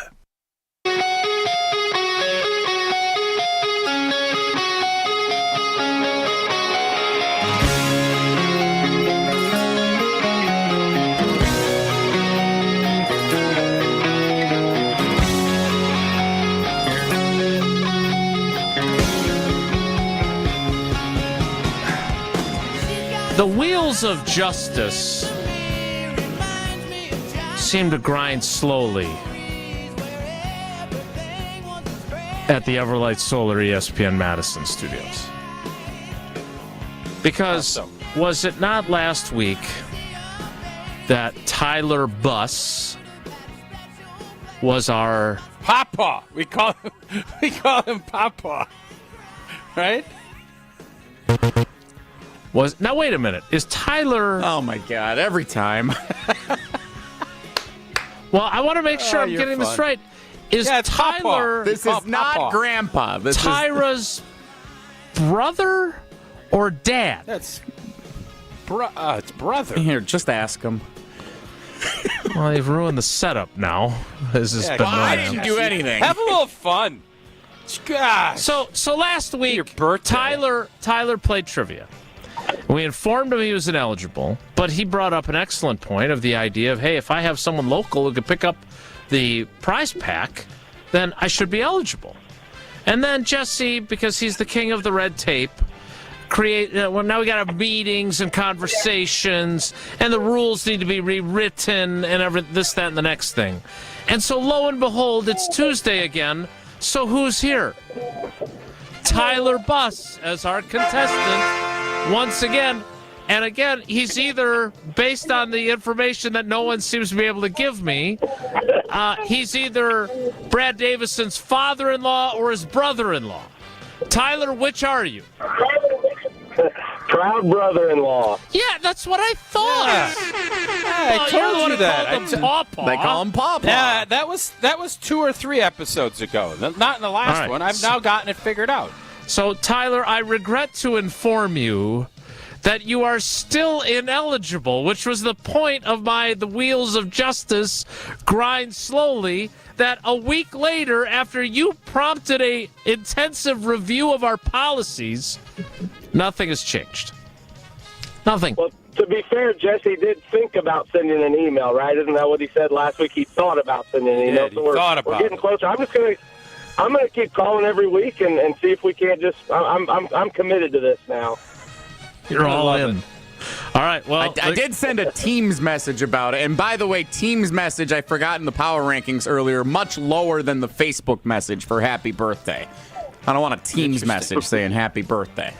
The wheels of justice seem to grind slowly at the Everlight Solar ESPN Madison studios. Because was it not last week that Tyler Buss was our Papa? We call him Papa, right? Now wait a minute. Is Tyler? Oh my God! Every time. Well, I want to make sure I'm getting this right. Is Tyler? Papa. This is not Papa. Grandpa. This Tyra's brother or dad? That's it's brother. Here, just ask him. Well, they've ruined the setup now. This has been I didn't do anything. Have a little fun. Gosh. So last week, Tyler played trivia. We informed him he was ineligible, but he brought up an excellent point of the idea of, hey, if I have someone local who could pick up the prize pack, then I should be eligible. And then Jesse, because he's the king of the red tape, now we got to have meetings and conversations, and the rules need to be rewritten and this, that, and the next thing. And so lo and behold, it's Tuesday again. So who's here? Tyler Buss as our contestant once again. And again, he's either, based on the information that no one seems to be able to give me, he's either Brad Davison's father-in-law or his brother-in-law. Tyler, which are you? Proud brother-in-law. Yeah, that's what I thought. Yeah, I told you that. They call him Pawpaw. Yeah, that was 2 or 3 episodes ago. Not in the last one. I've now gotten it figured out. So, Tyler, I regret to inform you that you are still ineligible, which was the point of the wheels of justice grind slowly, that a week later, after you prompted a intensive review of our policies, nothing has changed. Nothing. Well, to be fair, Jesse did think about sending an email, right? Isn't that what he said last week? He thought about sending an email. Yeah, we're getting closer. I'm gonna keep calling every week and see if we can't just. I'm committed to this now. You're all in. All right, well. I did send a Teams message about it. And by the way, Teams message, I forgot in the power rankings earlier, much lower than the Facebook message for happy birthday. I don't want a Teams message saying happy birthday.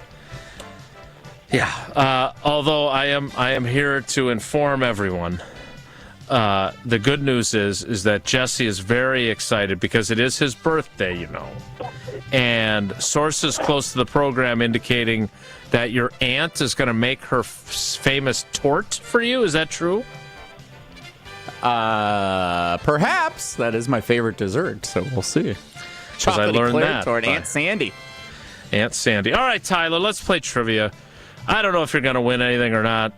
Yeah, although I am here to inform everyone. The good news is that Jesse is very excited because it is his birthday, you know. And sources close to the program indicating that your aunt is going to make her famous tort for you. Is that true? Perhaps. That is my favorite dessert, so we'll see. I learned that. Toward Aunt Sandy. Aunt Sandy. All right, Tyler, let's play trivia. I don't know if you're going to win anything or not,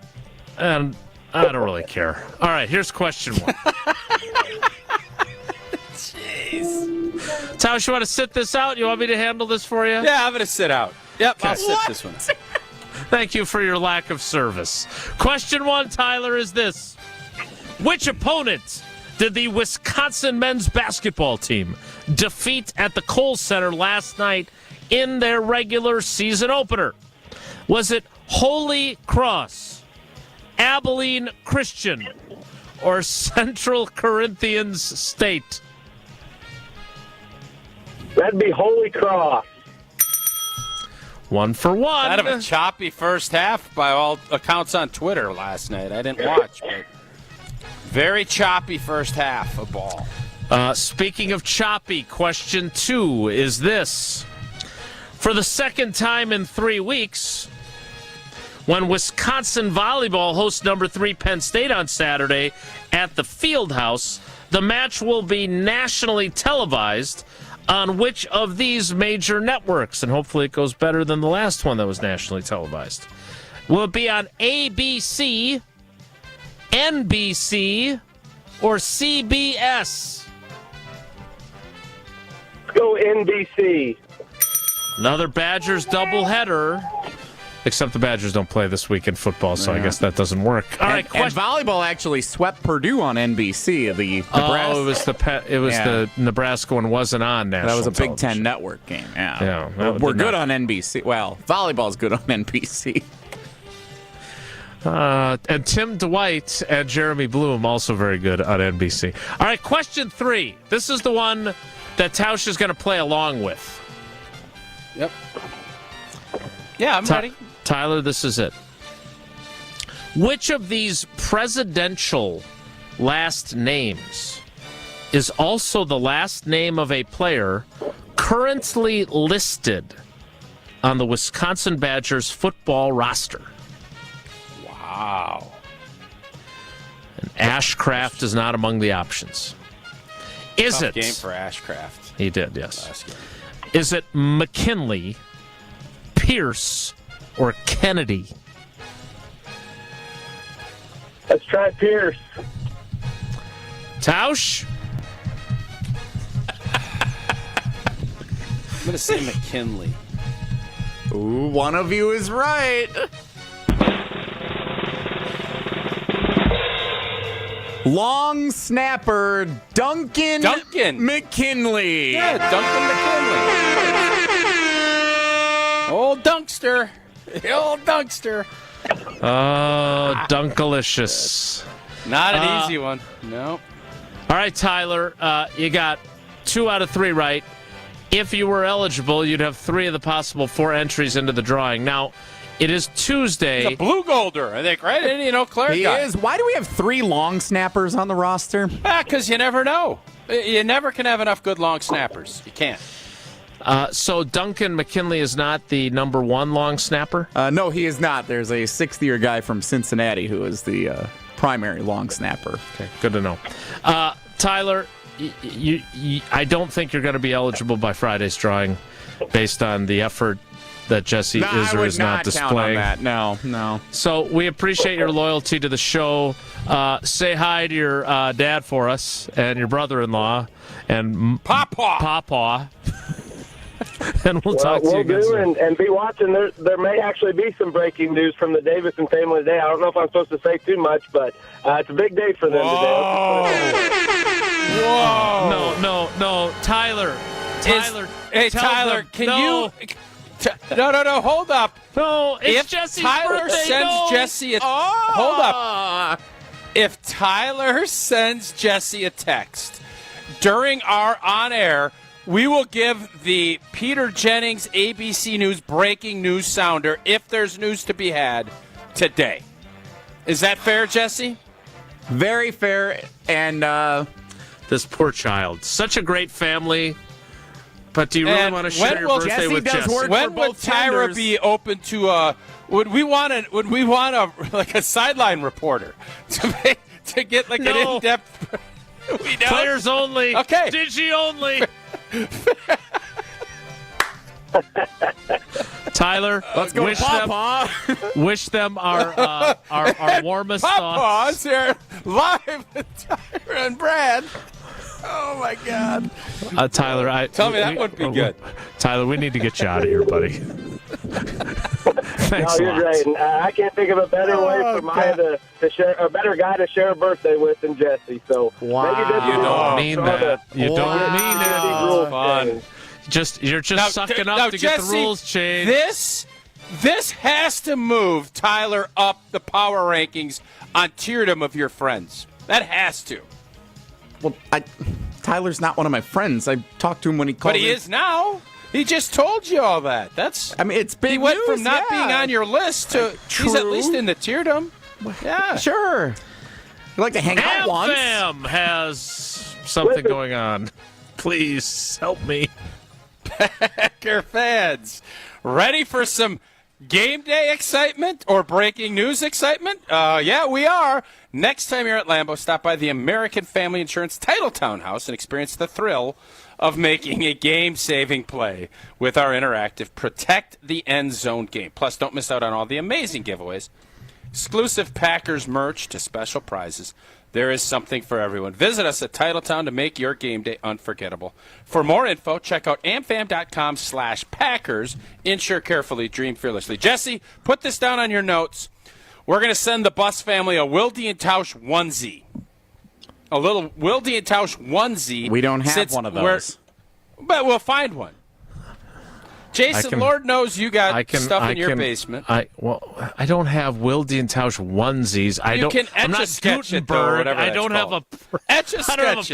and I don't really care. All right, here's question 1. Jeez. Tausch, you want to sit this out? You want me to handle this for you? Yeah, I'm going to sit out. Yep, Okay. I'll sit this one. Thank you for your lack of service. Question 1, Tyler, is this. Which opponent did the Wisconsin men's basketball team defeat at the Kohl Center last night in their regular season opener? Was it Holy Cross, Abilene Christian, or Central Corinthians State? That'd be Holy Cross. 1 for 1. Kind of a choppy first half by all accounts on Twitter last night. I didn't watch, but very choppy first half of ball. Speaking of choppy, question 2 is this. For the second time in 3 weeks, when Wisconsin volleyball hosts number 3 Penn State on Saturday at the Fieldhouse, the match will be nationally televised on which of these major networks? And hopefully it goes better than the last one that was nationally televised. Will it be on ABC, NBC, or CBS? Let's go NBC. Another Badgers doubleheader. Except the Badgers don't play this week in football, so I guess that doesn't work. All right, and volleyball actually swept Purdue on NBC. The Nebraska. It was the Nebraska one wasn't on national. That was a Big television. Ten Network game. Yeah, we're good on NBC. Well, volleyball's good on NBC. And Tim Dwight and Jeremy Bloom also very good on NBC. All right, question 3. This is the one that Tausch is going to play along with. Yep. Yeah, I'm ready. Tyler, this is it. Which of these presidential last names is also the last name of a player currently listed on the Wisconsin Badgers football roster? Wow. And Ashcraft is not among the options. Is Tough it? game for Ashcraft. He did, yes. Is it McKinley, Pierce, or Kennedy? Let's try Pierce. Tausch? I'm going to say McKinley. Ooh, one of you is right. Long snapper Duncan McKinley. Yeah, Duncan McKinley. Old Dunkster. Old Dunkster. Oh, Dunkalicious. Not an easy one. No. All right, Tyler, you got 2 out of 3 right. if you were eligible, you'd have 3 of the possible 4 entries into the drawing. Now, it is Tuesday. He's a blue golder, I think, right? And, Claire He guy. is. Why do we have 3 long snappers on the roster? Because you never know. You never can have enough good long snappers. You can't. So Duncan McKinley is not the number 1 long snapper? No, he is not. There's a 6th-year guy from Cincinnati who is the primary long snapper. Okay, good to know. Tyler, I don't think you're going to be eligible by Friday's drawing based on the effort that Jesse is or is not displaying. Count on that. No. So we appreciate your loyalty to the show. Say hi to your dad for us and your brother-in-law and Papa. And we'll talk to you again soon. And be watching. There may actually be some breaking news from the Davison family today. I don't know if I'm supposed to say too much, but it's a big day for them today. Whoa! No, Tyler. Tyler, can you? No, hold up. No, it's if Jesse's Tyler birthday. sends Jesse hold up. If Tyler sends Jesse a text during our on-air, we will give the Peter Jennings ABC News breaking news sounder if there's news to be had today. Is that fair, Jesse? Very fair. And this poor child. Such a great family. But do you really want to share your birthday with Jesse? When would Tyra be open to would we want a sideline reporter to get like an in-depth we know. Players only. Okay. Digi only. Tyler, let's go. Wish them our warmest thoughts. Papa's here live with Tyler and Brad. Oh my God, Tyler! Tell me that would be good. Tyler, we need to get you out of here, buddy. Thanks you're great. And, I can't think of a better way for Maya to share a better guy to share a birthday with than Jesse. So maybe this You don't mean that. You don't mean it. Fun. You're just sucking up to Jesse, get the rules changed. This has to move Tyler up the power rankings on tierdom of your friends. That has to. Well, Tyler's not one of my friends. I talked to him when he called. But he is now. He just told you all that. It's big He went news, from not being on your list to he's at least in the tierdom. Yeah, sure. You like to hang out once. Fam has something going on. Please help me. Packer fans, ready for some game day excitement or breaking news excitement? Yeah, we are. Next time you're at Lambeau, stop by the American Family Insurance Titletown House and experience the thrill of making a game-saving play with our interactive Protect the End Zone game. Plus, don't miss out on all the amazing giveaways, exclusive Packers merch to special prizes. There is something for everyone. Visit us at Titletown to make your game day unforgettable. For more info, check out amfam.com/Packers. Insure carefully, dream fearlessly. Jesse, put this down on your notes. We're going to send the Bus family a Wilde and Tausch onesie. A little Wilde and Tausch onesie. We don't have one of those. But we'll find one. Jason, Lord knows you got stuff in your basement. I don't have Wilde and Tausch onesies. I'm not Gutenberg. I don't have a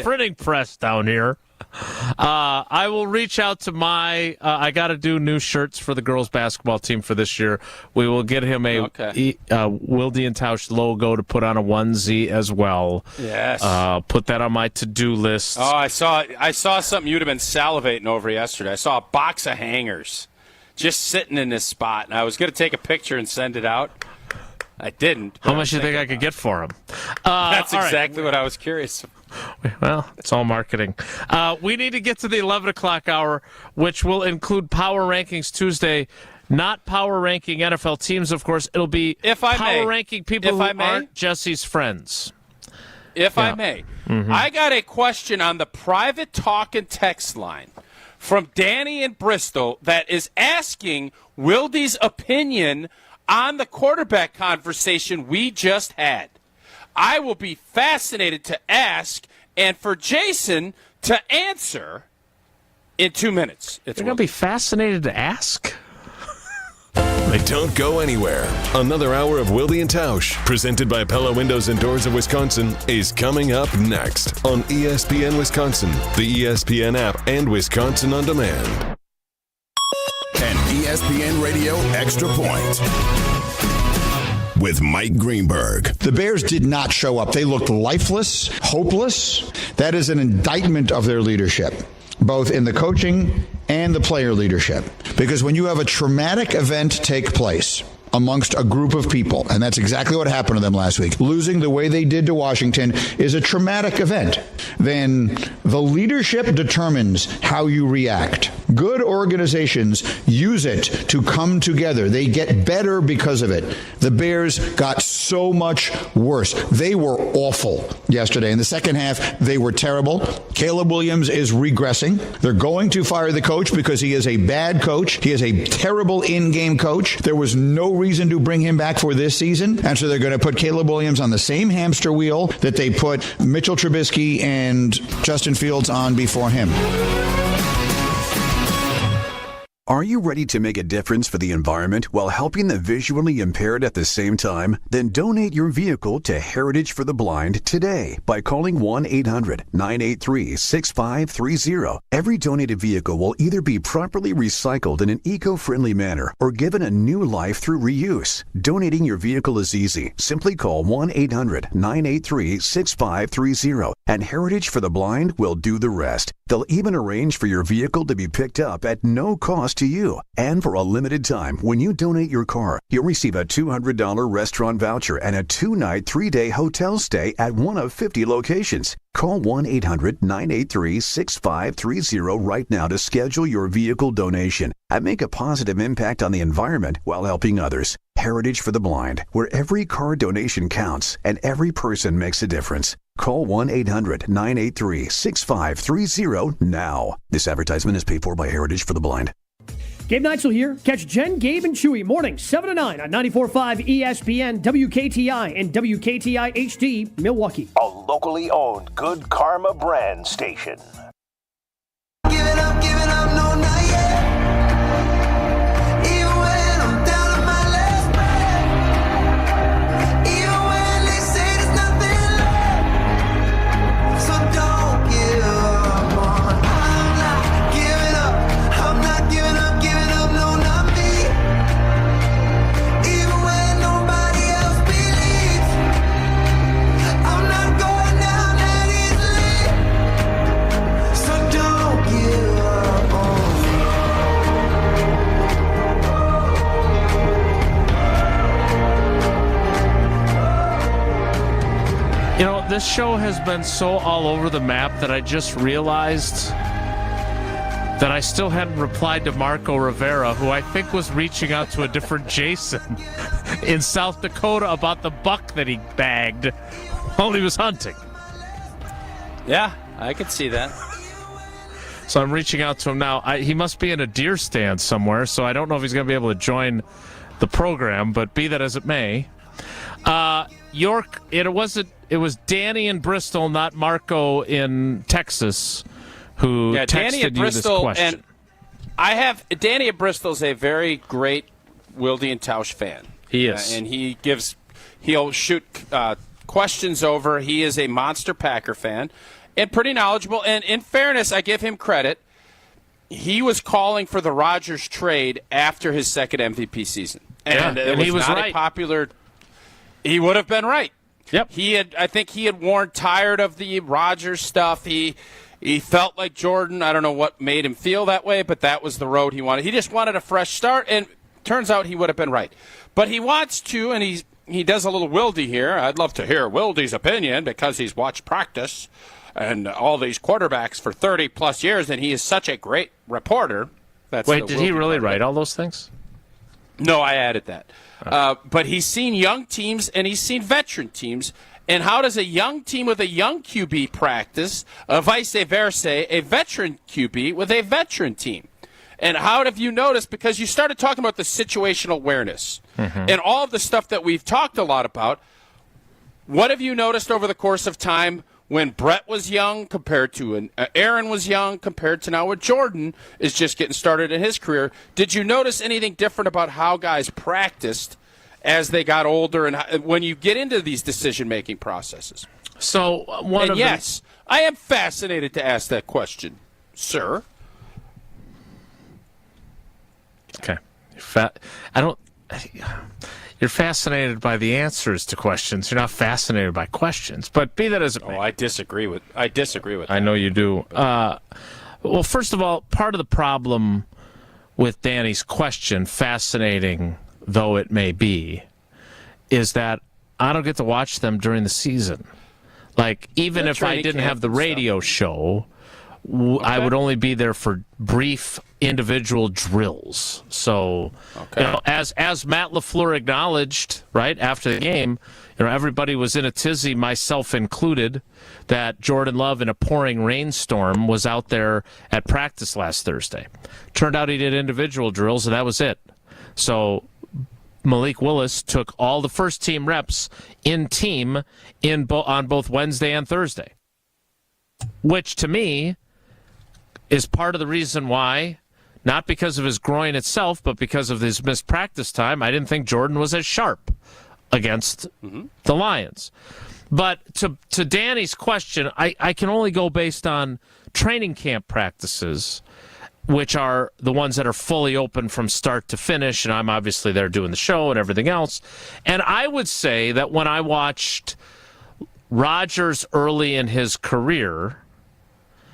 printing press down here. I will reach out to I got to do new shirts for the girls basketball team for this year. We will get him a Wilde and Tausch logo to put on a onesie as well. Yes. Put that on my to-do list. Oh, I saw something you'd have been salivating over yesterday. I saw a box of hangers just sitting in this spot, and I was going to take a picture and send it out. I didn't. How much do you think I could get for him? That's exactly what I was curious about. Well, it's all marketing. We need to get to the 11 o'clock hour, which will include Power Rankings Tuesday. Not power ranking NFL teams, of course. It'll be power ranking people who aren't Jesse's friends. If I may. Mm-hmm. I got a question on the private talk and text line from Danny in Bristol that is asking Wilde's opinion on the quarterback conversation we just had. I will be fascinated to ask and for Jason to answer in 2 minutes. You're going to be fascinated to ask? Don't go anywhere. Another hour of Wilde and Tausch, presented by Pella Windows and Doors of Wisconsin, is coming up next on ESPN Wisconsin, the ESPN app, and Wisconsin On Demand. An ESPN Radio Extra Point with Mike Greenberg. The Bears did not show up. They looked lifeless, hopeless. That is an indictment of their leadership, both in the coaching and the player leadership. Because when you have a traumatic event take place amongst a group of people, and that's exactly what happened to them last week, losing the way they did to Washington is a traumatic event, then the leadership determines how you react. Good organizations use it to come together. They get better because of it. The Bears got so much worse. They were awful yesterday. In the second half, they were terrible. Caleb Williams is regressing. They're going to fire the coach because he is a bad coach. He is a terrible in-game coach. There was no reason to bring him back for this season, and so they're going to put Caleb Williams on the same hamster wheel that they put Mitchell Trubisky and Justin Fields on before him. Are you ready to make a difference for the environment while helping the visually impaired at the same time? Then donate your vehicle to Heritage for the Blind today by calling 1-800-983-6530. Every donated vehicle will either be properly recycled in an eco-friendly manner or given a new life through reuse. Donating your vehicle is easy. Simply call 1-800-983-6530 and Heritage for the Blind will do the rest. They'll even arrange for your vehicle to be picked up at no cost to you. And for a limited time, when you donate your car, you'll receive a $200 restaurant voucher and a 2-night, 3-day hotel stay at one of 50 locations. Call 1-800-983-6530 right now to schedule your vehicle donation and make a positive impact on the environment while helping others. Heritage for the Blind, where every car donation counts and every person makes a difference. Call 1-800-983-6530 now. This advertisement is paid for by Heritage for the Blind. Gabe Neitzel here. Catch Jen, Gabe, and Chewy mornings 7 to 9 on 94.5 ESPN, WKTI, and WKTI HD, Milwaukee. A locally owned Good Karma brand station. You know, this show has been so all over the map that I just realized that I still hadn't replied to Marco Rivera, who I think was reaching out to a different Jason in South Dakota about the buck that he bagged while he was hunting. Yeah, I could see that. So I'm reaching out to him now. He must be in a deer stand somewhere, so I don't know if he's going to be able to join the program, but be that as it may. York, it was Danny in Bristol, not Marco in Texas, who texted Danny at you Bristol, this question. and Danny at Bristol is a very great Wilde and Tausch fan. He is, and he'll shoot questions over. He is a monster Packer fan and pretty knowledgeable. And in fairness, I give him credit. He was calling for the Rodgers trade after his second MVP season, and he was not right. a popular. He would have been right. Yep. I think he had worn tired of the Rodgers stuff. He felt like Jordan. I don't know what made him feel that way, but that was the road he wanted. He just wanted a fresh start, and turns out he would have been right. But he wants to, and he does a little Wilde here. I'd love to hear Wilde's opinion because he's watched practice and all these quarterbacks for 30-plus years, and he is such a great reporter. Wait, did he really write all those things? No, I added that. But he's seen young teams and he's seen veteran teams. And how does a young team with a young QB practice, vice versa, a veteran QB with a veteran team? And how have you noticed? Because you started talking about the situational awareness and all of the stuff that we've talked a lot about. What have you noticed over the course of time when Brett was young compared to Aaron was young compared to now when Jordan is just getting started in his career. Did you notice anything different about how guys practiced as they got older and when you get into these decision-making processes? So yes, I am fascinated to ask that question, sir. Okay. You're fascinated by the answers to questions. You're not fascinated by questions. But be that as it may. I disagree with that. I know you do. Well, first of all, part of the problem with Danny's question, fascinating though it may be, is that I don't get to watch them during the season. Like, even if I didn't have the radio show, I would only be there for brief individual drills. So, as Matt LaFleur acknowledged, right, after the game, everybody was in a tizzy, myself included, that Jordan Love in a pouring rainstorm was out there at practice last Thursday. Turned out he did individual drills, and that was it. So Malik Willis took all the first-team reps in team on both Wednesday and Thursday, which to me is part of the reason why, not because of his groin itself, but because of his missed practice time, I didn't think Jordan was as sharp against the Lions. But to Danny's question, I can only go based on training camp practices, which are the ones that are fully open from start to finish, and I'm obviously there doing the show and everything else. And I would say that when I watched Rodgers early in his career,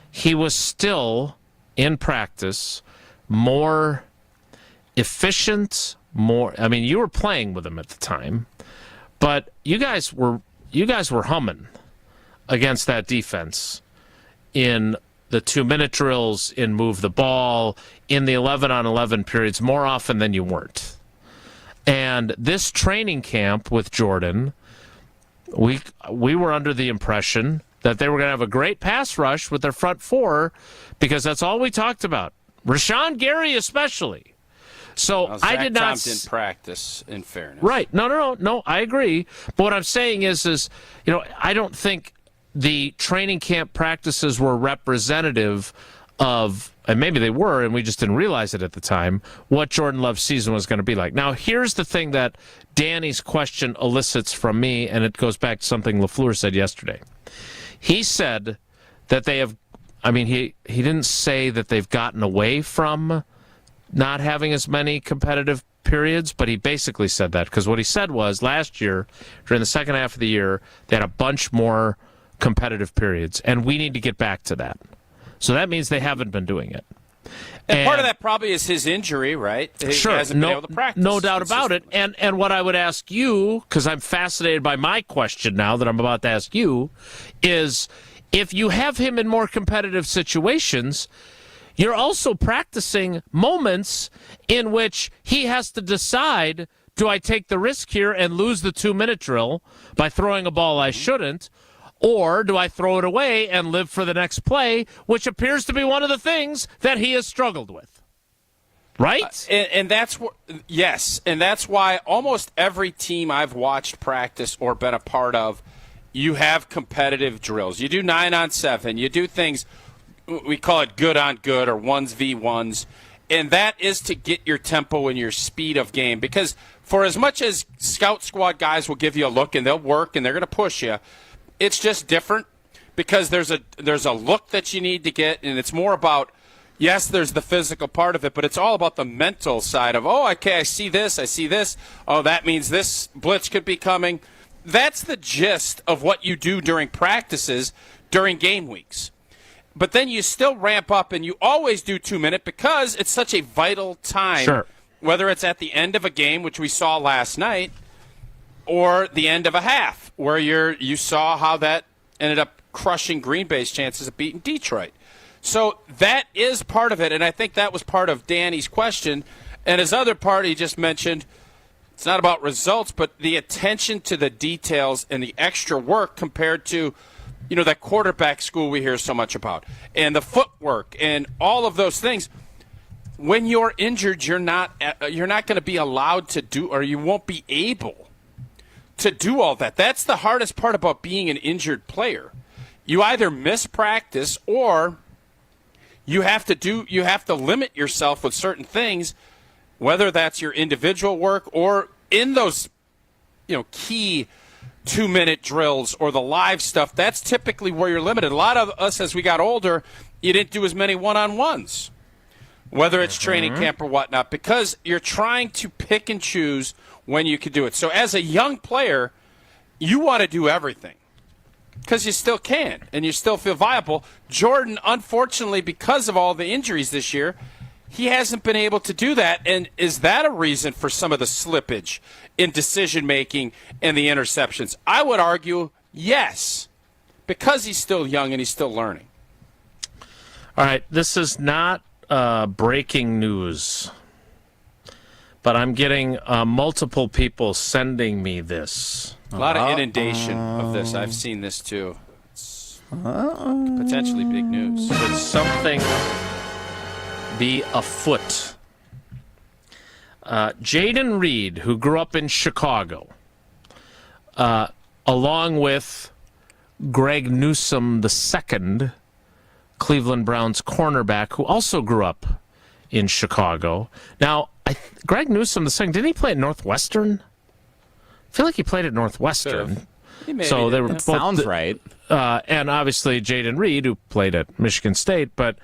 he was still, in practice, more efficient, you were playing with him at the time, but you guys were humming against that defense in the 2-minute drills, in move the ball, in the 11-on-11 periods more often than you weren't. And this training camp with Jordan, we were under the impression that they were going to have a great pass rush with their front four, because that's all we talked about. Rashawn Gary especially. So I did not didn't practice, in fairness. Right. No, I agree. But what I'm saying is I don't think the training camp practices were representative of, and maybe they were, and we just didn't realize it at the time, what Jordan Love's season was going to be like. Now, here's the thing that Danny's question elicits from me, and it goes back to something LaFleur said yesterday. He said that they have, he didn't say that they've gotten away from not having as many competitive periods, but he basically said that, because what he said was last year, during the second half of the year, they had a bunch more competitive periods, and we need to get back to that. So that means they haven't been doing it. And part of that probably is his injury, right? Sure, he hasn't been able to practice. No doubt about it. And what I would ask you, because I'm fascinated by my question now that I'm about to ask you, is if you have him in more competitive situations, you're also practicing moments in which he has to decide, do I take the risk here and lose the 2-minute drill by throwing a ball I shouldn't, or do I throw it away and live for the next play, which appears to be one of the things that he has struggled with. Right? And that's yes, and that's why almost every team I've watched practice or been a part of, you have competitive drills. You do 9-on-7. You do things, we call it good on good or 1v1s, and that is to get your tempo and your speed of game. Because for as much as scout squad guys will give you a look and they'll work and they're going to push you, it's just different because there's a look that you need to get, and it's more about, yes, there's the physical part of it, but it's all about the mental side of, I see this. Oh, that means this blitz could be coming. That's the gist of what you do during practices during game weeks. But then you still ramp up, and you always do 2-minute because it's such a vital time. Sure. Whether it's at the end of a game, which we saw last night, or the end of a half, where you saw how that ended up crushing Green Bay's chances of beating Detroit. So that is part of it, and I think that was part of Danny's question. And his other part, he just mentioned, it's not about results, but the attention to the details and the extra work compared to, that quarterback school we hear so much about, and the footwork and all of those things. When you're injured, you're not going to be allowed to do, or you won't be able to do all that. That's the hardest part about being an injured player. you either miss practice or you have to limit yourself with certain things, whether that's your individual work or in those, key 2-minute drills or the live stuff. That's typically where you're limited. A lot of us, as we got older, you didn't do as many one-on-ones, whether it's training camp or whatnot, because you're trying to pick and choose when you can do it. So as a young player, you want to do everything because you still can and you still feel viable. Jordan, unfortunately, because of all the injuries this year, he hasn't been able to do that. And is that a reason for some of the slippage in decision-making and the interceptions? I would argue yes, because he's still young and he's still learning. All right, this is not breaking news, but I'm getting multiple people sending me this. A lot of inundation of this. I've seen this too. It's potentially big news. Could something be afoot? Jaden Reed, who grew up in Chicago, along with Greg Newsome II, Cleveland Browns cornerback, who also grew up in Chicago. Now, Greg Newsome II, didn't he play at Northwestern? I feel like he played at Northwestern. So they were both, sounds right. And obviously Jaden Reed, who played at Michigan State. But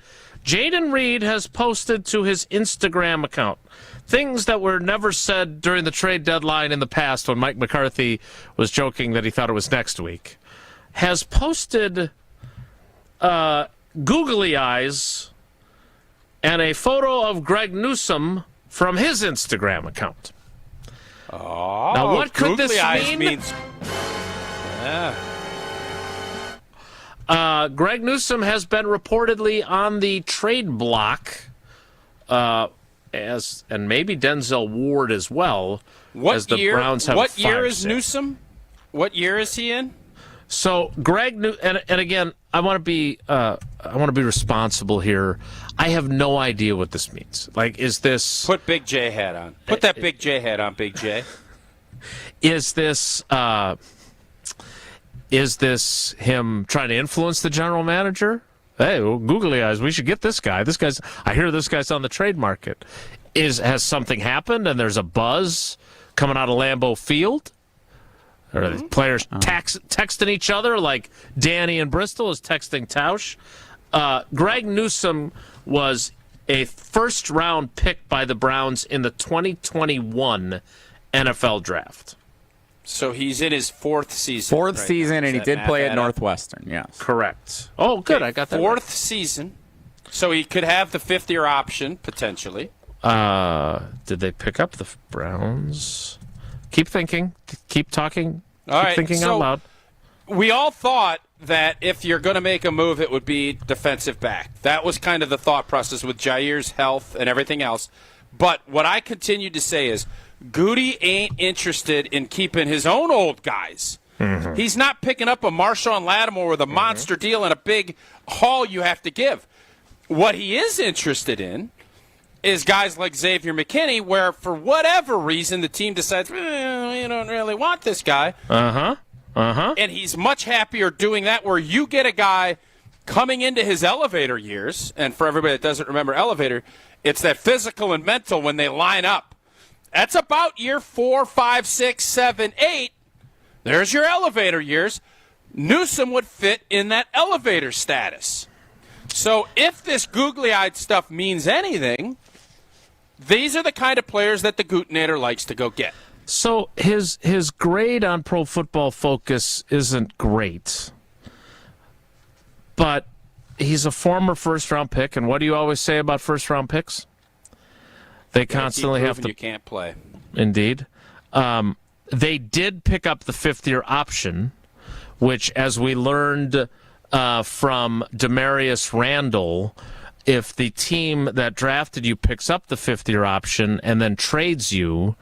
Jaden Reed has posted to his Instagram account things that were never said during the trade deadline in the past when Mike McCarthy was joking that he thought it was next week. Has posted googly eyes and a photo of Greg Newsome from his Instagram account. Oh, now, what could this mean? Greg Newsome has been reportedly on the trade block, and maybe Denzel Ward as well. What year is Newsome? What year is he in? So and again, I want to be responsible here. I have no idea what this means. Like, is this? Put Big J hat on. Put that Big J hat on, Big J. Is this him trying to influence the general manager? Hey, well, googly eyes, we should get this guy. I hear this guy's on the trade market. Has something happened and there's a buzz coming out of Lambeau Field? Or are the players texting each other like Danny in Bristol is texting Tausch? Greg Newsome was a first-round pick by the Browns in the 2021 NFL Draft. So he's in his fourth season. Fourth season, and he did play at Northwestern, yes. Correct. Oh, good, I got that Fourth season. So he could have the fifth-year option, potentially. Did they pick up the Browns? Keep thinking. Keep talking. Keep thinking out loud. We all thought that if you're going to make a move, it would be defensive back. That was kind of the thought process with Jair's health and everything else. But what I continue to say is Goody ain't interested in keeping his own old guys. Mm-hmm. He's not picking up a Marshawn Lattimore with a monster deal and a big haul you have to give. What he is interested in is guys like Xavier McKinney, where for whatever reason the team decides, you don't really want this guy. And he's much happier doing that, where you get a guy coming into his elevator years, and for everybody that doesn't remember elevator, it's that physical and mental when they line up. That's about year 4, 5, 6, 7, 8. There's your elevator years. Newsome would fit in that elevator status. So if this googly-eyed stuff means anything, these are the kind of players that the Gootinator likes to go get. So his grade on Pro Football Focus isn't great, but he's a former first-round pick, and what do you always say about first-round picks? They constantly have to. You can't play. Indeed. They did pick up the fifth-year option, which, as we learned from Demarius Randall, if the team that drafted you picks up the fifth-year option and then trades you,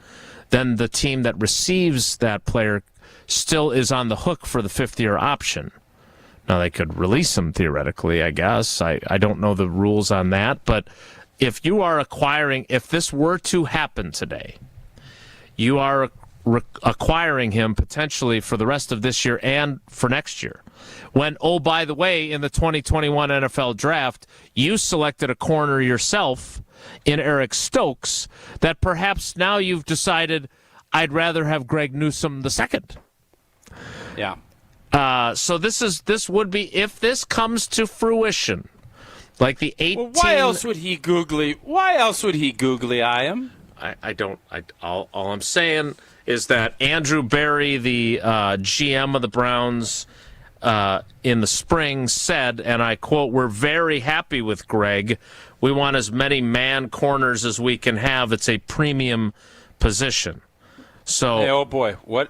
then the team that receives that player still is on the hook for the fifth-year option. Now, they could release him theoretically, I guess. I don't know the rules on that. But if you are acquiring, if this were to happen today, you are acquiring him potentially for the rest of this year and for next year. When, oh, by the way, in the 2021 NFL draft, you selected a corner yourself in Eric Stokes that perhaps now you've decided I'd rather have Greg Newsome the second. Yeah. So this would be, if this comes to fruition, like the 18. Well, why else would he googly eye him? All I'm saying is that Andrew Berry, the GM of the Browns, in the spring said, and I quote, "We're very happy with Greg. We want as many man corners as we can have. It's a premium position." So, hey, oh boy, what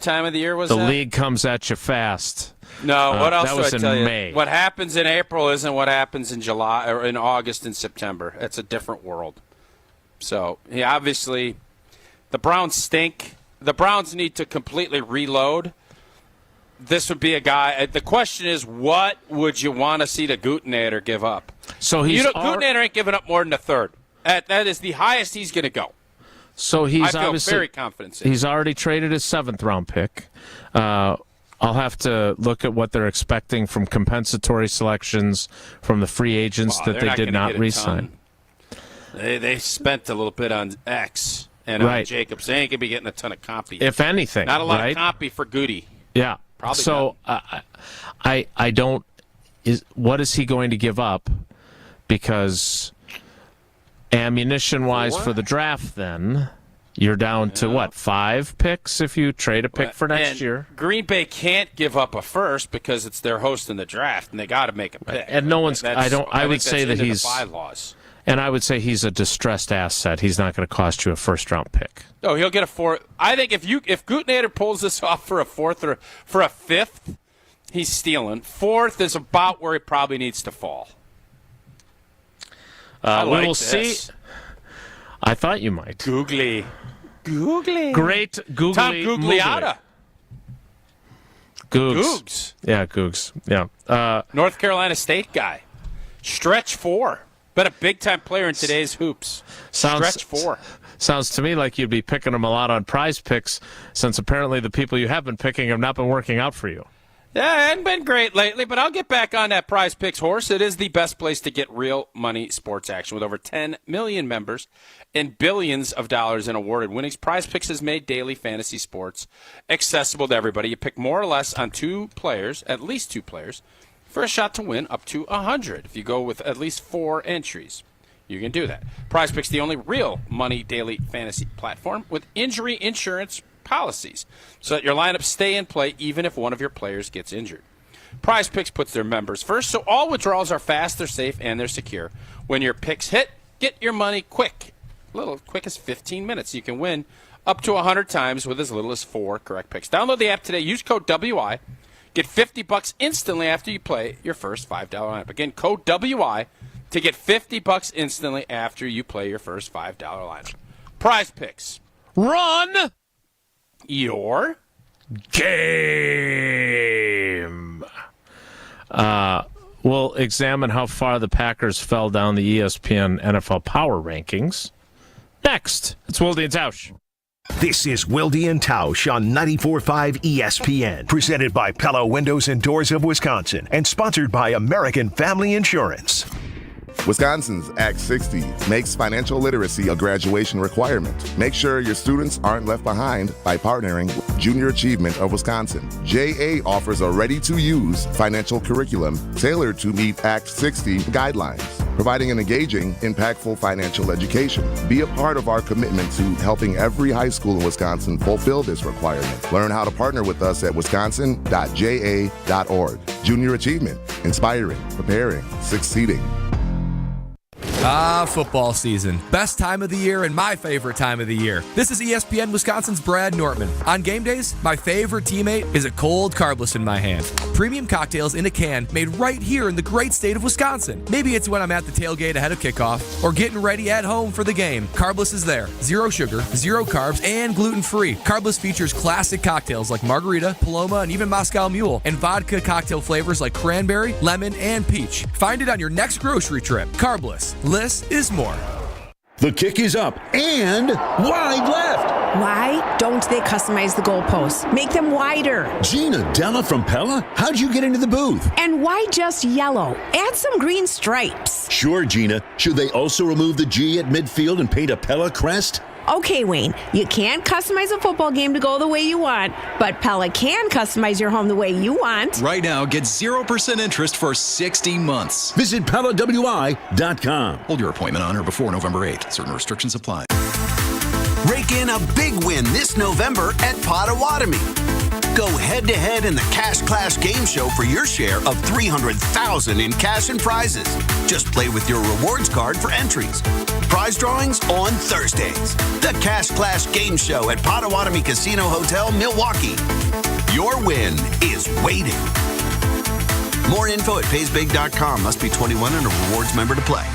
time of the year was that? The league comes at you fast. No, what else that do was I tell in you? May. What happens in April isn't what happens in July or in August and September. It's a different world. So, obviously, the Browns stink. The Browns need to completely reload. This would be a guy. The question is, what would you want to see the Gutenator give up? So Gutenator ain't giving up more than a third. That is the highest he's going to go. So he's I feel very confident. He's already traded his 7th-round pick. I'll have to look at what they're expecting from compensatory selections from the free agents that they did not re-sign. They spent a little bit on X and on Jacobs. They ain't going to be getting a ton of copy. If anything. Not a lot of copy for Goody. Yeah. Probably so I don't – what is he going to give up? Because ammunition-wise for the draft then – you're down to, what, 5 picks if you trade a pick for next year? Green Bay can't give up a first because it's their host in the draft, and they got to make a pick. And no one's – I would say that he's – bylaws. And I would say he's a distressed asset. He's not going to cost you a first-round pick. Oh, he'll get a 4th. I think if Gutenator pulls this off for a 4th or for a 5th, he's stealing. 4th is about where he probably needs to fall. We will see. I thought you might. Googly. Great googly. Tom Gugliotta. Googs. Yeah, Googs. Yeah. North Carolina State guy. Stretch 4. Been a big-time player in today's hoops. Stretch 4. Sounds to me like you'd be picking him a lot on Prize Picks, since apparently the people you have been picking have not been working out for you. Yeah, it hasn't been great lately, but I'll get back on that Prize Picks horse. It is the best place to get real money sports action. With over 10 million members and billions of dollars in awarded winnings, Prize Picks has made daily fantasy sports accessible to everybody. You pick more or less on 2 players, at least 2 players, for a shot to win up to 100. If you go with at least 4 entries, you can do that. Prize Picks, the only real money daily fantasy platform with injury insurance policies, so that your lineups stay in play even if one of your players gets injured. Prize Picks puts their members first, so all withdrawals are fast, they're safe, and they're secure. When your picks hit, get your money quick. A little quick as 15 minutes. You can win up to 100 times with as little as 4 correct picks. Download the app today. Use code WI. Get $50 instantly after you play your first $5 lineup. Again, code WI to get $50 instantly after you play your first $5 lineup. Prize Picks. Run your game. We'll examine how far the Packers fell down the ESPN NFL Power Rankings. Next, it's Wilde and Tausch. This is Wilde and Tausch on 94.5 ESPN, presented by Pella Windows and Doors of Wisconsin, and sponsored by American Family Insurance. Wisconsin's Act 60 makes financial literacy a graduation requirement. Make sure your students aren't left behind by partnering with Junior Achievement of Wisconsin. JA offers a ready-to-use financial curriculum tailored to meet Act 60 guidelines, providing an engaging, impactful financial education. Be a part of our commitment to helping every high school in Wisconsin fulfill this requirement. Learn how to partner with us at wisconsin.ja.org. Junior Achievement, inspiring, preparing, succeeding. Football season. Best time of the year and my favorite time of the year. This is ESPN Wisconsin's Brad Nortman. On game days, my favorite teammate is a cold carbless in my hand. Premium cocktails in a can made right here in the great state of Wisconsin. Maybe it's when I'm at the tailgate ahead of kickoff or getting ready at home for the game. Carbless is there. 0 sugar, 0 carbs, and gluten-free. Carbless features classic cocktails like margarita, Paloma, and even Moscow Mule, and vodka cocktail flavors like cranberry, lemon, and peach. Find it on your next grocery trip. Carbless. Less is more. The kick is up and wide left. Why don't they customize the goalposts? Make them wider. Gina Della from Pella? How'd you get into the booth? And why just yellow? Add some green stripes. Sure, Gina. Should they also remove the G at midfield and paint a Pella crest? Okay, Wayne, you can't customize a football game to go the way you want, but Pella can customize your home the way you want. Right now, get 0% interest for 60 months. Visit PellaWI.com. Hold your appointment on or before November 8th. Certain restrictions apply. Rake in a big win this November at Potawatomi. Go head-to-head in the Cash Clash game show for your share of $300,000 in cash and prizes. Just play with your rewards card for entries. Prize drawings on Thursdays. The Cash Clash game show at Potawatomi Casino Hotel, Milwaukee. Your win is waiting. More info at paysbig.com. Must be 21 and a rewards member to play.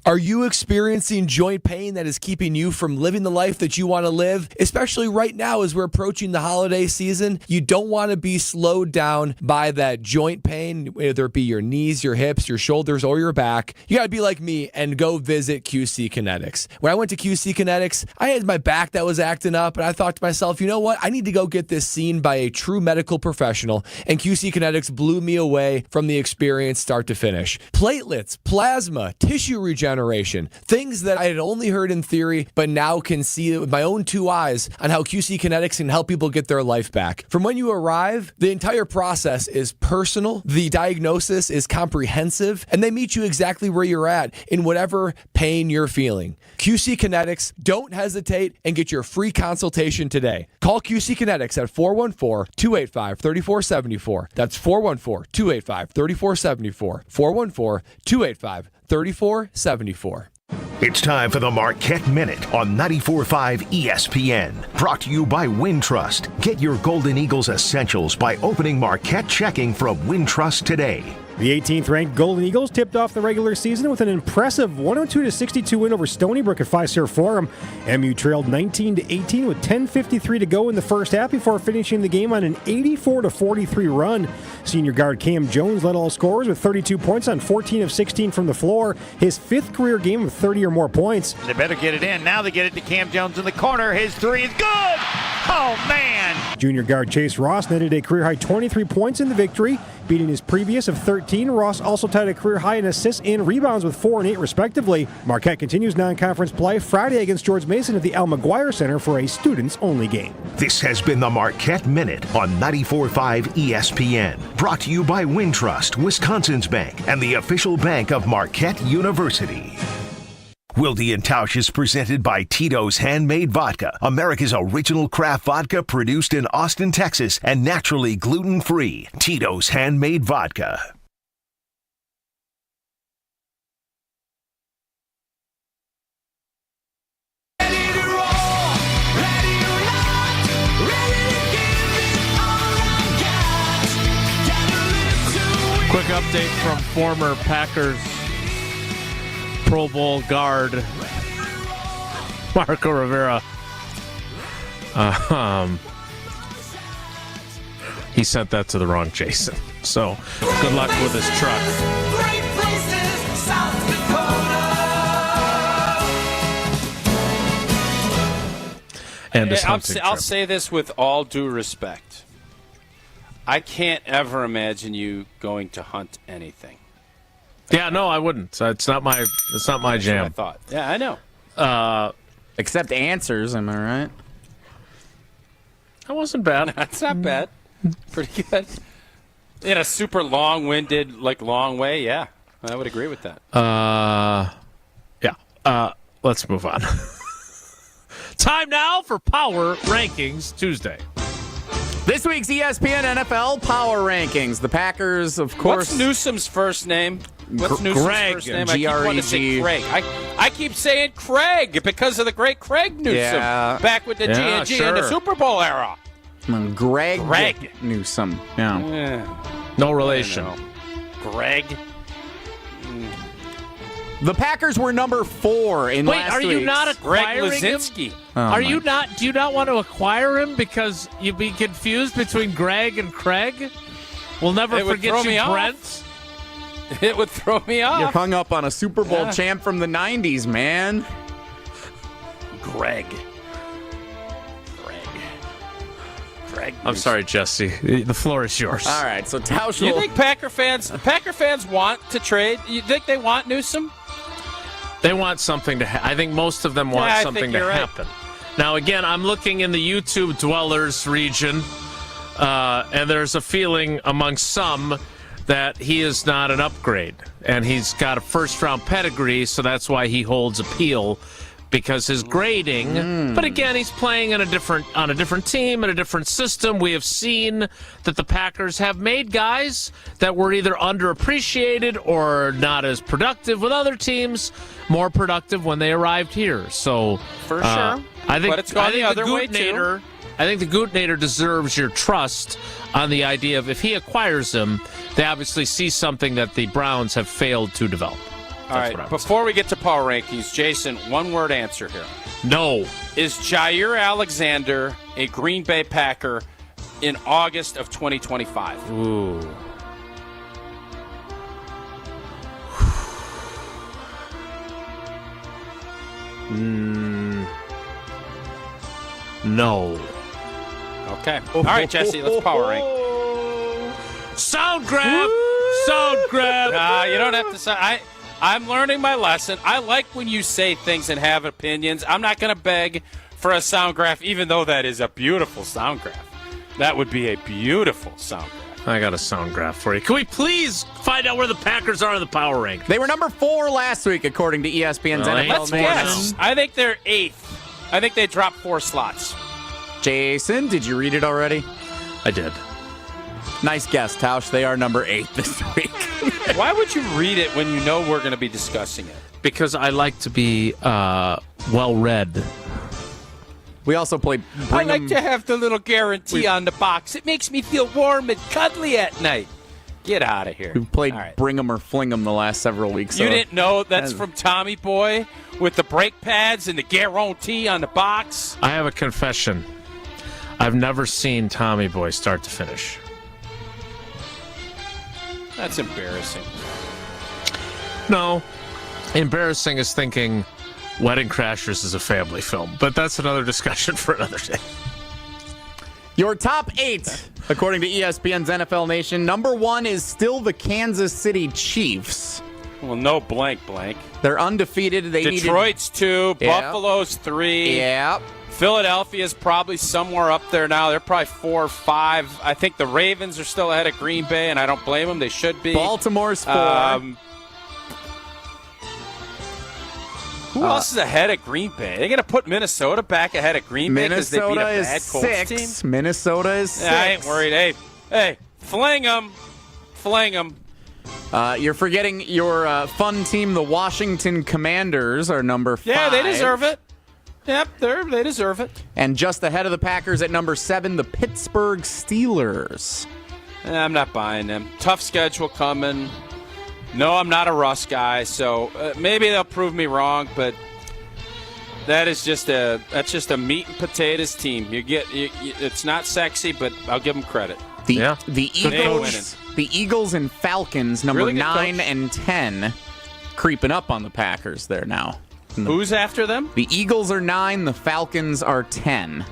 Are you experiencing joint pain that is keeping you from living the life that you want to live? Especially right now as we're approaching the holiday season, you don't want to be slowed down by that joint pain, whether it be your knees, your hips, your shoulders, or your back. You got to be like me and go visit QC Kinetics. When I went to QC Kinetics, I had my back that was acting up, and I thought to myself, you know what? I need to go get this seen by a true medical professional, and QC Kinetics blew me away from the experience start to finish. Platelets, plasma, tissue regeneration, things that I had only heard in theory, but now can see with my own two eyes on how QC Kinetics can help people get their life back. From when you arrive, the entire process is personal, the diagnosis is comprehensive, and they meet you exactly where you're at in whatever pain you're feeling. QC Kinetics, don't hesitate and get your free consultation today. Call QC Kinetics at 414-285-3474. That's 414-285-3474. 414-285-3474. It's time for the Marquette Minute on 94.5 ESPN. Brought to you by Wintrust. Get your Golden Eagles essentials by opening Marquette checking from Wintrust today. The 18th-ranked Golden Eagles tipped off the regular season with an impressive 102-62 win over Stony Brook at Fiserv Forum. MU trailed 19-18 with 10:53 to go in the first half before finishing the game on an 84-43 run. Senior guard Cam Jones led all scorers with 32 points on 14 of 16 from the floor, his fifth career game of 30 or more points. They better get it in. Now they get it to Cam Jones in the corner. His three is good! Oh, man! Junior guard Chase Ross netted a career-high 23 points in the victory, beating his previous of 13. Ross also tied a career-high in assists and rebounds with 4 and 8, respectively. Marquette continues non-conference play Friday against George Mason at the Al McGuire Center for a students-only game. This has been the Marquette Minute on 94.5 ESPN. Brought to you by Wintrust, Wisconsin's bank, and the official bank of Marquette University. Wilde and Tausch is presented by Tito's Handmade Vodka, America's original craft vodka produced in Austin, Texas, and naturally gluten-free. Tito's Handmade Vodka. Quick update from former Packers Pro Bowl guard Marco Rivera. He sent that to the wrong Jason. So good luck with his truck. And his hunting I'll trip. say this with all due respect. I can't ever imagine you going to hunt anything. Yeah, no, I wouldn't. It's not my jam. I thought. Yeah, I know. Except answers, am I right? That wasn't bad. That's not bad. Pretty good. In a super long-winded, long way, yeah. I would agree with that. Yeah. Let's move on. Time now for Power Rankings Tuesday. This week's ESPN NFL Power Rankings. The Packers, of course. What's Newsom's first name? What's Newsom's Greg, first name? I keep G-R-E-G. wanting to say Craig. I keep saying Craig because of the great Craig Newsom. Yeah. Back with the G&G in the Super Bowl era. Greg Newsom. Yeah. No relation. Greg. The Packers were number 4 in last week's. Wait, are you not acquiring Greg Lazinski. him? Do you not want to acquire him because you'd be confused between Greg and Craig? We'll never forget you, Brent. It would throw me off. You're hung up on a Super Bowl champ from the 90s, man. Greg. I'm sorry, Jesse. The floor is yours. All right, so Tausch. You think Packer fans want to trade? You think they want Newsome? They want something to I think most of them want something to happen. Now, again, I'm looking in the YouTube dwellers region, and there's a feeling among some that he is not an upgrade. And he's got a first-round pedigree, so that's why he holds appeal, because his grading. But again, he's playing on a different team, in a different system. We have seen that the Packers have made guys that were either underappreciated or not as productive with other teams, more productive when they arrived here. So for sure, I think, but it's gone the other way too. I think the Gootnator deserves your trust on the idea of if he acquires him, they obviously see something that the Browns have failed to develop. All right, before we get to power rankings, Jason, one-word answer here. No. Is Jair Alexander a Green Bay Packer in August of 2025? Ooh. No. Okay. All right, Jesse, let's power rank. Sound grab! Sound grab! You don't have to sound... I'm learning my lesson. I like when you say things and have opinions. I'm not going to beg for a sound graph, even though that is a beautiful sound graph. That would be a beautiful sound graph. I got a sound graph for you. Can we please find out where the Packers are in the power rank? They were number 4 last week, according to ESPN's NFL Let's guess. I think they're 8th. I think they dropped 4 slots. Jason, did you read it already? I did. Nice guess, Tausch. They are number 8 this week. Why would you read it when you know we're going to be discussing it? Because I like to be well-read. We also play I like to have the little guarantee on the box. It makes me feel warm and cuddly at night. Get out of here. We played Bring 'em or Fling 'em the last several weeks. You didn't know that's from Tommy Boy with the brake pads and the guarantee on the box? I have a confession. I've never seen Tommy Boy start to finish. That's embarrassing. No. Embarrassing is thinking Wedding Crashers is a family film, but that's another discussion for another day. Your top 8, according to ESPN's NFL Nation. Number 1 is still the Kansas City Chiefs. Well, no blank. They're undefeated. Detroit's 2, Buffalo's 3. Yeah. Philadelphia's probably somewhere up there now. They're probably 4 or 5. I think the Ravens are still ahead of Green Bay, and I don't blame them. They should be. Baltimore's 4. Who else is ahead of Green Bay? They're going to put Minnesota back ahead of Green Bay because they beat a bad Colts team? Minnesota is 6. I ain't worried. Hey, fling them. You're forgetting your fun team, the Washington Commanders, are number 5. Yeah, they deserve it. Yep, they deserve it. And just ahead of the Packers at number 7, the Pittsburgh Steelers. I'm not buying them. Tough schedule coming. No, I'm not a Russ guy, so maybe they'll prove me wrong, but that's just a meat and potatoes team. It's not sexy, but I'll give them credit. The Eagles and Falcons, number really 9 and 10, creeping up on the Packers there now. Who's after them? The Eagles are 9, the Falcons are 10.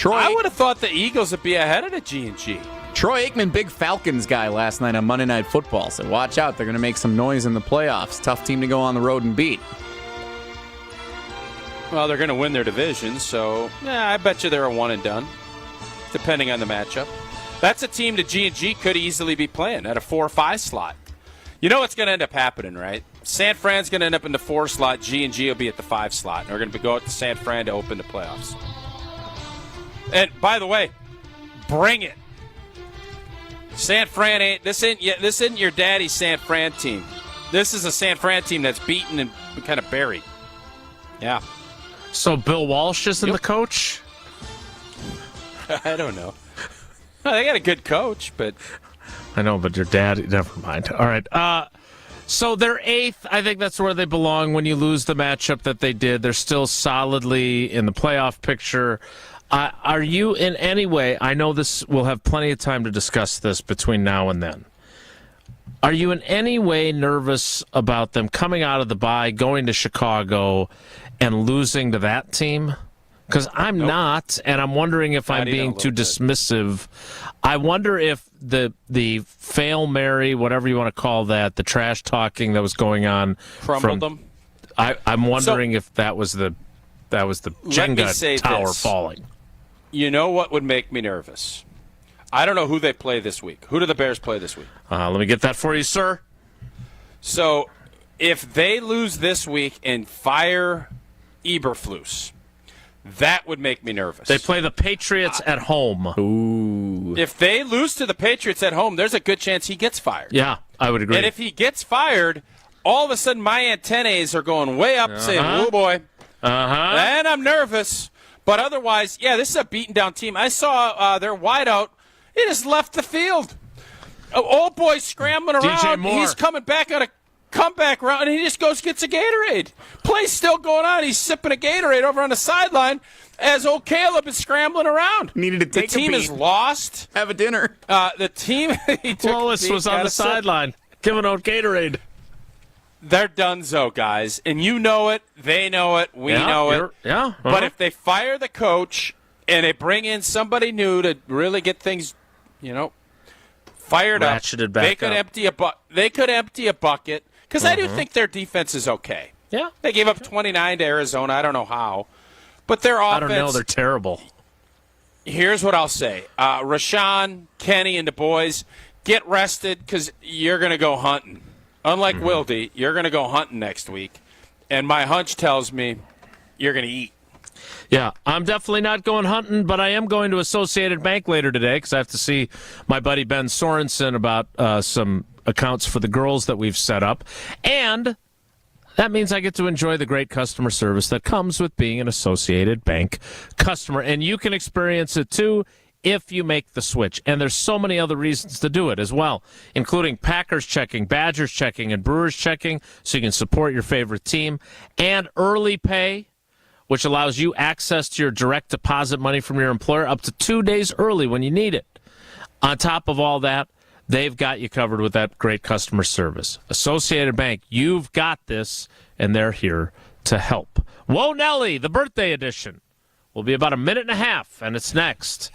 I would have thought the Eagles would be ahead of the G&G. Troy Aikman, big Falcons guy last night on Monday Night Football, said watch out, they're going to make some noise in the playoffs. Tough team to go on the road and beat. Well, they're going to win their division, so I bet you they're a one and done, depending on the matchup. That's a team that G&G could easily be playing at a 4 or 5 slot. You know what's going to end up happening, right? San Fran's going to end up in the 4 slot. G&G will be at the 5 slot. And we're going to go out to San Fran to open the playoffs. And by the way, bring it. San Fran this isn't your daddy's San Fran team. This is a San Fran team that's beaten and kind of buried. Yeah. So Bill Walsh isn't the coach? I don't know. No, they got a good coach, but I know, but your dad, never mind. All right. So they're 8th. I think that's where they belong. When you lose the matchup that they did, they're still solidly in the playoff picture. Are you in any way, I know we'll have plenty of time to discuss this between now and then. Are you in any way nervous about them coming out of the bye, going to Chicago, and losing to that team? Because I'm not, and I'm wondering if I'm being too dismissive. I wonder if the Fail Mary, whatever you want to call that, the trash talking that was going on, crumbled them. I'm wondering if that was the Jenga tower falling. You know what would make me nervous? I don't know who they play this week. Who do the Bears play this week? Let me get that for you, sir. So if they lose this week and fire Eberflus, that would make me nervous. They play the Patriots at home. Ooh. If they lose to the Patriots at home, there's a good chance he gets fired. Yeah, I would agree. And if he gets fired, all of a siden my antennae are going way up saying, oh, boy. And I'm nervous. But otherwise, yeah, this is a beaten-down team. I saw their wideout. He just left the field. Old boy scrambling around. DJ Moore. He's coming back on a comeback route, and he just goes gets a Gatorade. Play's still going on. He's sipping a Gatorade over on the sideline as old Caleb is scrambling around. Needed to take the team a beat. is lost. Have a dinner. The team. Lois was on the sideline giving out Gatorade. They're donezo, guys, and you know it. They know it. We know it. Yeah. But if they fire the coach and they bring in somebody new to really get things, fired up, they could empty a bucket. Because I do think their defense is okay. Yeah. They gave up 29 to Arizona. I don't know how, but their offense. I don't know. They're terrible. Here's what I'll say: Rashawn, Kenny, and the boys get rested because you're going to go hunting. Unlike Wilde, you're going to go hunting next week, and my hunch tells me you're going to eat. Yeah, I'm definitely not going hunting, but I am going to Associated Bank later today because I have to see my buddy Ben Sorensen about some accounts for the girls that we've set up. And that means I get to enjoy the great customer service that comes with being an Associated Bank customer. And you can experience it, too, if you make the switch. And there's so many other reasons to do it as well, including Packers checking, Badgers checking, and Brewers checking, so you can support your favorite team. And early pay, which allows you access to your direct deposit money from your employer up to 2 days early when you need it. On top of all that, they've got you covered with that great customer service. Associated Bank, you've got this, and they're here to help. Whoa, Nelly, the birthday edition will be about a minute and a half, and it's next.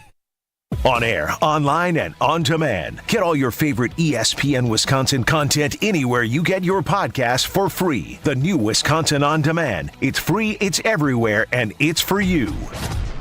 On air, online, and on demand. Get all your favorite ESPN Wisconsin content anywhere you get your podcast for free. The new Wisconsin On Demand. It's free, it's everywhere, and it's for you.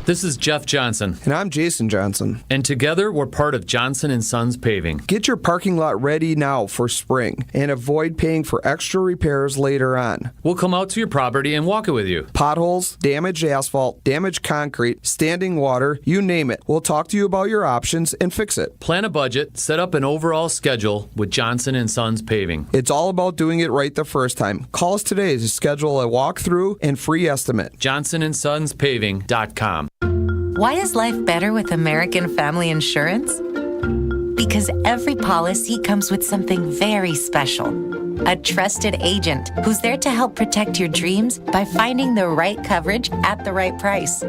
This is Jeff Johnson. And I'm Jason Johnson. And together we're part of Johnson & Sons Paving. Get your parking lot ready now for spring and avoid paying for extra repairs later on. We'll come out to your property and walk it with you. Potholes, damaged asphalt, damaged concrete, standing water, you name it. We'll talk to you about your options and fix it. Plan a budget, set up an overall schedule with Johnson & Sons Paving. It's all about doing it right the first time. Call us today to schedule a walkthrough and free estimate. JohnsonandSonsPaving.com. Why is life better with American Family Insurance? Because every policy comes with something very special. A trusted agent who's there to help protect your dreams by finding the right coverage at the right price.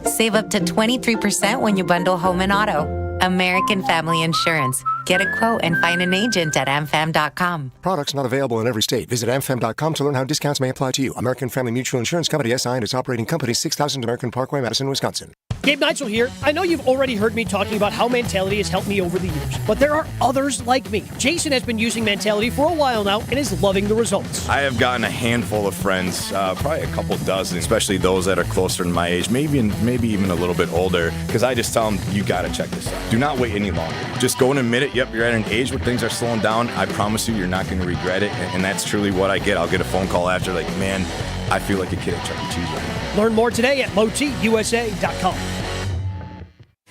Save up to 23% when you bundle home and auto. American Family Insurance. Get a quote and find an agent at amfam.com. Products not available in every state. Visit amfam.com to learn how discounts may apply to you. American Family Mutual Insurance Company, SI, and its operating company, 6000 American Parkway, Madison, Wisconsin. Gabe Neitzel here. I know you've already heard me talking about how Mentality has helped me over the years, but there are others like me. Jason has been using Mentality for a while now and is loving the results. I have gotten a handful of friends, probably a couple dozen, especially those that are closer to my age, maybe even a little bit older, because I just tell them, you got to check this out. Do not wait any longer. Just go and admit it. Yep, you're at an age where things are slowing down. I promise you, you're not going to regret it, and that's truly what I get. I'll get a phone call after, like, man, I feel like a kid at Chuck E. Cheese right now. Learn more today at lowtusa.com.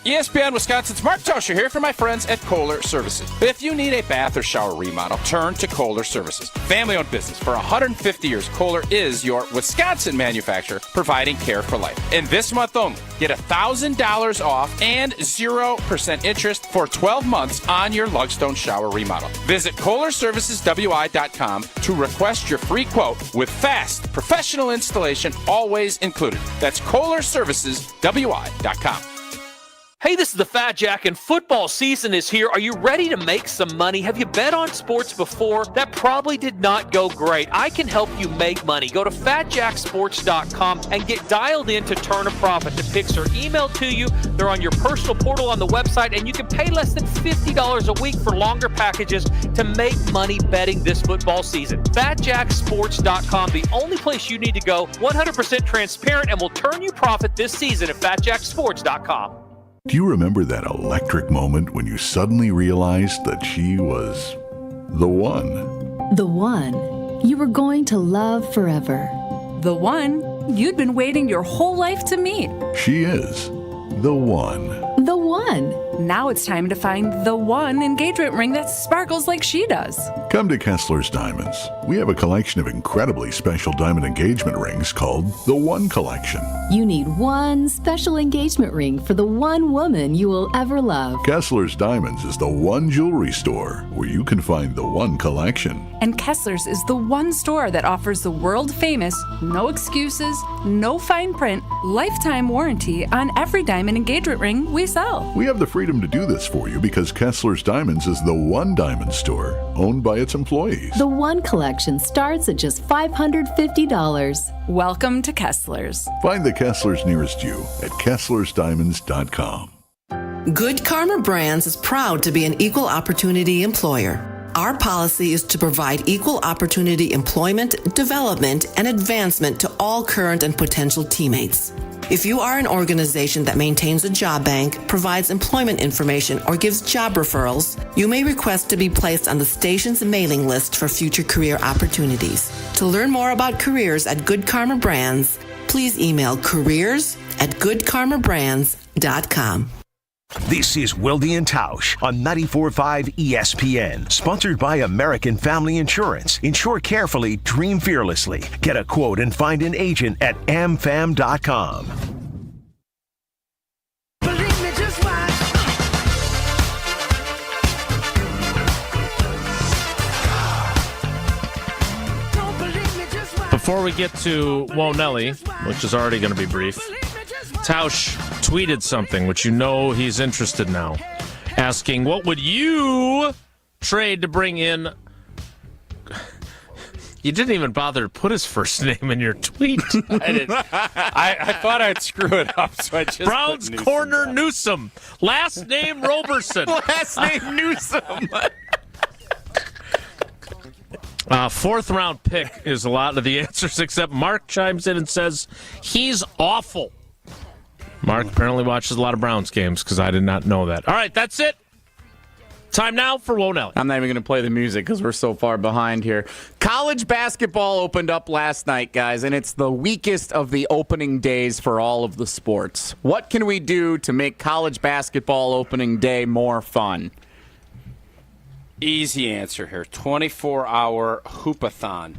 ESPN Wisconsin's Mark Tausch here for my friends at Kohler Services. If you need a bath or shower remodel, turn to Kohler Services. Family-owned business for 150 years, Kohler is your Wisconsin manufacturer providing care for life. And this month only, get $1,000 off and 0% interest for 12 months on your Lugstone shower remodel. Visit KohlerServicesWI.com to request your free quote with fast, professional installation always included. That's KohlerServicesWI.com. Hey, this is the Fat Jack, and football season is here. Are you ready to make some money? Have you bet on sports before? That probably did not go great. I can help you make money. Go to fatjacksports.com and get dialed in to turn a profit. The picks are emailed to you. They're on your personal portal on the website, and you can pay less than $50 a week for longer packages to make money betting this football season. Fatjacksports.com, the only place you need to go. 100% transparent, and will turn you profit this season at fatjacksports.com. Do you remember that electric moment when you suddenly realized that she was the one? The one you were going to love forever. The one you'd been waiting your whole life to meet. She is the one. The one. Now it's time to find the one engagement ring that sparkles like she does. Come to Kessler's Diamonds. We have a collection of incredibly special diamond engagement rings called the One Collection. You need one special engagement ring for the one woman you will ever love. Kessler's Diamonds is the one jewelry store where you can find the One Collection. And Kessler's is the one store that offers the world-famous, no excuses, no fine print, lifetime warranty on every diamond engagement ring we sell. We have the freedom to do this for you because Kessler's Diamonds is the one diamond store owned by its employees. The One Collection starts at just $550. Welcome to Kessler's. Find the Kesslers nearest you at kesslersdiamonds.com. Good Karma Brands is proud to be an equal opportunity employer. Our policy is to provide equal opportunity employment, development, and advancement to all current and potential teammates. If you are an organization that maintains a job bank, provides employment information, or gives job referrals, you may request to be placed on the station's mailing list for future career opportunities. To learn more about careers at Good Karma Brands, please email careers@goodkarmabrands.com. This is Wilde and Tausch on 94.5 ESPN, sponsored by American Family Insurance. Insure carefully, dream fearlessly. Get a quote and find an agent at amfam.com. Before we get to Whoa Nelly, which is already going to be brief, Tausch tweeted something, which you know he's interested now, asking, what would you trade to bring in... You didn't even bother to put his first name in your tweet. I didn't. I thought I'd screw it up, so I just Browns corner Newsome. Last name Roberson. Last name Newsome. Fourth round pick is a lot of the answers, except Mark chimes in and says he's awful. Mark apparently watches a lot of Browns games because I did not know that. All right, that's it. Time now for Whoa Nelly. I'm not even going to play the music because we're so far behind here. College basketball opened up last night, guys, and it's the weakest of the opening days for all of the sports. What can we do to make college basketball opening day more fun? Easy answer here. 24-hour hoopathon.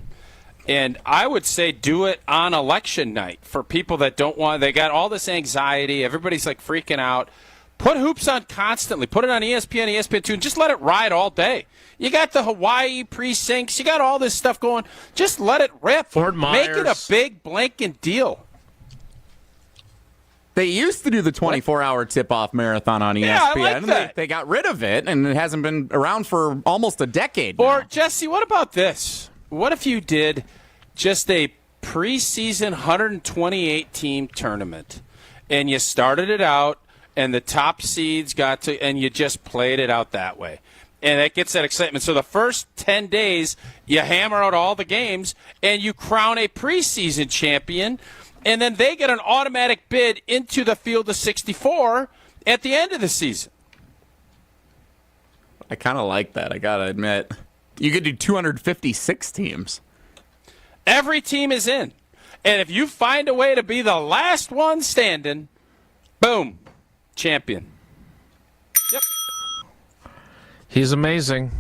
And I would say do it on election night for people that don't want. They got all this anxiety. Everybody's like freaking out. Put hoops on constantly. Put it on ESPN, ESPN2, and just let it ride all day. You got the Hawaii precincts. You got all this stuff going. Just let it rip. Fort Myers. Make it a big blanket deal. They used to do the 24-hour tip-off marathon on ESPN. Yeah, I like that. They got rid of it, and it hasn't been around for almost a decade now. Or, Jesse, what about this? What if you did just a preseason 128-team tournament, and you started it out, and the top seeds got to, and you just played it out that way. And that gets that excitement. So the first 10 days, you hammer out all the games, and you crown a preseason champion, and then they get an automatic bid into the field of 64 at the end of the season. I kind of like that, I got to admit. You could do 256 teams. Every team is in. And if you find a way to be the last one standing, boom, champion. Yep. He's amazing.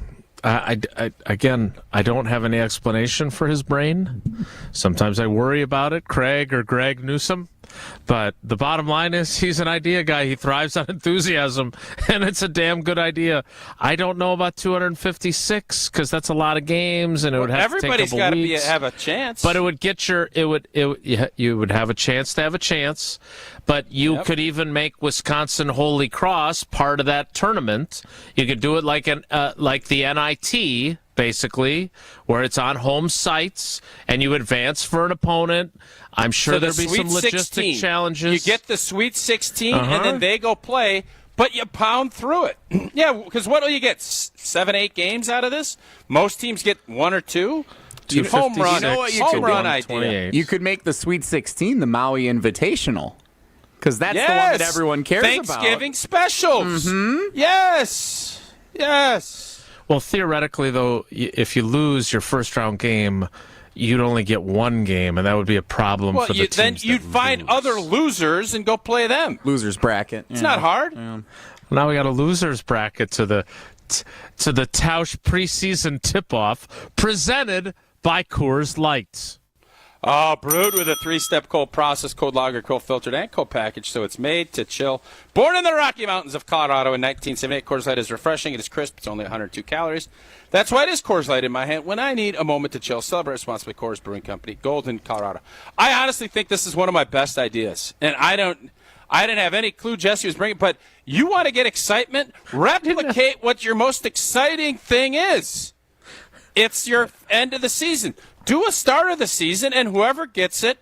Again, I don't have any explanation for his brain. Sometimes I worry about it. Craig or Greg Newsome. But the bottom line is he's an idea guy. He thrives on enthusiasm, and it's a damn good idher I don't know about 256 because that's a lot of games, and it would have to take a everybody's couple got to weeks. have a chance. But it would get you would have a chance to have a chance. But you could even make Wisconsin Holy Cross part of that tournament. You could do it like the NIT, basically, where it's on home sites and you advance for an opponent. I'm sure So there'll be some Sweet logistic 16. challenges. You get the Sweet 16, and then they go play, but you pound through it. Yeah, because what will you get? 7, 8 games out of this? Most teams get 1 or 2. Home run. You know what you home could run do? idea. You could make the Sweet 16 the Maui Invitational. Because that's the one that everyone cares about. Thanksgiving specials. Yes. Yes. Well, theoretically, though, if you lose your first-round game, you'd only get 1 game, and that would be a problem for the teams. Then you'd find other losers and go play them. Losers bracket. It's not hard. Yeah. Now we got a losers bracket to the Tausch preseason tip-off presented by Coors Light. Brewed with a 3-step cold process, cold lager, cold filtered, and cold package, so it's made to chill. Born in the Rocky Mountains of Colorado in 1978, Coors Light is refreshing. It is crisp. It's only 102 calories. That's why it is Coors Light in my hand when I need a moment to chill. Celebrate responsibly. Coors Brewing Company, Golden, Colorado. I honestly think this is one of my best ideas, and I didn't have any clue Jesse was bringing, but you want to get excitement? Replicate what your most exciting thing is. It's your end of the season. Do a start of the season, and whoever gets it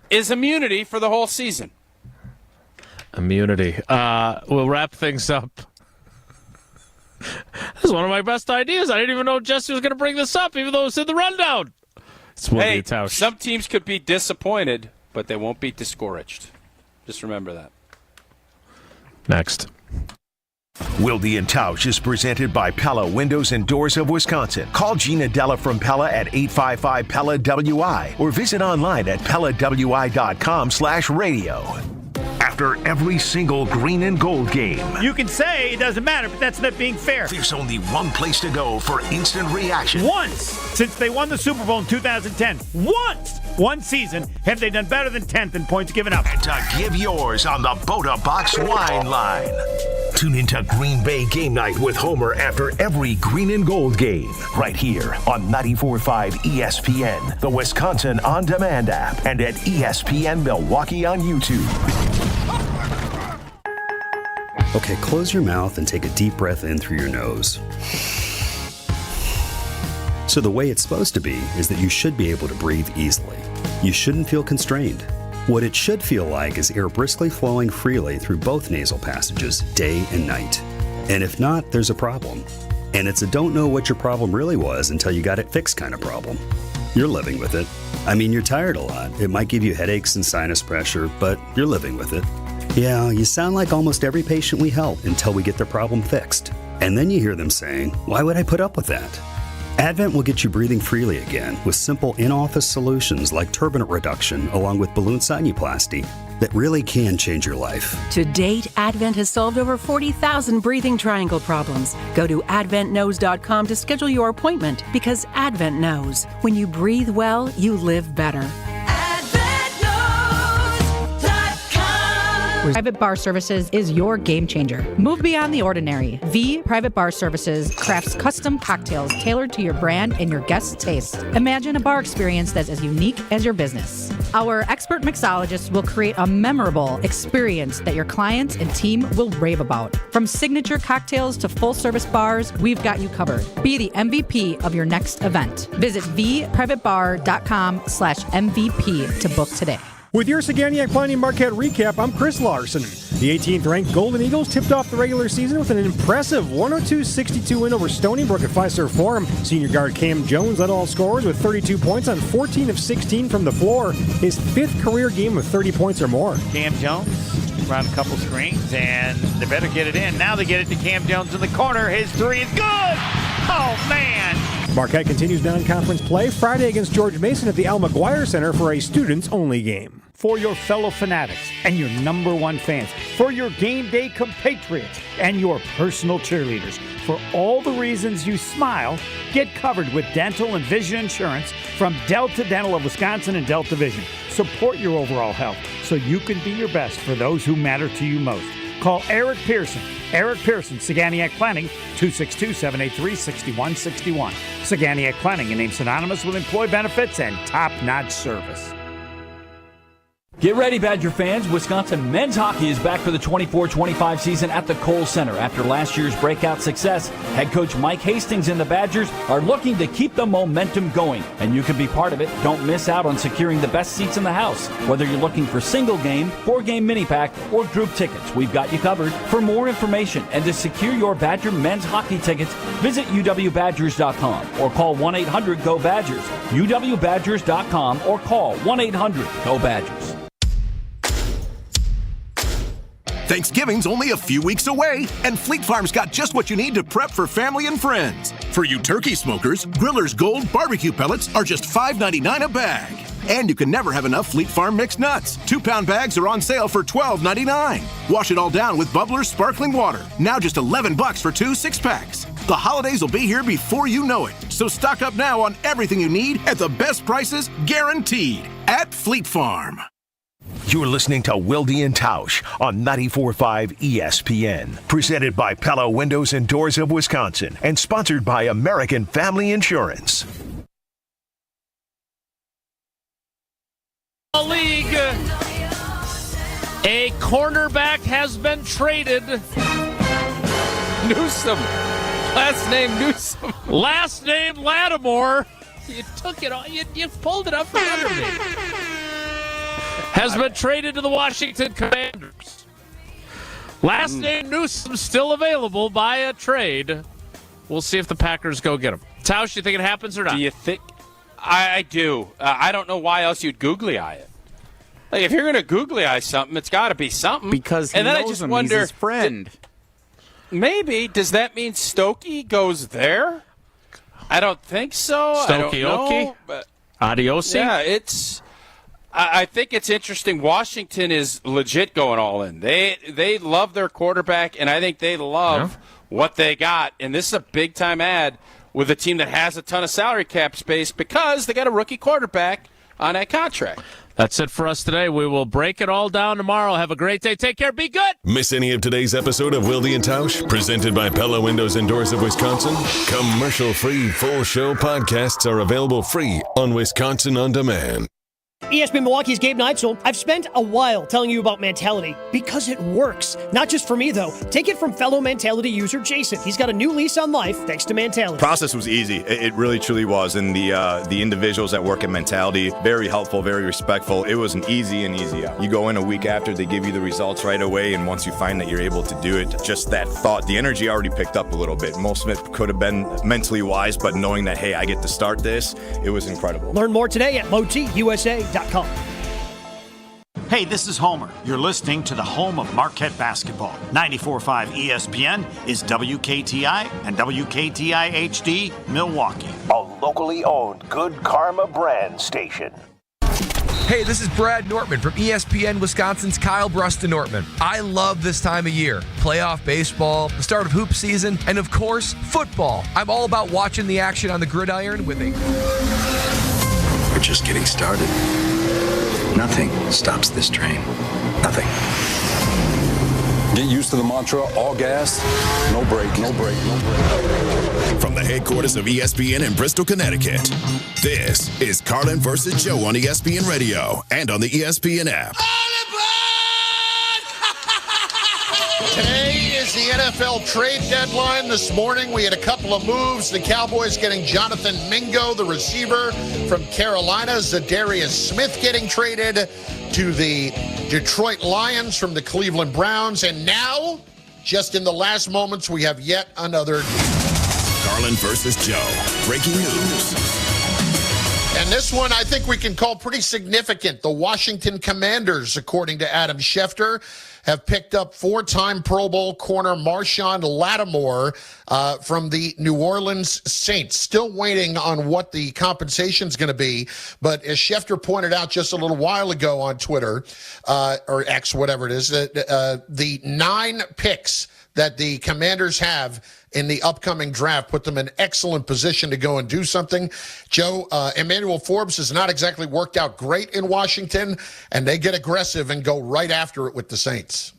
is immunity for the whole season. Immunity. We'll wrap things up. This is one of my best ideas. I didn't even know Jesse was going to bring this up, even though it's in the rundown. It's Hey, some teams could be disappointed, but they won't be discouraged. Just remember that. Next. Wilde and Tausch is presented by Pella Windows and Doors of Wisconsin. Call Gina Della from Pella at 855-PELLA-WI or visit online at PellaWI.com/radio. After every single green and gold game, You can say it doesn't matter, but that's not being fair. there's only one place to go for instant reaction. Once, since they won the Super Bowl in 2010, one season, have they done better than 10th in points given up. And to give yours on the Boda Box Wine Line. Tune into Green Bay Game Night with Homer after every green and gold game. Right here on 94.5 ESPN, the Wisconsin On Demand app, and at ESPN Milwaukee on YouTube. Okay, close your mouth and take a deep breath in through your nose. So the way it's supposed to be is that you should be able to breathe easily. You shouldn't feel constrained. What it should feel like is air briskly flowing freely through both nasal passages, day and night. And if not, there's a problem. And it's a don't know what your problem really was until you got it fixed kind of problem. You're living with it. I mean, you're tired a lot. It might give you headaches and sinus pressure, but you're living with it. Yeah, you sound like almost every patient we help until we get their problem fixed. And then you hear them saying, why would I put up with that? Advent will get you breathing freely again with simple in-office solutions like turbinate reduction along with balloon sinuplasty that really can change your life. To date, Advent has solved over 40,000 breathing triangle problems. Go to adventknows.com to schedule your appointment because Advent knows. When you breathe well, you live better. Private Bar Services is your game changer. Move beyond the ordinary. V Private Bar Services crafts custom cocktails tailored to your brand and your guests' taste. Imagine a bar experience that's as unique as your business. Our expert mixologists will create a memorable experience that your clients and team will rave about. From signature cocktails to full-service bars, we've got you covered. Be the MVP of your next event. Visit vprivateba.com/MVP to book today. With your Saganiac Planning Marquette recap, I'm Chris Larson. The 18th-ranked Golden Eagles tipped off the regular season with an impressive 102-62 win over Stony Brook at Fiserv Forum. Senior guard Cam Jones led all scorers with 32 points on 14 of 16 from the floor, his 5th career game of 30 points or more. Cam Jones around a couple screens, and they better get it in. Now they get it to Cam Jones in the corner. His three is good. Oh, man. Marquette continues non-conference play Friday against George Mason at the Al McGuire Center for a students-only game. For your fellow fanatics and your number one fans, for your game day compatriots and your personal cheerleaders, for all the reasons you smile, get covered with dental and vision insurance from Delta Dental of Wisconsin and Delta Vision. Support your overall health. so you can be your best for those who matter to you most. Call Eric Pearson. Eric Pearson, Saganiac Planning, 262-783-6161. Saganiac Planning, a name synonymous with employee benefits and top-notch service. Get ready, Badger fans. Wisconsin men's hockey is back for the 24-25 season at the Kohl Center. After last year's breakout success, head coach Mike Hastings and the Badgers are looking to keep the momentum going, and you can be part of it. Don't miss out on securing the best seats in the house. Whether you're looking for single game, 4-game mini pack, or group tickets, we've got you covered. For more information and to secure your Badger men's hockey tickets, visit uwbadgers.com or call 1-800-GO-BADGERS. uwbadgers.com or call 1-800-GO-BADGERS. Thanksgiving's only a few weeks away, and Fleet Farm's got just what you need to prep for family and friends. For you turkey smokers, Griller's Gold barbecue pellets are just $5.99 a bag. And you can never have enough Fleet Farm mixed nuts. 2-pound bags are on sale for $12.99. Wash it all down with Bubbler's sparkling water. Now just $11 for 2 6-packs. The holidays will be here before you know it. So stock up now on everything you need at the best prices guaranteed at Fleet Farm. You're listening to Wilde and Tausch on 94.5 ESPN. Presented by Pella Windows and Doors of Wisconsin and sponsored by American Family Insurance. League. A cornerback has been traded. Newsom. Last name Newsom. Last name Lattimore. You took it all. You pulled it up from under me. Has been traded to the Washington Commanders. Last name Newsom still available by a trade. We'll see if the Packers go get him. Tausch, you think it happens or not? Do you think? I do. I don't know why else you'd googly eye it. Like, if you're going to googly eye something, it's got to be something. Because he and then knows I just him. wonder, He's his friend. Maybe. Does that mean Stokey goes there? I don't think so. Stokey Okie? Adiosi? Yeah, it's... I think it's interesting. Washington is legit going all in. They love their quarterback, and I think they love what they got. And this is a big-time ad with a team that has a ton of salary cap space because they got a rookie quarterback on that contract. That's it for us today. We will break it all down tomorrow. Have a great day. Take care. Be good. Miss any of today's episode of Wilde and Tausch, presented by Pella Windows and Doors of Wisconsin? Commercial-free full show podcasts are available free on Wisconsin On Demand. ESPN Milwaukee's Gabe Neitzel. I've spent a while telling you about Mentality because it works. Not just for me, though. Take it from fellow Mentality user Jason. He's got a new lease on life thanks to Mentality. Process was easy. It really, truly was. And the individuals that work at Mentality, very helpful, very respectful. It was an easy out. You go in a week after, they give you the results right away. And once you find that you're able to do it, just that thought, the energy already picked up a little bit. Most of it could have been mentally wise, but knowing that, hey, I get to start this, it was incredible. Learn more today at LoTUSA.com. Hey, this is Homer. You're listening to the home of Marquette basketball. 94.5 ESPN is WKTI and WKTI HD Milwaukee. A locally owned Good Karma brand station. Hey, this is Brad Nortman from ESPN Wisconsin's Kyle Bruston Nortman. I love this time of year. Playoff baseball, the start of hoop season, and of course, football. I'm all about watching the action on the gridiron with a... We're just getting started. Nothing stops this train. Nothing. Get used to the mantra, all gas, no brake, no brake, no brake. From the headquarters of ESPN in Bristol, Connecticut, this is Carlin versus Joe on ESPN Radio and on the ESPN app. Today is the NFL trade deadline. This morning we had a couple of moves. The Cowboys getting Jonathan Mingo, the receiver from Carolina. Zadarius Smith getting traded to the Detroit Lions from the Cleveland Browns. And now, just in the last moments, we have yet another Carlin versus Joe. Breaking news. And this one I think we can call pretty significant. The Washington Commanders, according to Adam Schefter, have picked up four-time Pro Bowl corner Marshawn Lattimore from the New Orleans Saints. Still waiting on what the compensation is going to be. But as Schefter pointed out just a little while ago on Twitter, or X, whatever it is, the 9 picks that the Commanders have in the upcoming draft put them in excellent position to go and do something. Joe, Emmanuel Forbes has not exactly worked out great in Washington, and they get aggressive and go right after it with the Saints.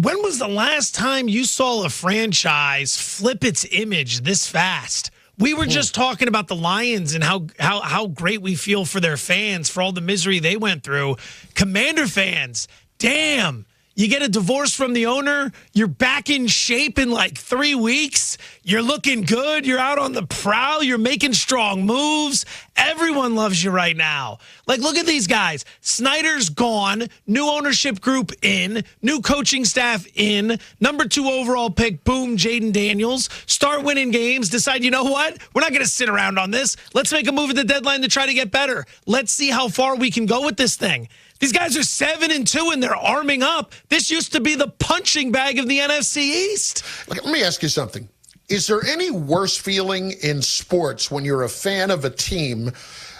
When was the last time you saw a franchise flip its image this fast? We were just talking about the Lions and how great we feel for their fans, for all the misery they went through. Commander fans, damn. You get a divorce from the owner. You're back in shape in like 3 weeks. You're looking good. You're out on the prowl. You're making strong moves. Everyone loves you right now. Like, look at these guys. Snyder's gone. New ownership group in. New coaching staff in. Number 2 overall pick, boom, Jaden Daniels. Start winning games. Decide, you know what? We're not going to sit around on this. Let's make a move at the deadline to try to get better. Let's see how far we can go with this thing. These guys are 7-2 and they're arming up. This used to be the punching bag of the NFC East. Let me ask you something. Is there any worse feeling in sports when you're a fan of a team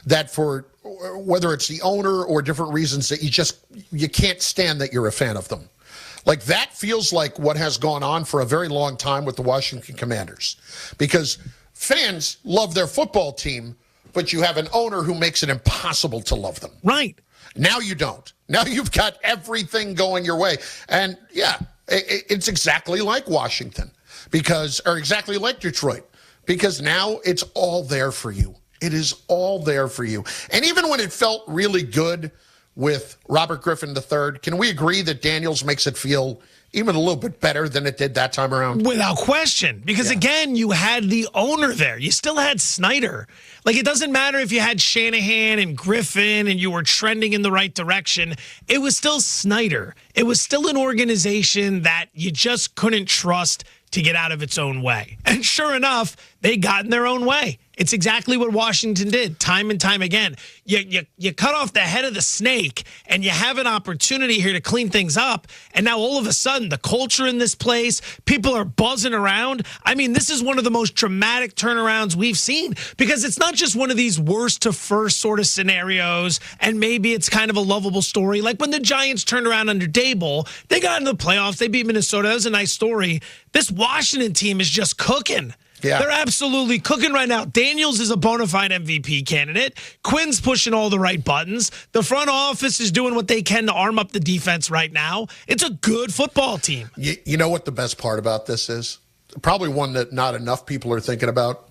that, for whether it's the owner or different reasons, that you can't stand that you're a fan of them? Like, that feels like what has gone on for a very long time with the Washington Commanders, because fans love their football team, but you have an owner who makes it impossible to love them. Right. Now you don't. Now you've got everything going your way. And yeah, it's exactly like Washington, or exactly like Detroit, because now it's all there for you. It is all there for you. And even when it felt really good with Robert Griffin III, can we agree that Daniels makes it feel even a little bit better than it did that time around? Without question. Because, again, you had the owner there. You still had Snyder. Like, it doesn't matter if you had Shanahan and Griffin and you were trending in the right direction. It was still Snyder. It was still an organization that you just couldn't trust to get out of its own way. And sure enough, they got in their own way. It's exactly what Washington did time and time again. You cut off the head of the snake, and you have an opportunity here to clean things up. And now all of a sudden, the culture in this place, people are buzzing around. I mean, this is one of the most dramatic turnarounds we've seen, because it's not just one of these worst to first sort of scenarios, and maybe it's kind of a lovable story. Like when the Giants turned around under Dable, they got into the playoffs, they beat Minnesota. That was a nice story. This Washington team is just cooking. Yeah. They're absolutely cooking right now. Daniels is a bona fide MVP candidate. Quinn's pushing all the right buttons. The front office is doing what they can to arm up the defense right now. It's a good football team. You know what the best part about this is? Probably one that not enough people are thinking about.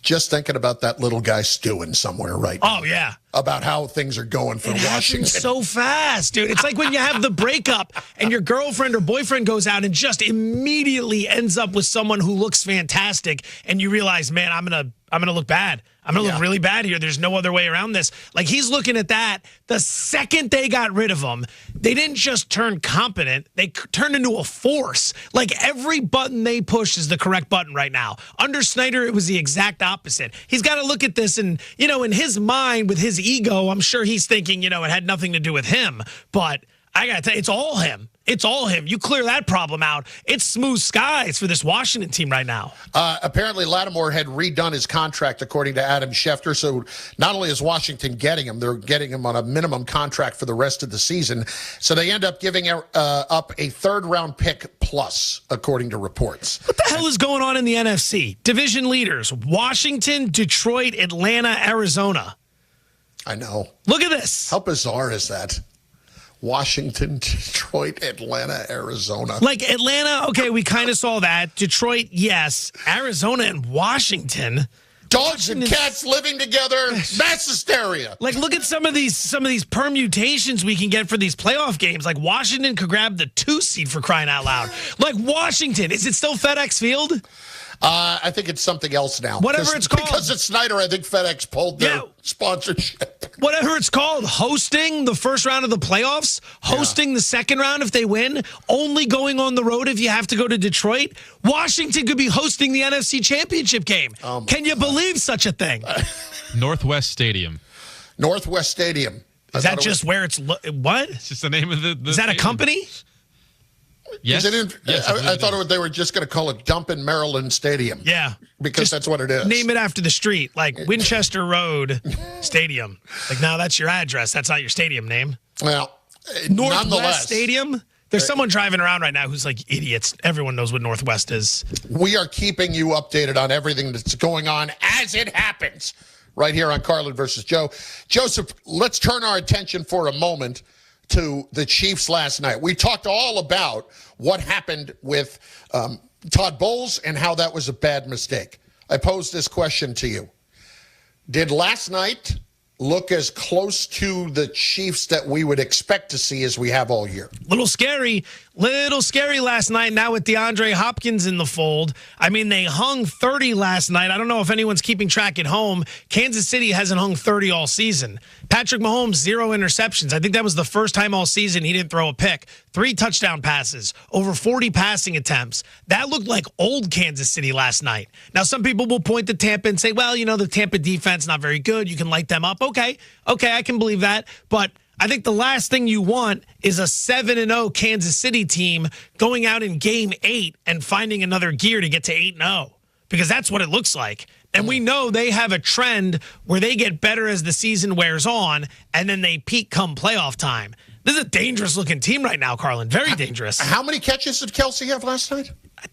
Just thinking about that little guy stewing somewhere right now. Oh, yeah. About how things are going for Washington. So fast, dude. It's like when you have the breakup and your girlfriend or boyfriend goes out and just immediately ends up with someone who looks fantastic, and you realize, man, I'm gonna look bad. I'm going to look really bad here. There's no other way around this. Like, he's looking at that. The second they got rid of him, they didn't just turn competent. They turned into a force. Like, every button they push is the correct button right now. Under Snyder, it was the exact opposite. He's got to look at this and, in his mind, with his ego, I'm sure he's thinking, it had nothing to do with him. But I got to tell you, it's all him. It's all him. You clear that problem out, it's smooth skies for this Washington team right now. Apparently, Lattimore had redone his contract, according to Adam Schefter. So not only is Washington getting him, they're getting him on a minimum contract for the rest of the season. So they end up giving up a third-round pick plus, according to reports. What the hell is going on in the NFC? Division leaders, Washington, Detroit, Atlanta, Arizona. I know. Look at this. How bizarre is that? Washington, Detroit, Atlanta, Arizona. Like Atlanta, okay, we kind of saw that. Detroit, yes. Arizona and Washington. Dogs and cats living together, mass hysteria. Like, look at some of these permutations we can get for these playoff games. Like, Washington could grab the 2 seed for crying out loud. Like, Washington, is it still FedEx Field? I think it's something else now. Whatever it's called. Because it's Snyder, I think FedEx pulled their sponsorship. Whatever it's called, hosting the first round of the playoffs, hosting the second round if they win, only going on the road if you have to go to Detroit. Washington could be hosting the NFC Championship game. Can you believe such a thing? Northwest Stadium. Northwest Stadium. Is that just where it's what? It's just the name of the Is that a company? Yes. I thought they were just going to call it Dumpin' Maryland Stadium. Yeah. Because that's what it is. Name it after the street, like Winchester Road Stadium. Like, no, that's your address. That's not your stadium name. Well, Northwest Stadium? There's someone driving around right now who's like, idiots. Everyone knows what Northwest is. We are keeping you updated on everything that's going on as it happens right here on Carlin versus Joe. Joseph, let's turn our attention for a moment to the Chiefs last night. We talked all about what happened with Todd Bowles and how that was a bad mistake. I posed this question to you. Did last night look as close to the Chiefs that we would expect to see as we have all year? Little scary last night now with DeAndre Hopkins in the fold. I mean, they hung 30 last night. I don't know if anyone's keeping track at home. Kansas City hasn't hung 30 all season. Patrick Mahomes, 0 interceptions. I think that was the first time all season he didn't throw a pick. 3 touchdown passes, over 40 passing attempts. That looked like old Kansas City last night. Now, some people will point to Tampa and say, well, the Tampa defense not very good. You can light them up. Okay, I can believe that. But I think the last thing you want is a 7-0 Kansas City team going out in game 8 and finding another gear to get to 8-0, because that's what it looks like. And we know they have a trend where they get better as the season wears on, and then they peak come playoff time. This is a dangerous-looking team right now, Carlin. Very dangerous. How many catches did Kelsey have last night?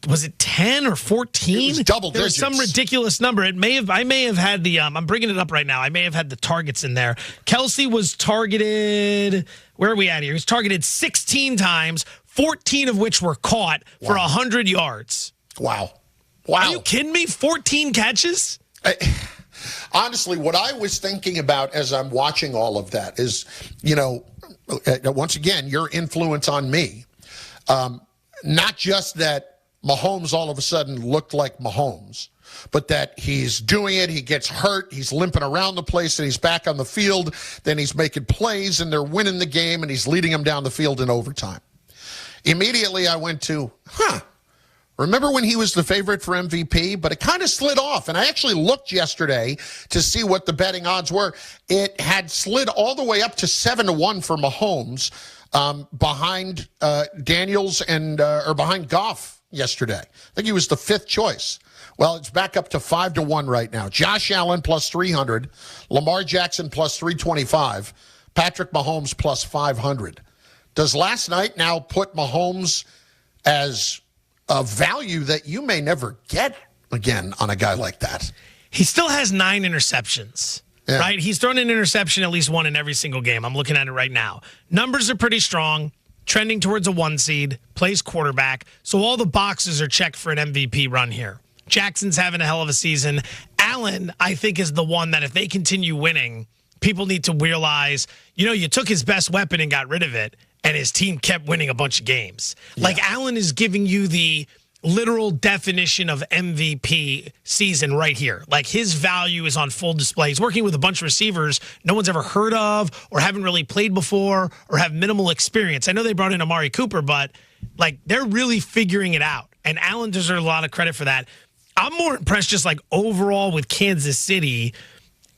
Was it 10 or 14? It was double digits. There was some ridiculous number. I may have had the, I'm bringing it up right now. I may have had the targets in there. Kelsey was targeted, where are we at here? He was targeted 16 times, 14 of which were caught for 100 yards. Wow. Are you kidding me? 14 catches? Honestly, what I was thinking about as I'm watching all of that is, once again, your influence on me. Not just that Mahomes all of a sudden looked like Mahomes, but that he's doing it, he gets hurt, he's limping around the place, and he's back on the field, then he's making plays, and they're winning the game, and he's leading them down the field in overtime. Immediately I went to, remember when he was the favorite for MVP? But it kind of slid off. And I actually looked yesterday to see what the betting odds were. It had slid all the way up to 7-1 for Mahomes behind Daniels or behind Goff yesterday. I think he was the 5th choice. Well, it's back up to 5-1 right now. Josh Allen plus 300, Lamar Jackson plus 325, Patrick Mahomes plus 500. Does last night now put Mahomes as a value that you may never get again on a guy like that? He still has 9 interceptions, right? He's thrown an interception, at least one in every single game. I'm looking at it right now. Numbers are pretty strong, trending towards a 1 seed, plays quarterback. So all the boxes are checked for an MVP run here. Jackson's having a hell of a season. Allen, I think, is the one that if they continue winning, people need to realize, you took his best weapon and got rid of it, and his team kept winning a bunch of games. Yeah. Like, Allen is giving you the literal definition of MVP season right here. Like, his value is on full display. He's working with a bunch of receivers no one's ever heard of or haven't really played before or have minimal experience. I know they brought in Amari Cooper, but, they're really figuring it out. And Allen deserves a lot of credit for that. I'm more impressed just, overall with Kansas City.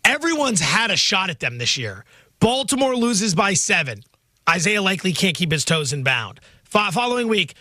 Everyone's had a shot at them this year. Baltimore loses by 7. Isaiah likely can't keep his toes in bound. Following week,